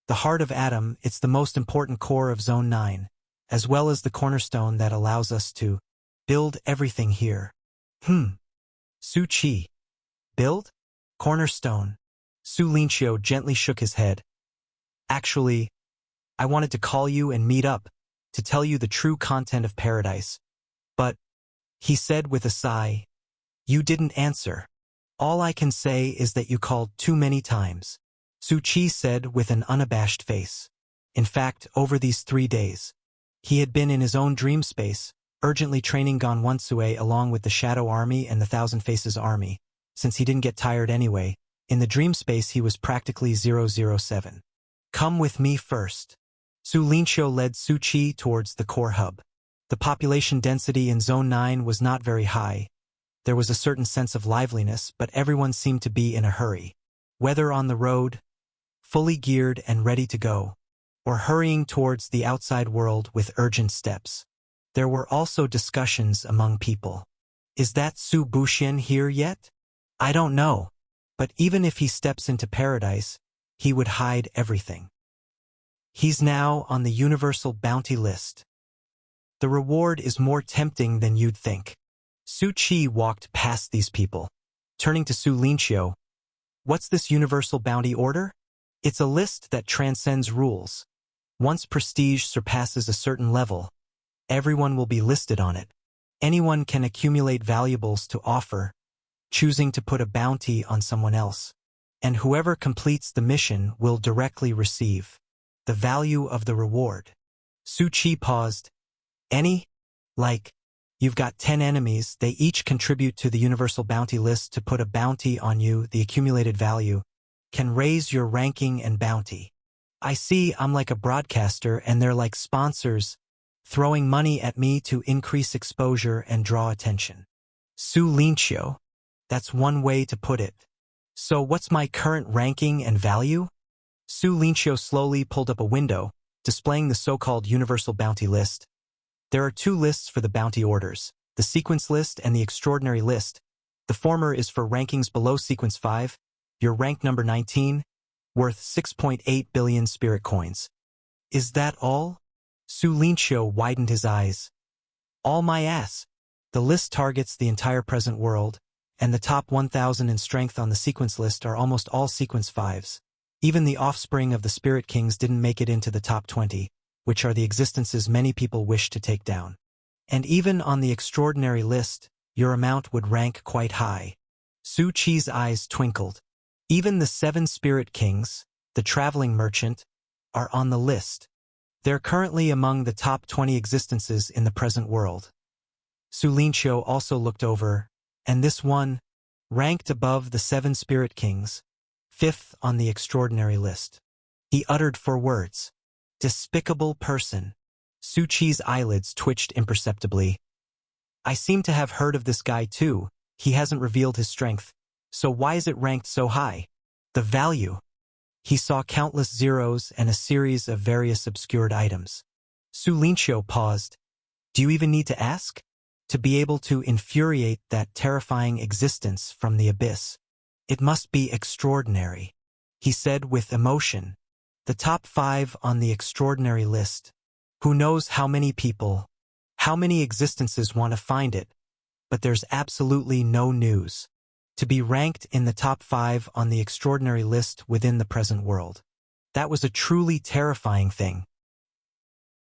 the Heart of Atom. It's the most important core of Zone 9, as well as the cornerstone that allows us to build everything here. Su Chi. Build? Cornerstone. Su Lingqiu gently shook his head. Actually, I wanted to call you and meet up, to tell you the true content of paradise. But, he said with a sigh, you didn't answer. All I can say is that you called too many times. Su Chi said with an unabashed face. In fact, over these 3 days, he had been in his own dream space, urgently training Ganwansue along with the Shadow Army and the Thousand Faces Army. Since he didn't get tired anyway, in the dream space he was practically 007. Come with me first. Su Lingqiu led Su Chi towards the core hub. The population density in Zone 9 was not very high. There was a certain sense of liveliness, but everyone seemed to be in a hurry. Whether on the road, fully geared and ready to go, or hurrying towards the outside world with urgent steps. There were also discussions among people. Is that Su Buxian here yet? I don't know. But even if he steps into paradise, he would hide everything. He's now on the universal bounty list. The reward is more tempting than you'd think. Su Chi walked past these people. Turning to Su Lingqiu, what's this universal bounty order? It's a list that transcends rules. Once prestige surpasses a certain level, everyone will be listed on it. Anyone can accumulate valuables to offer, choosing to put a bounty on someone else. And whoever completes the mission will directly receive the value of the reward. Su Chi paused. Any? Like, you've got 10 enemies, they each contribute to the universal bounty list to put a bounty on you. The accumulated value can raise your ranking and bounty. I see, I'm like a broadcaster and they're like sponsors, throwing money at me to increase exposure and draw attention. Su Lingqiu. That's one way to put it. So what's my current ranking and value? Su Lingqiu slowly pulled up a window, displaying the so-called universal bounty list. There are 2 lists for the bounty orders, the sequence list and the extraordinary list. The former is for rankings below sequence 5, your rank number 19, worth 6.8 billion spirit coins. Is that all? Su Lingqiu widened his eyes. All my ass. The list targets the entire present world, and the top 1,000 in strength on the sequence list are almost all sequence 5s. Even the offspring of the Spirit Kings didn't make it into the top 20, which are the existences many people wish to take down. And even on the extraordinary list, your amount would rank quite high. Su Chi's eyes twinkled. Even the 7 Spirit Kings, the traveling merchant, are on the list. They're currently among the top 20 existences in the present world. Su Lingqiu also looked over, and this one, ranked above the 7 Spirit Kings, 5th on the extraordinary list. He uttered 4 words. Despicable person. Su Chi's eyelids twitched imperceptibly. I seem to have heard of this guy too. He hasn't revealed his strength. So why is it ranked so high? The value. He saw countless zeros and a series of various obscured items. Su Lingqiu paused. Do you even need to ask? To be able to infuriate that terrifying existence from the abyss. It must be extraordinary, he said with emotion. The top 5 on the extraordinary list. Who knows how many people, how many existences want to find it, but there's absolutely no news. To be ranked in the top 5 on the extraordinary list within the present world. That was a truly terrifying thing.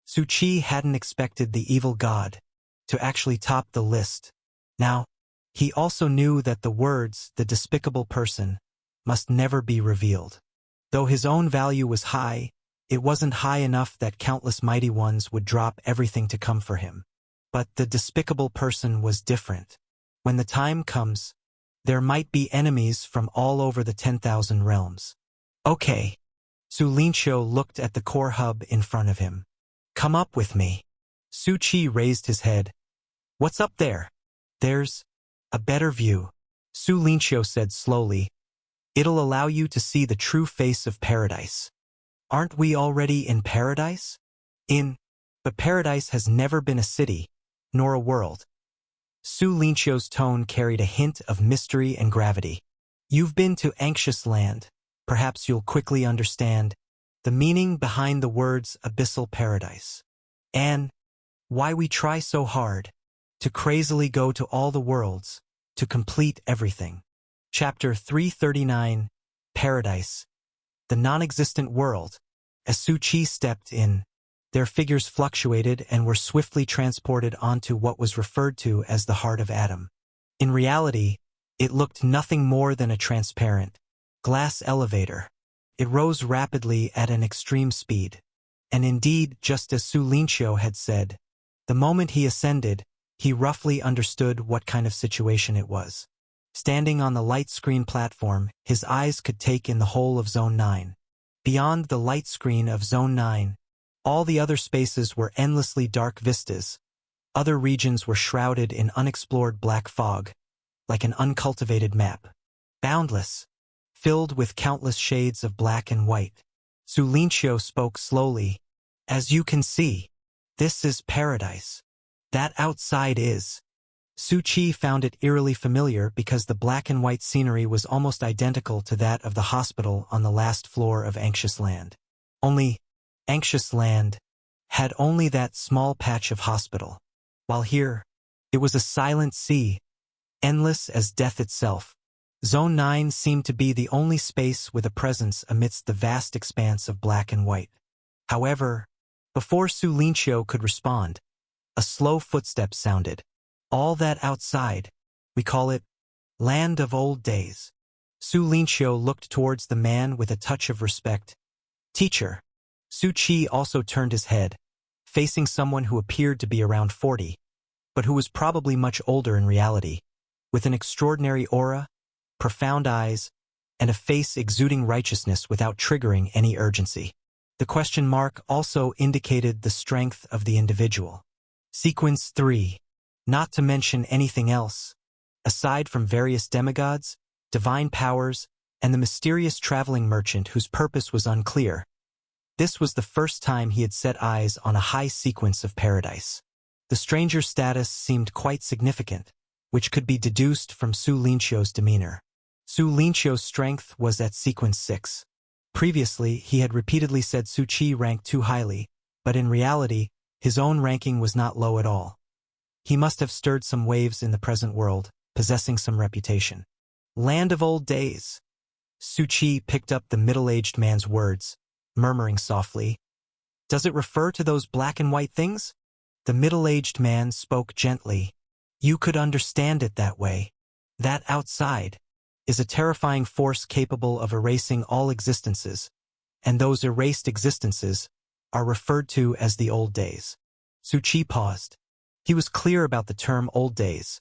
Su Qi hadn't expected the evil god to actually top the list. Now, he also knew that the words, the despicable person, must never be revealed. Though his own value was high, it wasn't high enough that countless mighty ones would drop everything to come for him. But the despicable person was different. When the time comes, there might be enemies from all over the 10,000 realms. Okay. Su Lingqiu looked at the core hub in front of him. Come up with me. Su Qi raised his head. What's up there? There's a better view. Su Lingqiu said slowly. It'll allow you to see the true face of paradise. Aren't we already in paradise? But paradise has never been a city, nor a world. Su Lingqiu's tone carried a hint of mystery and gravity. You've been to Anxious Land. Perhaps you'll quickly understand the meaning behind the words abyssal paradise. And why we try so hard to crazily go to all the worlds, to complete everything. Chapter 339, Paradise. The non-existent world. As Su Qi stepped in, their figures fluctuated and were swiftly transported onto what was referred to as the heart of Adam. In reality, it looked nothing more than a transparent glass elevator. It rose rapidly at an extreme speed. And indeed, just as Su Lingqiu had said, the moment he ascended, he roughly understood what kind of situation it was. Standing on the light screen platform, his eyes could take in the whole of Zone 9. Beyond the light screen of Zone 9, all the other spaces were endlessly dark vistas. Other regions were shrouded in unexplored black fog, like an uncultivated map. Boundless, filled with countless shades of black and white. Su Lingqiu spoke slowly. As you can see, this is paradise. That outside is. Su Qi found it eerily familiar because the black and white scenery was almost identical to that of the hospital on the last floor of Anxious Land. Only, Anxious Land had only that small patch of hospital, while here, it was a silent sea, endless as death itself. Zone 9 seemed to be the only space with a presence amidst the vast expanse of black and white. However, before Su Lingqiu could respond, a slow footstep sounded. All that outside, we call it Land of Old Days. Su Lingqiu looked towards the man with a touch of respect. Teacher. Su Qi also turned his head, facing someone who appeared to be around 40, but who was probably much older in reality, with an extraordinary aura, profound eyes, and a face exuding righteousness without triggering any urgency. The question mark also indicated the strength of the individual. Sequence 3. Not to mention anything else. Aside from various demigods, divine powers, and the mysterious traveling merchant whose purpose was unclear, this was the first time he had set eyes on a high sequence of paradise. The stranger's status seemed quite significant, which could be deduced from Su Lingqiu's demeanor. Su Lingqiu's strength was at sequence 6. Previously, he had repeatedly said Su Qi ranked too highly, but in reality, his own ranking was not low at all. He must have stirred some waves in the present world, possessing some reputation. Land of Old Days. Su Qi picked up the middle-aged man's words, murmuring softly. Does it refer to those black and white things? The middle-aged man spoke gently. You could understand it that way. That outside is a terrifying force capable of erasing all existences, and those erased existences are referred to as the old days. Su Qi paused. He was clear about the term old days.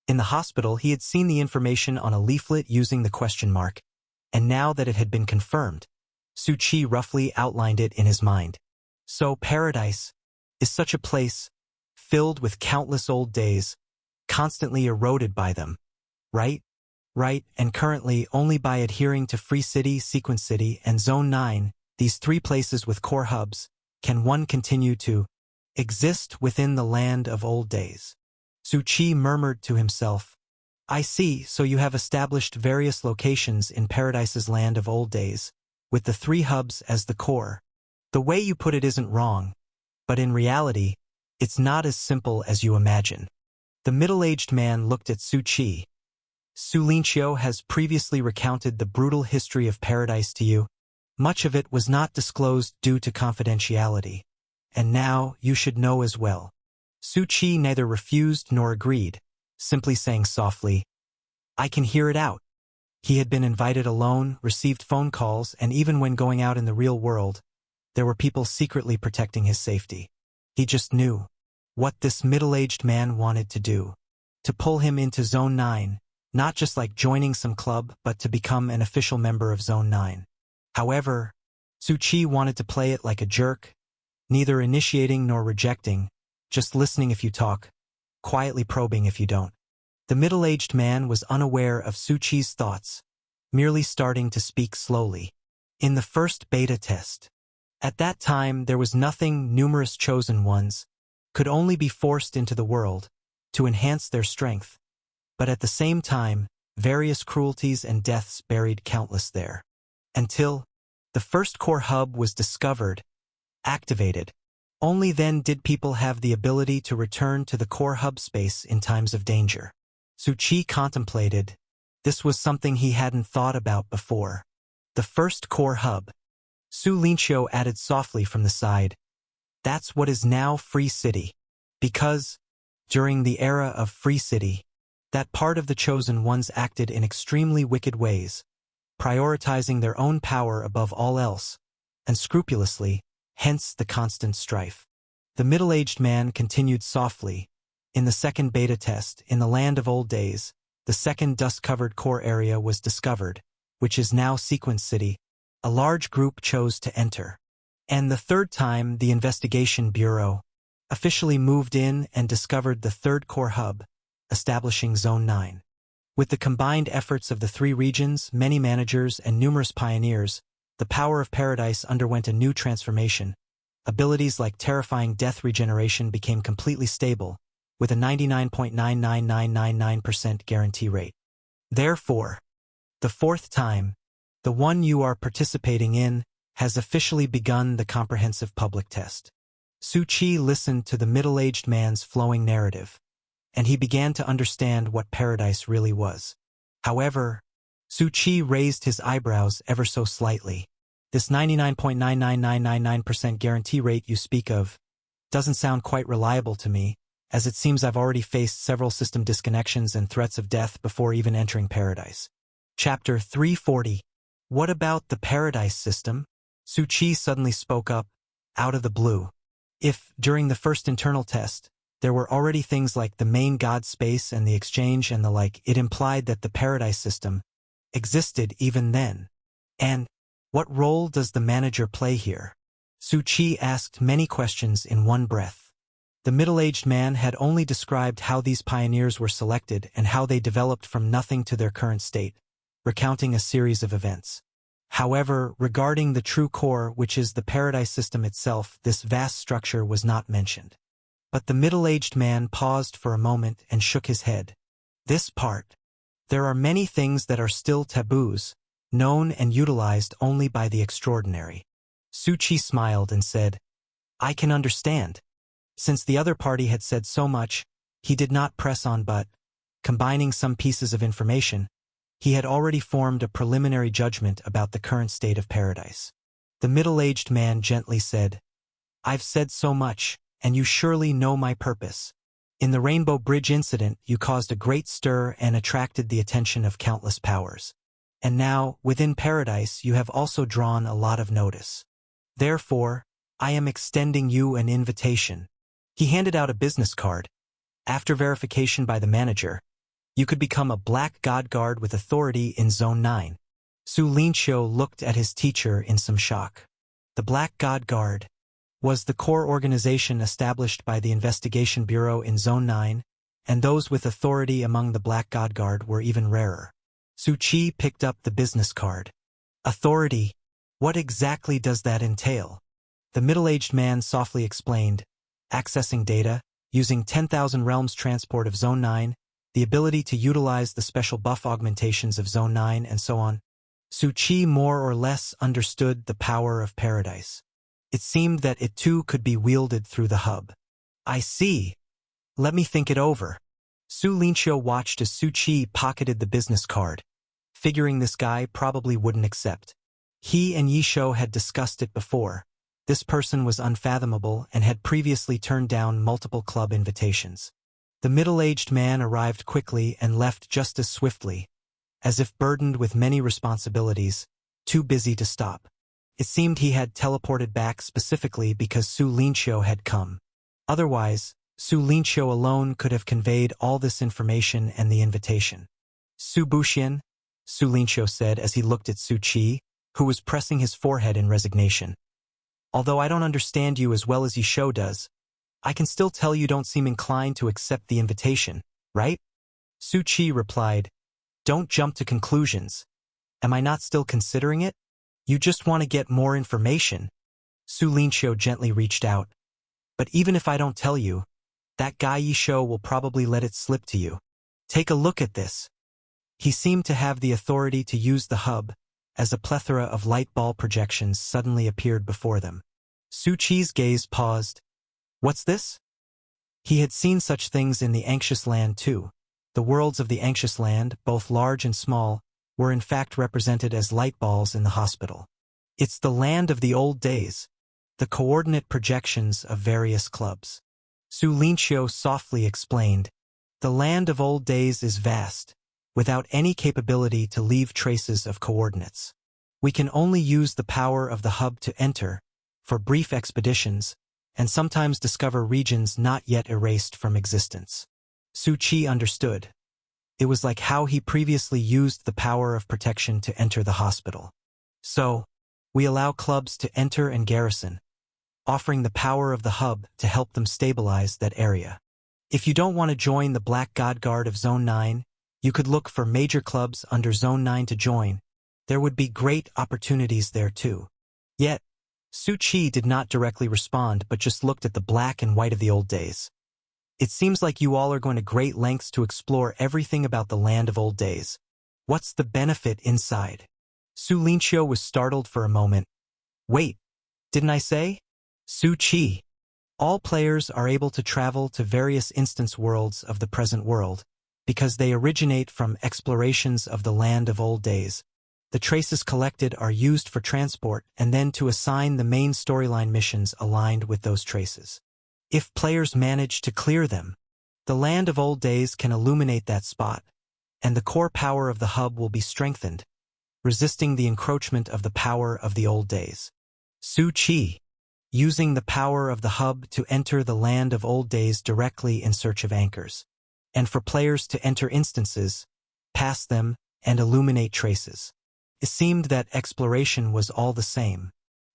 In the hospital, he had seen the information on a leaflet using the question mark, and now that it had been confirmed, Su Qi roughly outlined it in his mind. So paradise is such a place, filled with countless old days, constantly eroded by them. Right? Right, and currently only by adhering to Free City, Sequence City, and Zone 9, these 3 places with core hubs, can one continue to exist within the land of old days. Su Qi murmured to himself, I see, so you have established various locations in Paradise's land of old days, with the three hubs as the core. The way you put it isn't wrong, but in reality, it's not as simple as you imagine. The middle-aged man looked at Su Qi. Su Lingqiu has previously recounted the brutal history of Paradise to you. Much of it was not disclosed due to confidentiality. And now you should know as well. Su Qi neither refused nor agreed, simply saying softly, I can hear it out. He had been invited alone, received phone calls, and even when going out in the real world, there were people secretly protecting his safety. He just knew what this middle-aged man wanted to do. To pull him into Zone 9, not just like joining some club, but to become an official member of Zone 9. However, Su Qi wanted to play it like a jerk, neither initiating nor rejecting, just listening if you talk, quietly probing if you don't. The middle-aged man was unaware of Su Qi's thoughts, merely starting to speak slowly. In the first beta test, at that time there was nothing numerous chosen ones could only be forced into the world to enhance their strength, but at the same time, various cruelties and deaths buried countless there. Until the first core hub was discovered, activated. Only then did people have the ability to return to the core hub space in times of danger. Su Qi contemplated. This was something he hadn't thought about before. The first core hub. Su Lingqiu added softly from the side. That's what is now Free City. Because, during the era of Free City, that part of the chosen ones acted in extremely wicked ways, prioritizing their own power above all else, and scrupulously, hence the constant strife. The middle-aged man continued softly. In the second beta test, in the land of old days, the second dust-covered core area was discovered, which is now Sequence City. A large group chose to enter. And the third time, the Investigation Bureau officially moved in and discovered the third core hub, establishing Zone 9. With the combined efforts of the three regions, many managers, and numerous pioneers, the power of Paradise underwent a new transformation. Abilities like terrifying death regeneration became completely stable, with a 99.99999% guarantee rate. Therefore, the fourth time, the one you are participating in, has officially begun the comprehensive public test. Su Qi listened to the middle-aged man's flowing narrative, and he began to understand what Paradise really was. However, Su Qi raised his eyebrows ever so slightly. This 99.99999% guarantee rate you speak of doesn't sound quite reliable to me, as it seems I've already faced several system disconnections and threats of death before even entering Paradise. Chapter 340. What about the Paradise system? Su Qi suddenly spoke up, out of the blue. If, during the first internal test, there were already things like the main god space and the exchange and the like, it implied that the Paradise system existed even then. And what role does the manager play here? Su Qi asked many questions in one breath. The middle-aged man had only described how these pioneers were selected and how they developed from nothing to their current state, recounting a series of events. However, regarding the true core, which is the Paradise system itself, this vast structure was not mentioned. But the middle-aged man paused for a moment and shook his head. This part. There are many things that are still taboos, known and utilized only by the extraordinary. Su Qi smiled and said, I can understand. Since the other party had said so much, he did not press on, but, combining some pieces of information, he had already formed a preliminary judgment about the current state of Paradise. The middle-aged man gently said, I've said so much, and you surely know my purpose. In the Rainbow Bridge incident, you caused a great stir and attracted the attention of countless powers. And now, within Paradise, you have also drawn a lot of notice. Therefore, I am extending you an invitation. He handed out a business card. After verification by the manager, you could become a Black God Guard with authority in Zone 9. Su Lingqiu looked at his teacher in some shock. The Black God Guard was the core organization established by the Investigation Bureau in Zone 9, and those with authority among the Black God Guard were even rarer. Su Qi picked up the business card. Authority? What exactly does that entail? The middle-aged man softly explained, accessing data, using 10,000 realms transport of Zone 9, the ability to utilize the special buff augmentations of Zone 9 and so on. Su Chi more or less understood the power of Paradise. It seemed that it too could be wielded through the hub. I see. Let me think it over. Su Lingqiu watched as Su Chi pocketed the business card, figuring this guy probably wouldn't accept. He and Yishou had discussed it before. This person was unfathomable and had previously turned down multiple club invitations. The middle-aged man arrived quickly and left just as swiftly, as if burdened with many responsibilities, too busy to stop. It seemed he had teleported back specifically because Su Lingqiu had come. Otherwise, Su Lingqiu alone could have conveyed all this information and the invitation. Su Buxian, Su Lingqiu said as he looked at Su Chi, who was pressing his forehead in resignation. Although I don't understand you as well as Yishou does, I can still tell you don't seem inclined to accept the invitation, right? Su Chi replied, Don't jump to conclusions. Am I not still considering it? You just want to get more information. Su Lingqiu gently reached out. But even if I don't tell you, that guy Yishou will probably let it slip to you. Take a look at this. He seemed to have the authority to use the hub, as a plethora of light ball projections suddenly appeared before them. Su Chi's gaze paused. What's this? He had seen such things in the Anxious Land too. The worlds of the Anxious Land, both large and small, were in fact represented as light balls in the hospital. It's the land of the old days, the coordinate projections of various clubs. Su Lingqiu softly explained, The land of old days is vast, without any capability to leave traces of coordinates. We can only use the power of the hub to enter, for brief expeditions, and sometimes discover regions not yet erased from existence. Su Chi understood. It was like how he previously used the power of protection to enter the hospital. So, we allow clubs to enter and garrison, offering the power of the hub to help them stabilize that area. If you don't want to join the Black God Guard of Zone 9, you could look for major clubs under Zone 9 to join. There would be great opportunities there too. Yet, Su Chi did not directly respond but just looked at the black and white of the old days. It seems like you all are going to great lengths to explore everything about the land of old days. What's the benefit inside? Su Lingqiu was startled for a moment. Wait, didn't I say? Su Chi. All players are able to travel to various instance worlds of the present world, because they originate from explorations of the land of old days. The traces collected are used for transport and then to assign the main storyline missions aligned with those traces. If players manage to clear them, the land of old days can illuminate that spot, and the core power of the hub will be strengthened, resisting the encroachment of the power of the old days. Su Chi, using the power of the hub to enter the land of old days directly in search of anchors, and for players to enter instances, pass them, and illuminate traces. It seemed that exploration was all the same,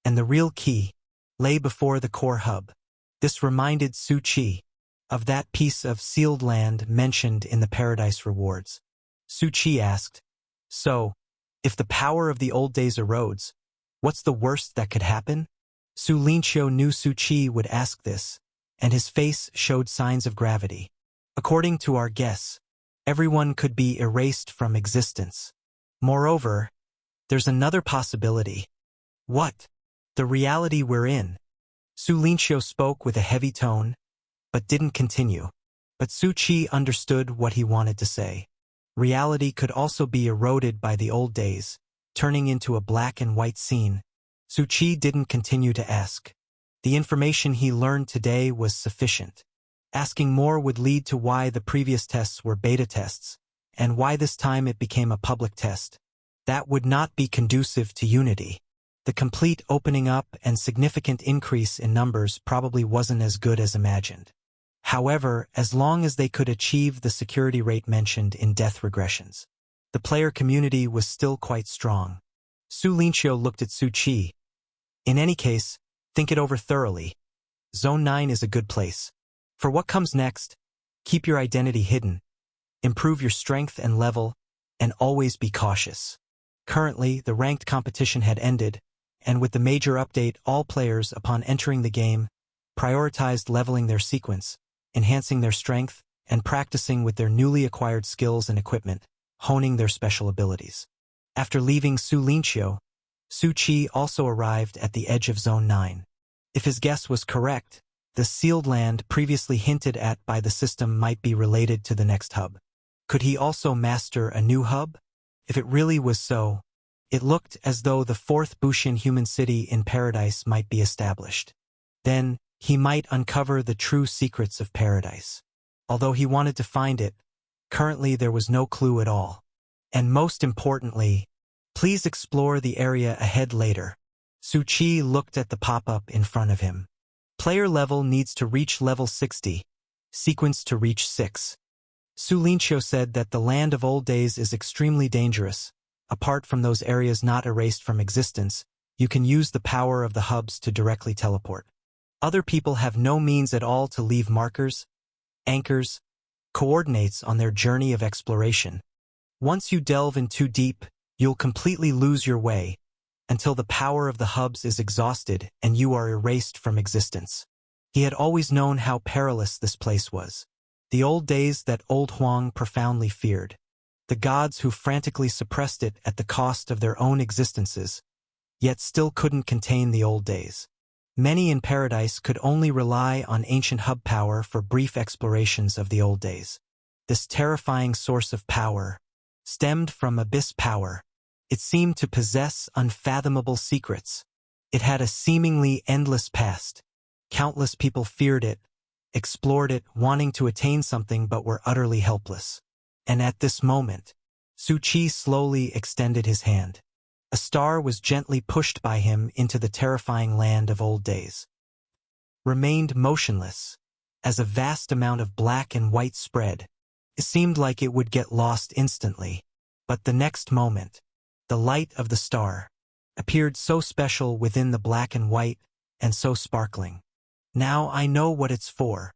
and the real key lay before the core hub. This reminded Su Chi of that piece of sealed land mentioned in the Paradise rewards. Su Chi asked, So, if the power of the old days erodes, what's the worst that could happen? Su Lingqiu knew Su Chi would ask this, and his face showed signs of gravity. According to our guess, everyone could be erased from existence. Moreover, there's another possibility. What? The reality we're in. Su Lingqiu spoke with a heavy tone, but didn't continue. But Su Chi understood what he wanted to say. Reality could also be eroded by the old days, turning into a black and white scene. Su Chi didn't continue to ask. The information he learned today was sufficient. Asking more would lead to why the previous tests were beta tests, and why this time it became a public test. That would not be conducive to unity. The complete opening up and significant increase in numbers probably wasn't as good as imagined. However, as long as they could achieve the security rate mentioned in death regressions, the player community was still quite strong. Su Lingqiu looked at Su Chi. In any case, think it over thoroughly. Zone 9 is a good place. For what comes next, keep your identity hidden, improve your strength and level, and always be cautious. Currently, the ranked competition had ended, and with the major update, all players, upon entering the game, prioritized leveling their sequence, enhancing their strength, and practicing with their newly acquired skills and equipment, honing their special abilities. After leaving Su Linqiu, Su Qi also arrived at the edge of Zone 9. If his guess was correct, the sealed land previously hinted at by the system might be related to the next hub. Could he also master a new hub? If it really was so, it looked as though the fourth Bushin human city in Paradise might be established. Then, he might uncover the true secrets of Paradise. Although he wanted to find it, currently there was no clue at all. And most importantly, please explore the area ahead later. Su Qi looked at the pop-up in front of him. Player level needs to reach level 60, sequence to reach 6. Su Linqiu said that the land of old days is extremely dangerous. Apart from those areas not erased from existence, you can use the power of the hubs to directly teleport. Other people have no means at all to leave markers, anchors, coordinates on their journey of exploration. Once you delve in too deep, you'll completely lose your way, until the power of the hubs is exhausted and you are erased from existence. He had always known how perilous this place was. The old days that Old Huang profoundly feared. The gods who frantically suppressed it at the cost of their own existences, yet still couldn't contain the old days. Many in Paradise could only rely on ancient hub power for brief explorations of the old days. This terrifying source of power stemmed from abyss power. It seemed to possess unfathomable secrets. It had a seemingly endless past. Countless people feared it, explored it, wanting to attain something but were utterly helpless. And at this moment, Su Qi slowly extended his hand. A star was gently pushed by him into the terrifying land of old days. Remained motionless, as a vast amount of black and white spread. It seemed like it would get lost instantly. But the next moment, the light of the star appeared so special within the black and white, and so sparkling. Now I know what it's for.